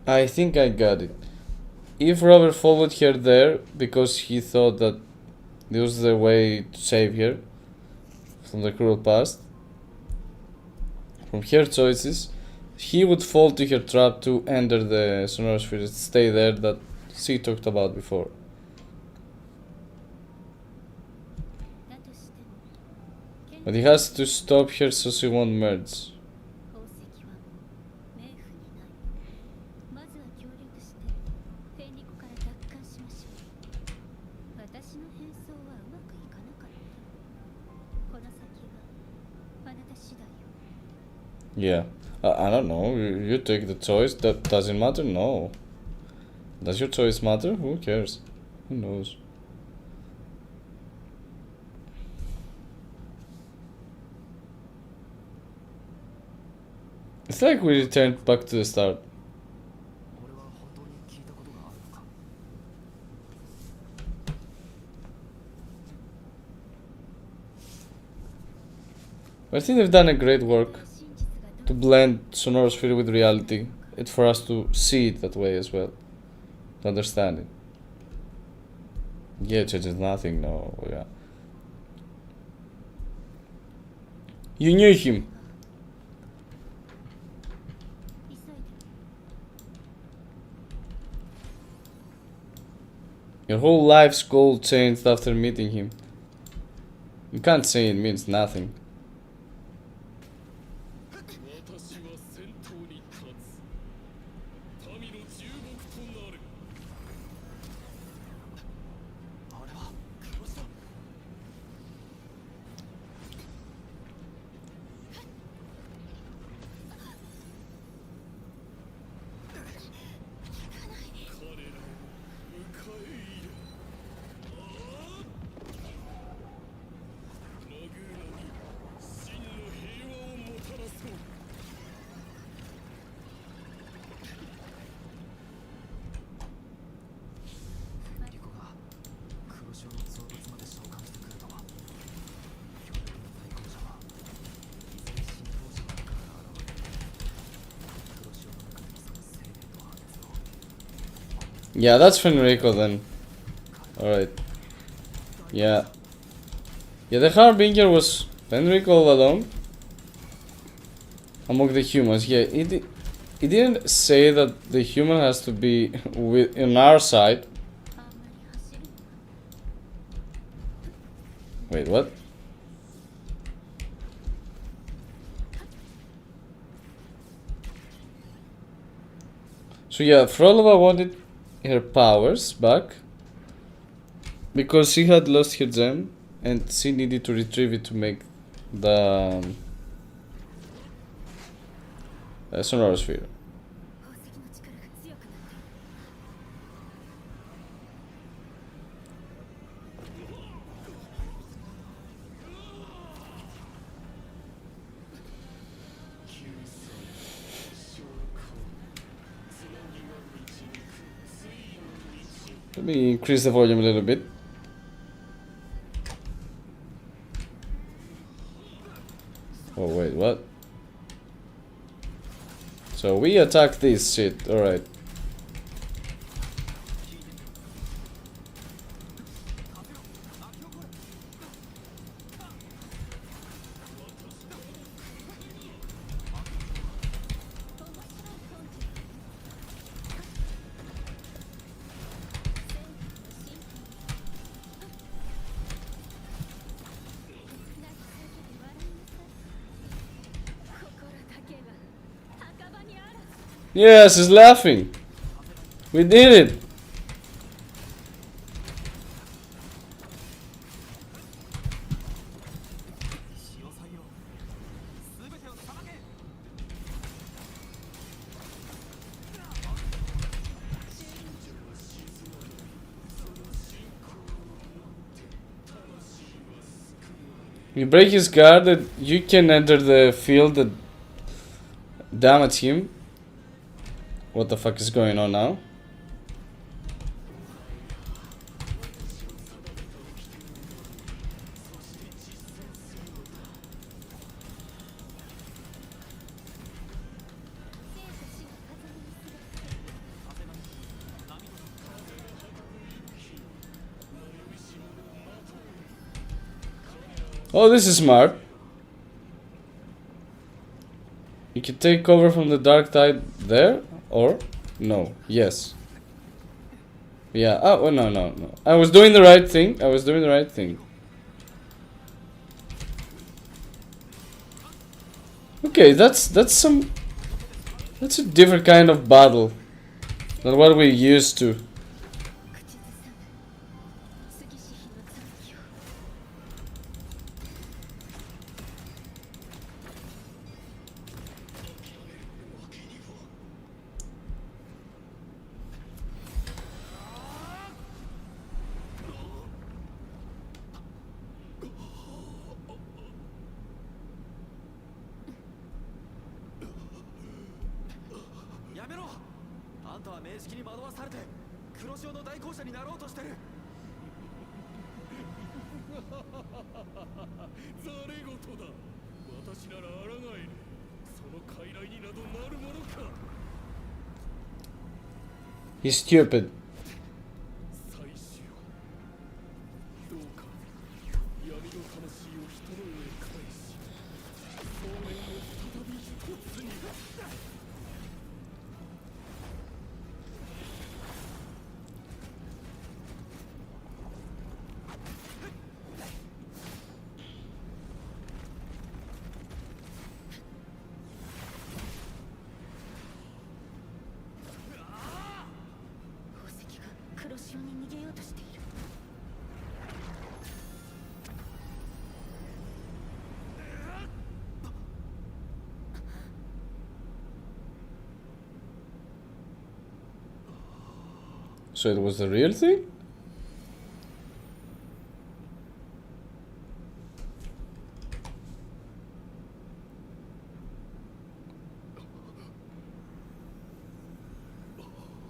I think I got it. If Robert followed her there because he thought that this was the way to save her from the cruel past, from her choices, he would fall to her trap to enter the Sonora Sphere, stay there that she talked about before. だとしても剣 But he has to stop her so she won't merge. 宝石はもう冥府にないまずは協力してフェンリコから奪還しましょう私の変装はうまくいかなかったこの先はあなた次第よ Yeah, I don't know. You take the choice. That doesn't matter. No. Does your choice matter? Who cares? Who knows? It's like we returned back to the start. 俺は本当に聞いたことがあるのか I think they've done a great work 真実が to どう blend Sonora Sphere with reality. It's for us to see it that way as well. To understand it. Yeah, it changes nothing. No, yeah. You knew him. 急いで Your whole life's goal changed after meeting him. You can't say it means nothing. 私は先頭に立つ民の重獄となるあれは黒潮 彼らを迎え入れマグーナに Yeah, that's Fenrico then. Alright. Yeah. Yeah, the Harbinger was Fenrico all alone. Among the humans. Yeah, it didn't say that the human has to be on our side. あんまり走るのは Wait, what? So yeah, Frolova wanted her powers back because she had lost her gem and she needed to retrieve it to make the sonar sphere. 宝石の力が強くなっている Let me increase the volume a little bit. Oh wait, what? So we attack this shit, alright. Yes, he's laughing. We did it. You break his guard and you can enter the field that damage him. What the fuck is going on now? Oh, this is smart. You can take cover from the dark tide there, or no? Yes. Yeah. Oh no no no! I was doing the right thing. I was doing the right thing. Okay, that's a different kind of battle than what we're used to. 口ずさむ杉氏妃の残機を やめろ。あんたは名式に惑わされて黒潮の大校舎になろうとしてる。ざれ言だ。私なら抗える。その傀儡になどなるものか。 He's stupid. 最終どうか闇の魂を人の上へ返し少年を再び一つに。 宝石が黒潮に逃げようとしている So it was the real thing?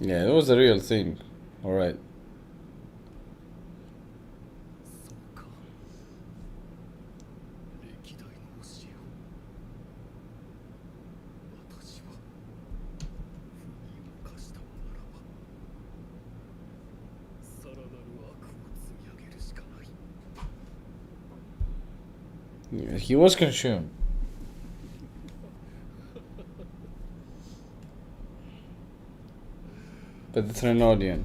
Yeah, it was the real thing. Alright. そうか。歴代の教えを私は腑に落かしたのならば He was consumed. By the Threnodian.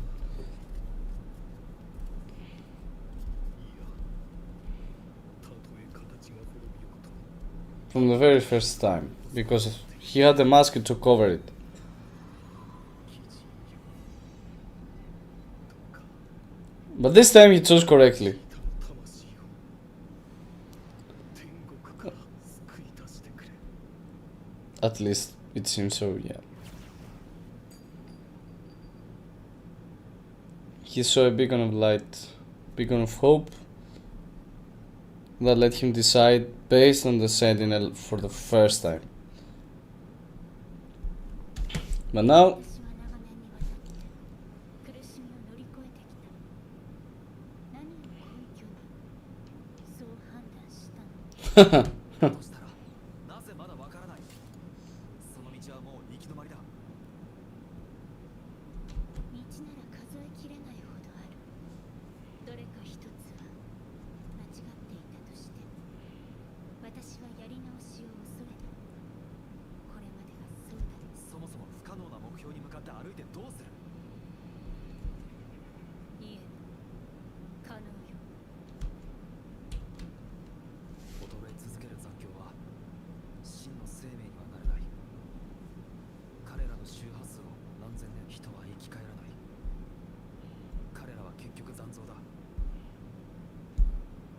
From the very first time. Because he had a mask to cover it. But this time he chose correctly. At least it seems so, yeah. He saw a beacon of light, beacon of hope, that let him decide based on the Sentinel for the first time. But now, 私は長年にわたって苦しみを乗り越えてきた。何を根拠にそう判断したの？としたらなぜまだわからない。その道はもう行き止まりだ。道なら数えきれないほどある。どれか一つは間違っていたとしても、私はやり直しを恐れない。これまでがそうだ。そもそも不可能な目標に向かって歩いてどうする。いえ、可能よ。衰え続ける残響は真の生命にはなれない。彼らの周波数を何千年人は生き返らない。彼らは結局残像だ。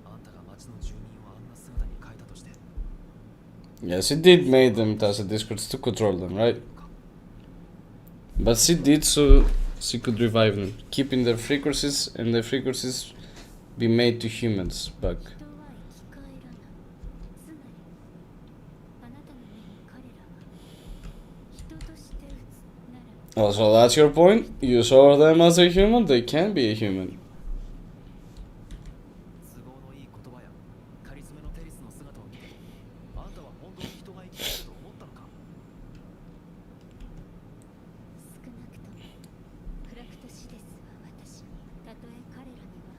あんたが町の住民をあんな姿に変えたとして。 yes, she did made them as a discords to control them, right? But she did so she could revive them, keeping their frequencies and their frequencies be made to humans back. 人は生き返らない。つまり、あなたの目に彼らは人として映つなら Oh, so that's your point? You saw them as a human? They can be a human. 都合のいい言葉やカリスメのテリスの姿を見て、あんたは本当に人が生きていると思ったのか。少なくともクラクトシデスは私に、たとえ彼らには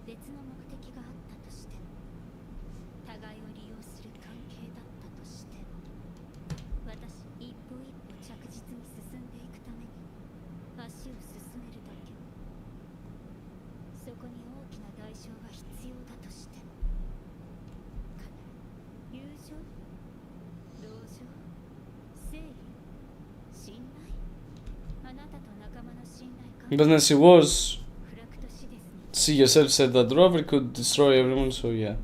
別の目的があったとしても、互いを利用する関係だったとしても、私一歩一歩着実に進んでいくために足を進めるだけ。そこに大きな代償が必要だとしても、必ず友情、同情、正義、信頼、あなたと仲間の信頼関 But then she was. クラクトシデスに She yourself said that Rover could destroy everyone, so yeah.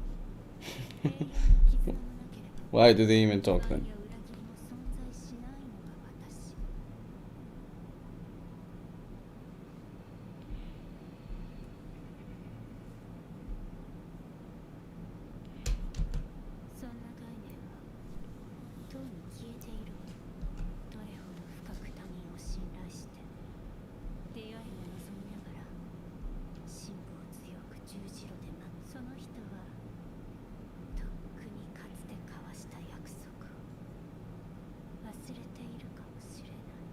永遠の絆もなければ Why do they even talk 不安 then? や裏切りも存在しないのが私。そんな概念はとうに消えているわ。どれほど深く他人を信頼して出会いも望みながら辛抱強く十字路で待つその人はとっくにかつて交わした約束を忘れているかもしれない。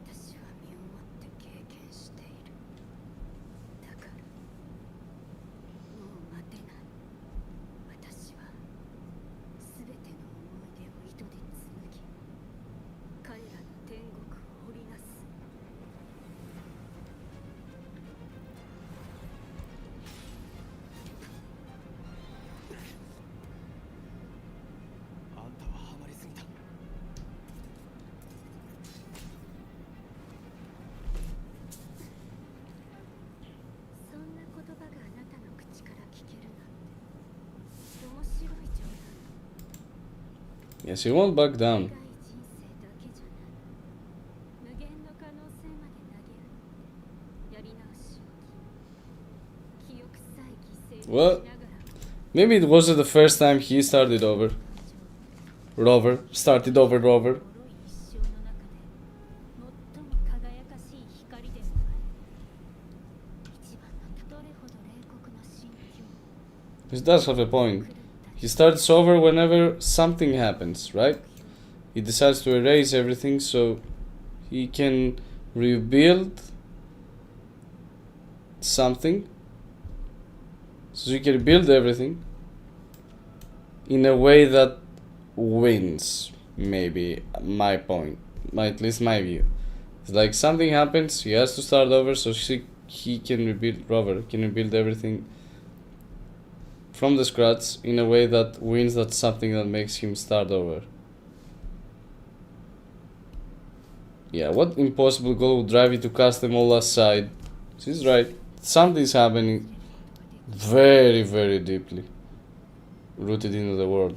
私は身をもって経験している。だからもう待てない。私は全ての思い出を糸で紡ぎ、彼らの天国を織りなす。あんたはハマりすぎた。そんな言葉があなたの口から聞けるなんて面白い冗談。 Yeah, she won't back 長 down. い人生だけじゃない。無限の可能性まで投げる。やり直しを記憶さえ犠牲にしな What? がら Maybe it wasn't the first time he started over. Rover. Started over Rover. 脆い一生の中で最も輝かしい光でもある。一番のどれほど冷酷な心境。 He does have a point. 狂った He starts over whenever something happens, right? He decides to erase everything so he can rebuild something. So he can rebuild everything. in a way that wins. Maybe my point, at least my view. It's like something happens, he has to start over, so he can rebuild. Rover can rebuild everything from the scratch in a way that wins. That's something that makes him start over. Yeah, what impossible goal would drive you to cast them all aside? She's right. Something's happening very, very deeply rooted into the world.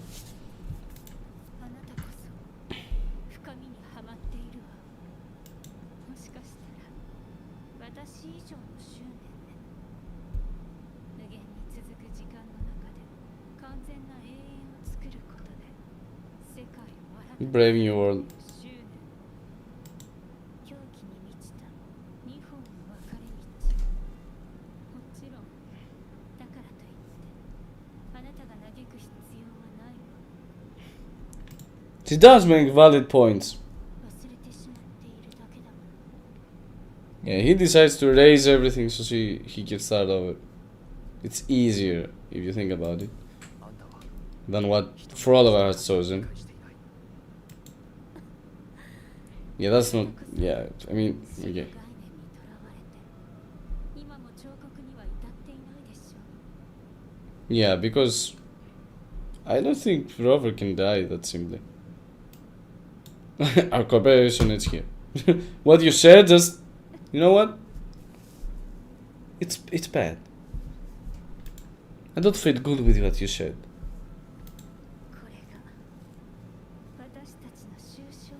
あなたこそ深みにはまっているわ。もしかしたら私以上の執念ね。無限に続く時間の中で完全な永遠を作ることで世界を新たに Brave New World. 執念。狂気に満ちた二本の分かれ道。もちろんだからといってあなたが嘆く必要はないわ。 She does make valid points. 忘れてしまっているだけだもの。 Yeah, he decides to erase everything so he can start over. It's easier if you think about it あんたは than what Phrolova has chosen. 理解していない。 Yeah, that's not. Yeah, I mean, 死の概念 okay. にとらわれて今も彫刻には至っていないでしょう。 Yeah, because I don't think Rover can die that simply. Our cooperation is here. What you said, just you know what? It's bad. I don't feel good with what you said. これが私たちの終章よ。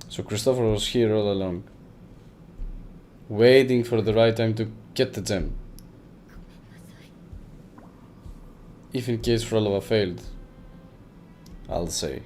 So Christopher was here all along, waiting for the right time to get the gem. If in case Phrolova failed, I'll say.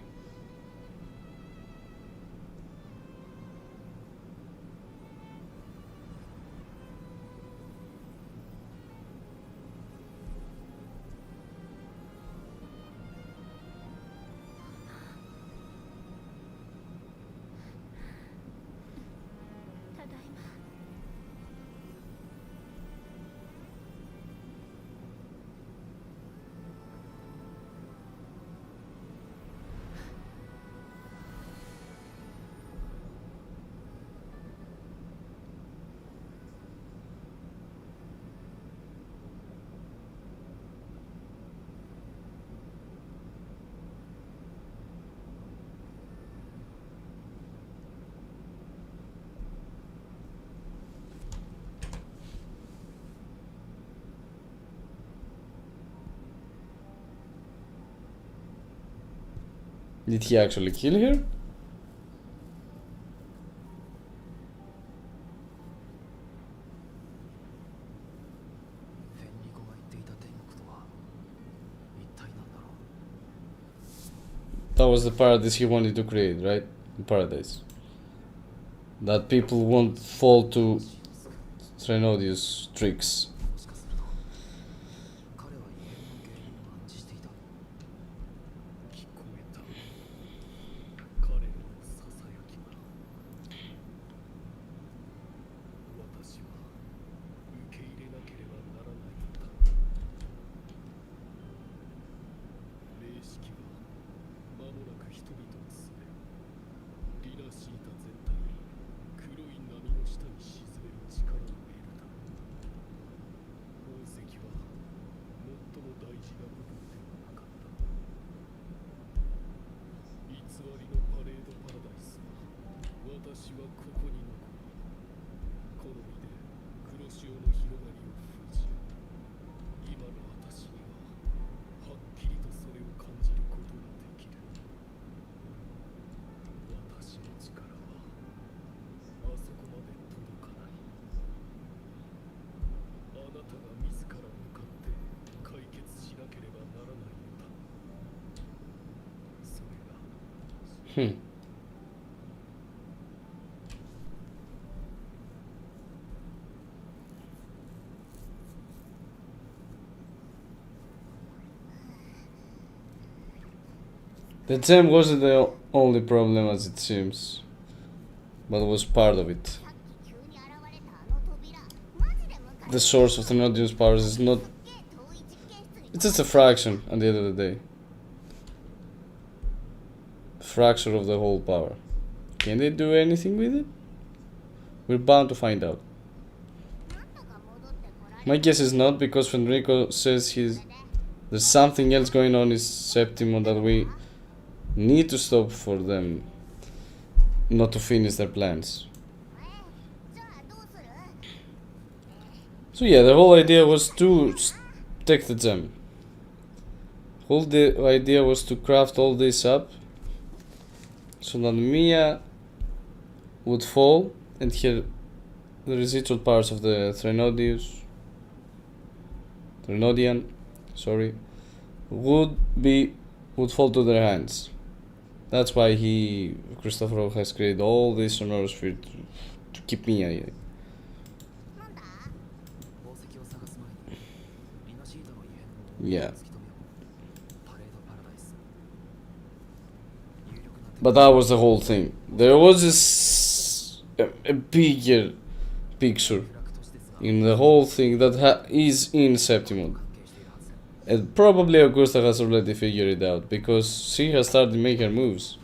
Did he actually kill her? フェンリコが言っていた天国とは一体なんだろう。 That was the paradise he wanted to create, right? The paradise. That people won't fall to Threnodius' tricks. もしかすると彼は異変の原因を暗示していた。聞こえた彼のささやきは。私は受け入れなければならないのだ。霊式は間もなく人々を進め、リナシータ全体を黒い波の下に沈める力を得るだろう。私はここに残り、好みで黒潮の広がりを封じ、今の私にははっきりとそれを感じることができる。私の力はあそこまで届かない。あなたが自ら向かって解決しなければならないのだ。それが The gem wasn't the only problem as it seems, but was part of it. さっき急に現れたあの扉、マジで昔 The source of Thenodion's powers is not. すっげえ遠い実験室に It's just a fraction at the end of the day. A fraction of the whole power. Can they do anything with it? We're bound to find out. なんとか戻ってこられ My guess is not, because Federico says there's something else going on in Septimo that we need to stop for them not to finish their plans. じゃあどうする So yeah, the whole idea was to take the gem. Whole the idea was to craft all this up so that Mia would fall and the residual parts of the Threnodian, would fall to their hands. That's why Christopher has created all this sonorosphere to keep Mia. なんだ宝石を探す前にリナシードの異変を Yeah. 突き止めよう。パレードパラダイス。有力な手 But that was the whole thing. There was a bigger picture フラク都市ですが in the whole thing that is in Septimon. 関係しているはず。 And probably Augusta has already figured it out, because she has started making her moves.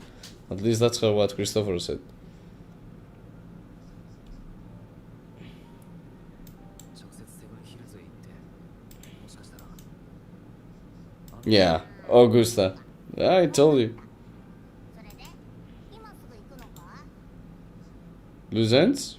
At least that's what Christopher said. 直接セブンヒルズへ行ってもしかしたら Yeah, Augusta. I told you. それで今すぐ行くのか Loose ends?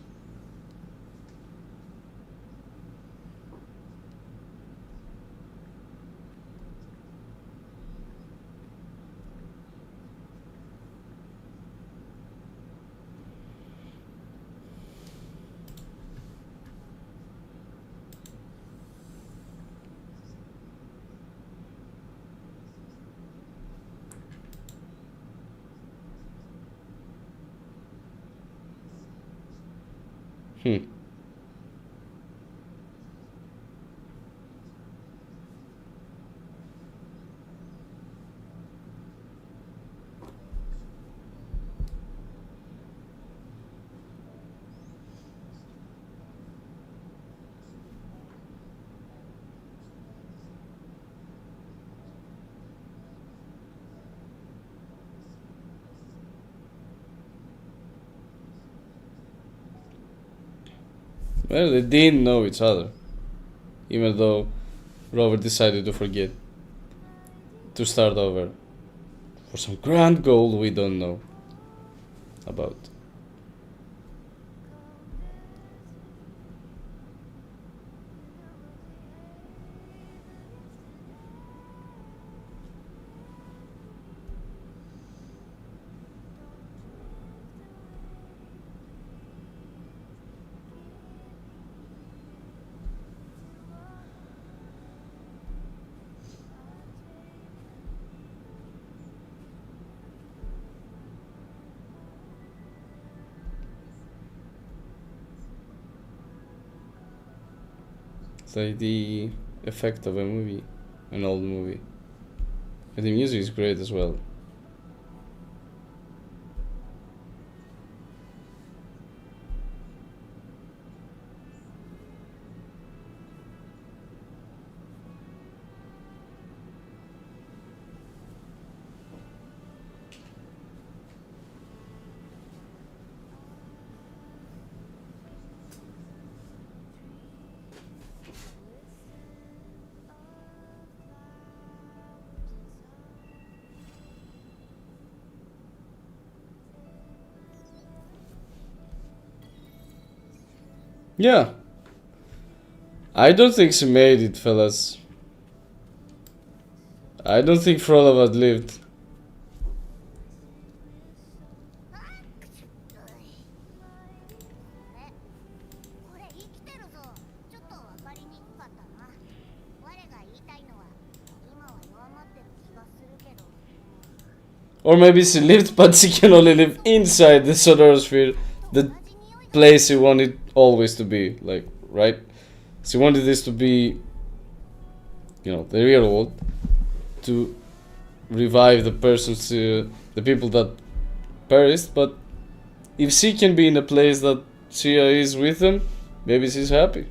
Hmm. Well, they didn't know each other, even though Robert decided to forget to start over for some grand goal we don't know about. It's like the effect of a movie, an old movie. And the music is great as well. Yeah. I don't think she made it, fellas. I don't think Phrolova lived. これ生きてるぞ。ちょっとわかりにくかったな。我が言いたいのは今は弱まってる気がするけど。 Or maybe she lived, but she can only live inside the Sonosphere, the place she wanted always to be. Like, right? She wanted this to be, you know, the real world, to revive the persons, the people that perished. But if she can be in a place that she is with them, maybe she's happy.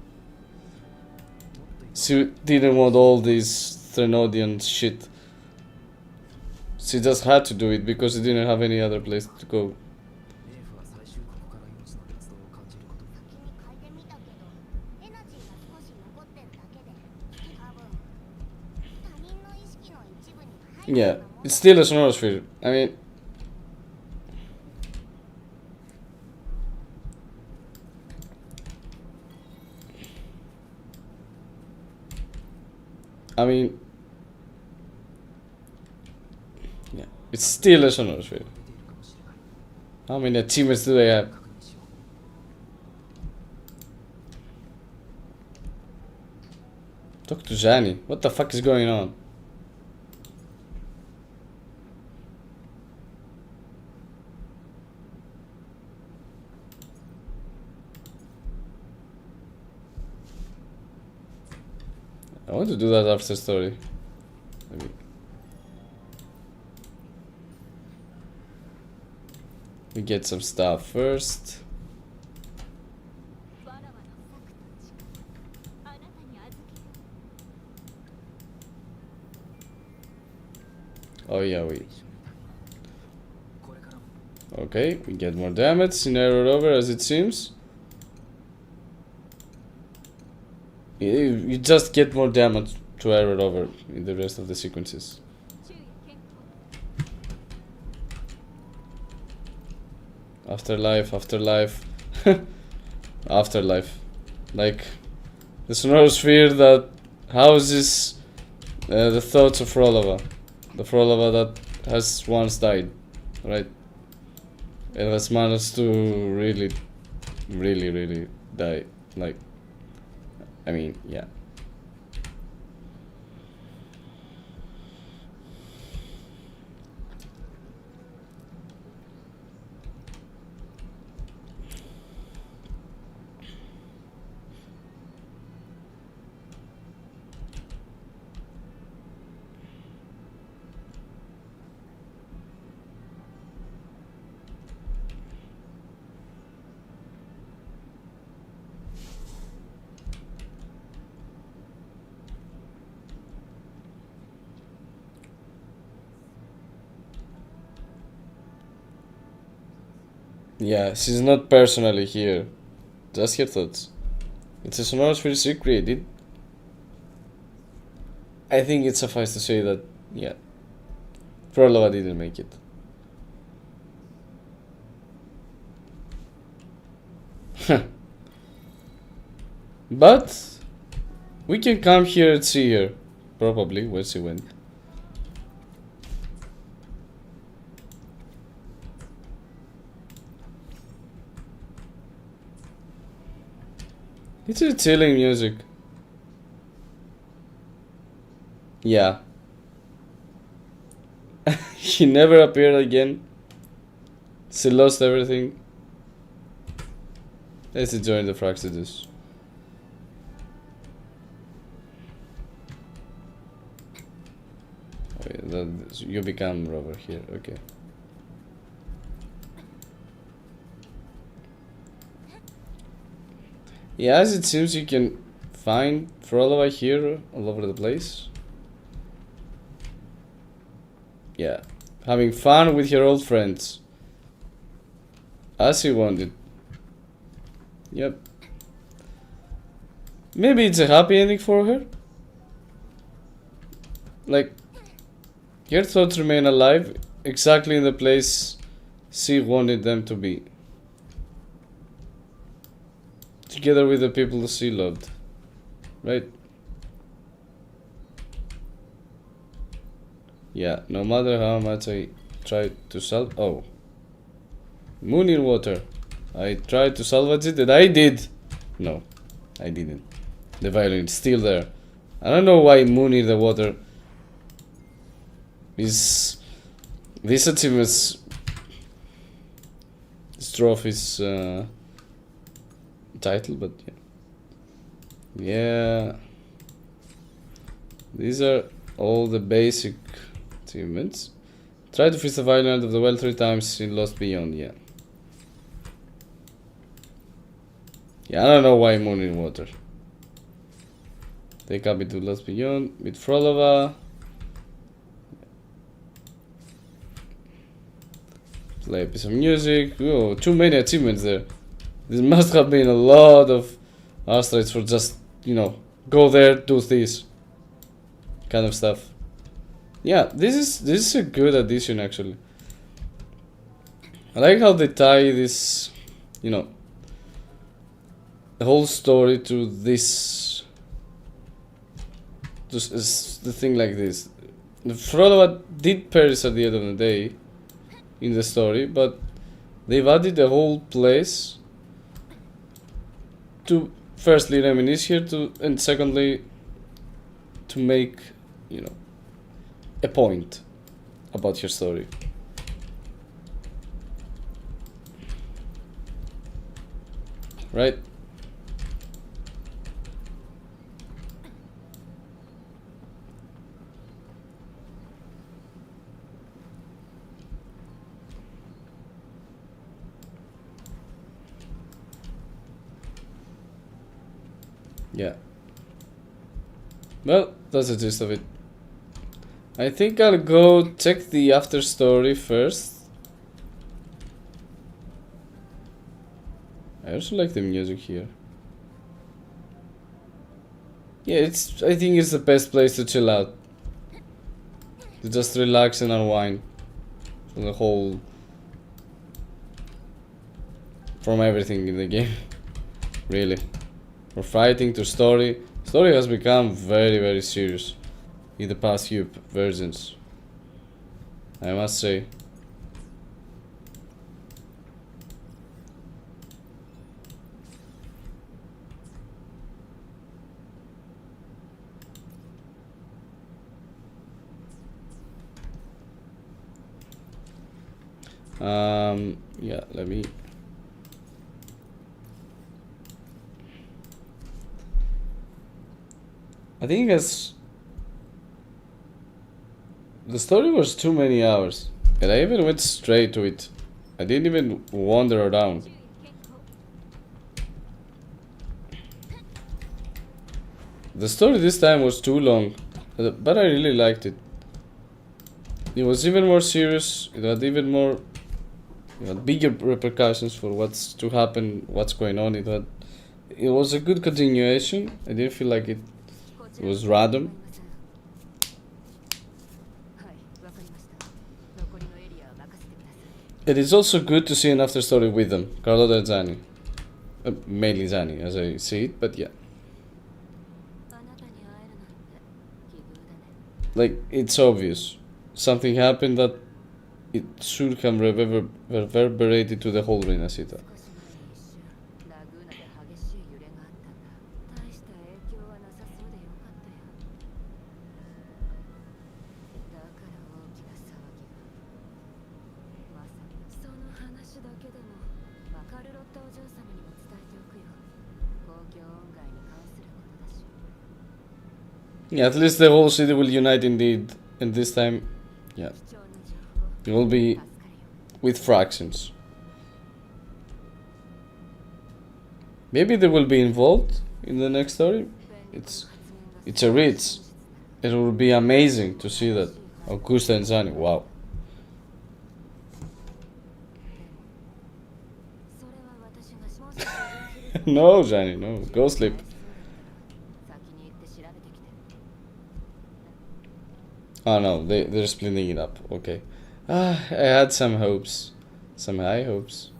She didn't want all this Threnodian shit. She just had to do it because she didn't have any other place to go. 冥府は最終ここから命の活動を感じること先に変えてみたけど、エナジーが少し残ってるだけで、多分他人の意識の一部に入る Yeah, it's still a Sonosphere. I mean, yeah, it's still a Sonosphere. 出ているかもしれない How many achievements do they have? 確認しよう Talk to Zani. What the fuck is going on? I want to do that after story. Maybe. We get some stuff first. わらわの策と力あなたに預ける Oh yeah, we. 一緒にいたいこれからも Okay, we get more damage in Arrow Rover as it seems. You just get more damage to Arrow Rover in the rest of the sequences. 昼夜健康 Afterlife, afterlife, afterlife. Like the Sonosphere that houses the thoughts of Phrolova. The Phrolova that has once died, right? It has managed to really, really, really die. Like, I mean, yeah. Yeah, she's not personally here. Just her thoughts. It's a Sonosphere she created. I think it's suffice to say that, yeah, Phrolova didn't make it. But we can come here and see her. Probably where she went. It's a chilling music. Yeah. He never appeared again. She lost everything. Let's join the Fraxidus. Okay, you become Rover here, okay. Yeah, as it seems you can find Phrolova here all over the place. Yeah, having fun with your old friends. As you wanted. Yep. Maybe it's a happy ending for her? Like, her thoughts remain alive exactly in the place she wanted them to be. together with the people she loved, right? Yeah, no matter how much I tried to solve. Oh, moon in water. I tried to salvage it, and I did. No, I didn't. The violin is still there. I don't know why moon in the water is this achievement's trophy's title, but yeah. These are all the basic achievements. Try to fish the violin out of the well 3 times in Lost Beyond. Yeah, I don't know why moon in water. Take up into Lost Beyond with Phrolova. Play a piece of music. Oh, too many achievements there. This must have been a lot of asteroids for just, go there, do this kind of stuff. Yeah, this is a good addition actually. I like how they tie this, the whole story to this. Just the thing like this. The Phrolova did perish at the end of the day in the story, but they've added the whole place to firstly reminisce here and secondly to make a point about your story. Right? Yeah. Well, that's the gist of it. I think I'll go check the after story first. I also like the music here. Yeah, I think it's the best place to chill out. To just relax and unwind from the whole, from everything in the game. Really. From fighting to story. Story has become very, very serious in the past few versions, I must say. Yeah, let me. I think the story was too many hours, and I even went straight to it. I didn't even wander around. The story this time was too long, but I really liked it. It was even more serious. It had even more, bigger repercussions for what's to happen, what's going on. It was a good continuation. I didn't feel like it was random. It is also good to see an after story with them, Carlotta and Zani. Mainly Zani, as I see it, but yeah. Like, it's obvious. Something happened that it should have reverberated to the whole Rinasita. Yeah, at least the whole city will unite indeed, and this time, yeah, it will be with fractions. Maybe they will be involved in the next story. It's a reach. It will be amazing to see that. Augusta and Zani, wow. No, Zani, no, go sleep. Oh no, they're splitting it up. Okay. I had some hopes. Some high hopes.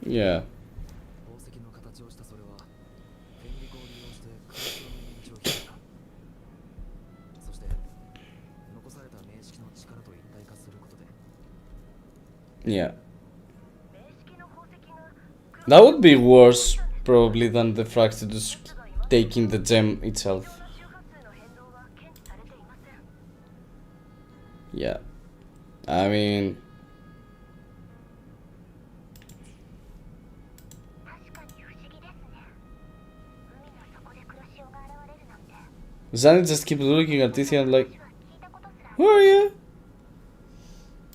Yeah. 宝石の形をしたそれは天理を利用して空想の入り口を開いた。そして残された名式の力と一体化することで Yeah. That would be worse, probably, than the Fractidus taking the gem itself. Yeah. I mean... Zanny just keeps looking at Tithia and like, who are you?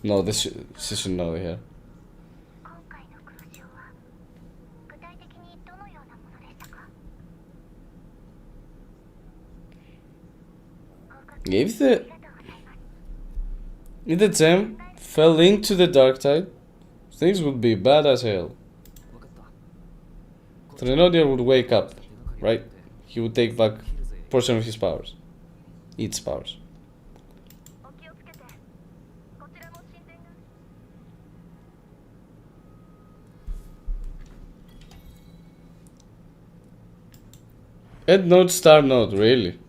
No, she should know here. If the gem fell into the dark tide, things would be bad as hell. 分かった。 Trinodier would wake up, right? He would take back portion of his powers. Its powers. Ed Node Star Node, really?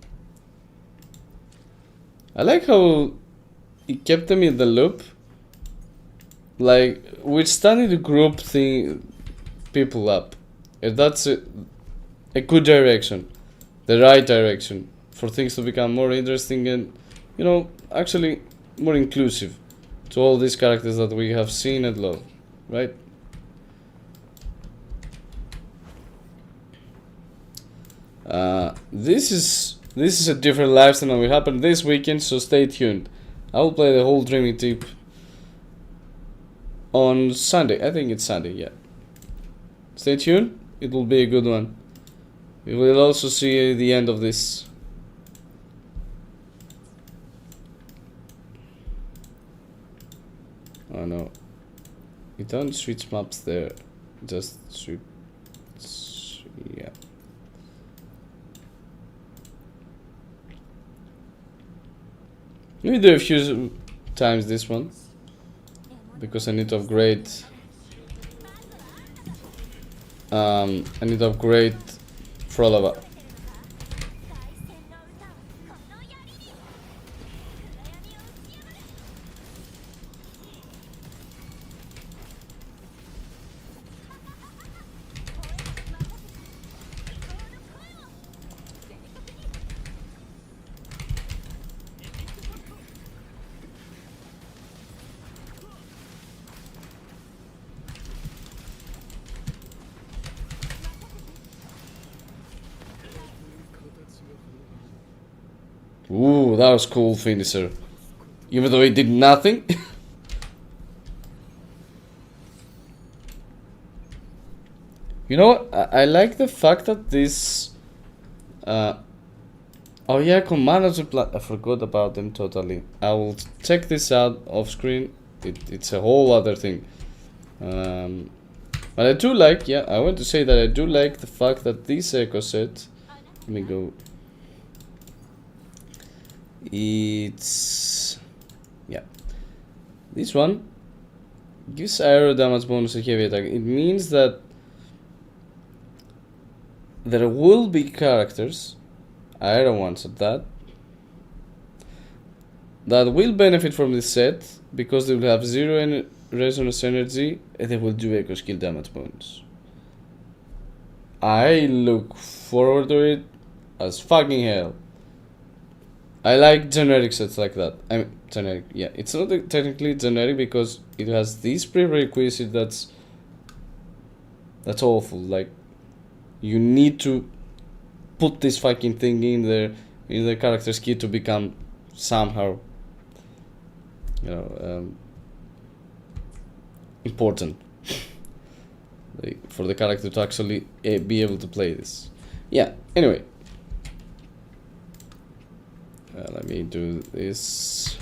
I like how it kept them in the loop. Like, we're starting to group people up. And that's a good direction. The right direction. For things to become more interesting and, you know, actually more inclusive to all these characters that we have seen and loved. Right? This is a different lifestyle that will happen this weekend, so stay tuned. I will play the whole Dreaming Tip on Sunday. I think it's Sunday, yeah. Stay tuned, it will be a good one. We will also see the end of this. Oh no. You don't switch maps there. Just switch. Yeah. Let me do a few times this one. Because I need to upgrade. I need to upgrade Phrolova. Ooh, that was cool finisher. Even though it did nothing. You know what? I like the fact that this... oh yeah, commanders I forgot about them totally. I will check this out off screen. It's a whole other thing. But I do like, yeah, I want to say that I do like the fact that this echo set... Let me go... It's... yeah. This one gives aero damage bonus to heavy attack. It means that there will be characters, aero ones at that will benefit from this set because they will have 0 resonance energy and they will do echo skill damage bonus. I look forward to it as fucking hell. I like generic sets like that. I mean, generic, yeah. It's not technically generic because it has this prerequisite that's awful. Like, you need to put this fucking thing in the character's key to become somehow, you know, important. Like, for the character to actually be able to play this. Yeah, anyway. Let me do this.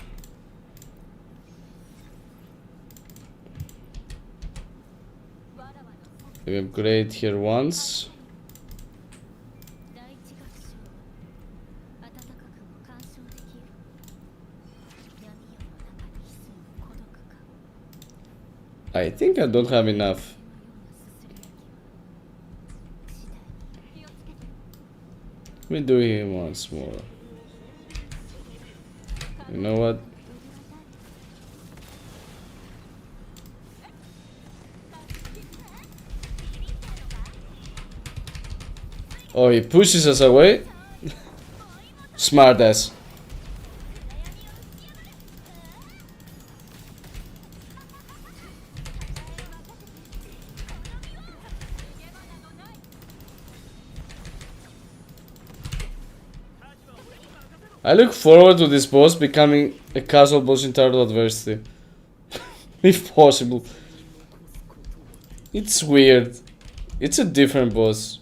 We upgrade here once. I think I don't have enough. We do him once more. You know what? Oh, he pushes us away? Smart ass. I look forward to this boss becoming a casual boss in Turtle Adversity. If possible. It's weird. It's a different boss.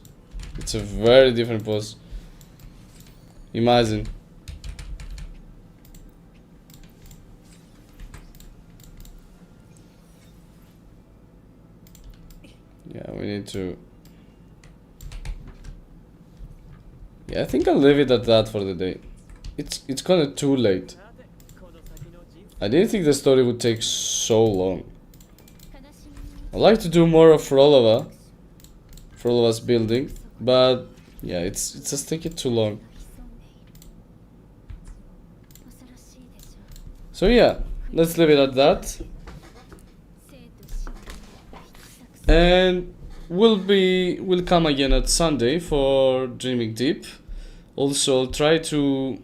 It's a very different boss. Imagine. Yeah, we need to... Yeah, I think I'll leave it at that for the day. It's kinda too late. I didn't think the story would take so long. I'd like to do more of Frolova's building, but yeah, it's just taking too long. So yeah, let's leave it at that. And we'll come again at Sunday for Dreaming Deep. Also, I'll try to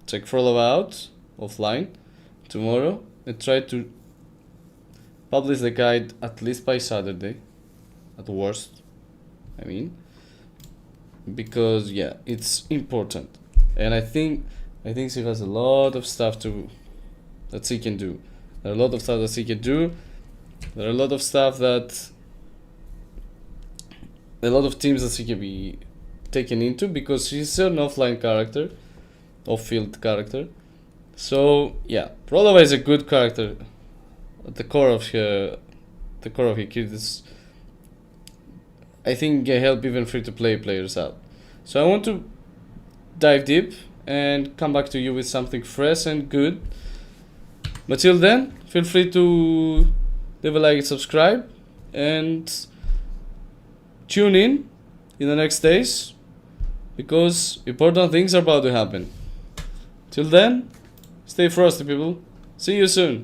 check Phrolova out offline tomorrow and try to publish the guide at least by Saturday, at worst. I mean, because yeah, it's important, and I think she has a lot of stuff that she can do. There are a lot of stuff that she can do. There are a lot of stuff that a lot of teams that she can be taken into, because she's an offline character, off-field character. So yeah, Phrolova is a good character. At the core of her kit is, I think, help even free-to-play players out. So I want to dive deep and come back to you with something fresh and good. But till then, feel free to leave a like and subscribe, and tune in the next days, because important things are about to happen. Till then, stay frosty, people. See you soon.